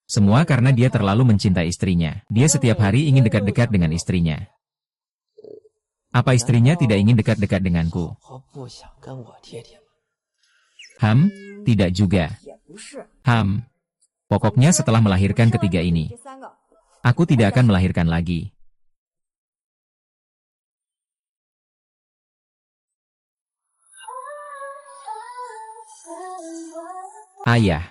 Semua karena dia terlalu mencintai istrinya. Dia setiap hari ingin dekat-dekat dengan istrinya. Apa istrinya tidak ingin dekat-dekat denganku? Tidak juga. Pokoknya setelah melahirkan ketiga ini, aku tidak akan melahirkan lagi. Ayah.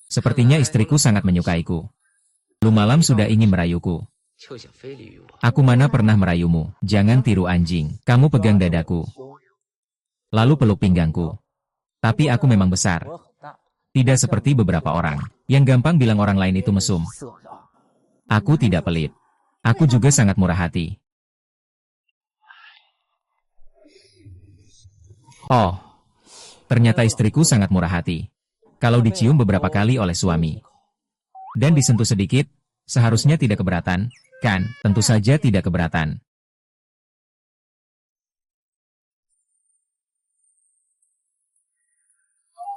Sepertinya istriku sangat menyukaiku. Lu malam sudah ingin merayuku. Aku mana pernah merayumu? Jangan tiru anjing. Kamu pegang dadaku. Lalu peluk pinggangku. Tapi aku memang besar. Tidak seperti beberapa orang yang gampang bilang orang lain itu mesum. Aku tidak pelit. Aku juga sangat murah hati. Oh, ternyata istriku sangat murah hati. Kalau dicium beberapa kali oleh suami dan disentuh sedikit, seharusnya tidak keberatan, kan? Tentu saja tidak keberatan.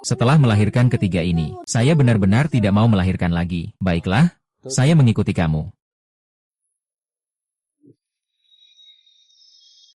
Setelah melahirkan ketiga ini, saya benar-benar tidak mau melahirkan lagi. Baiklah, saya mengikuti kamu.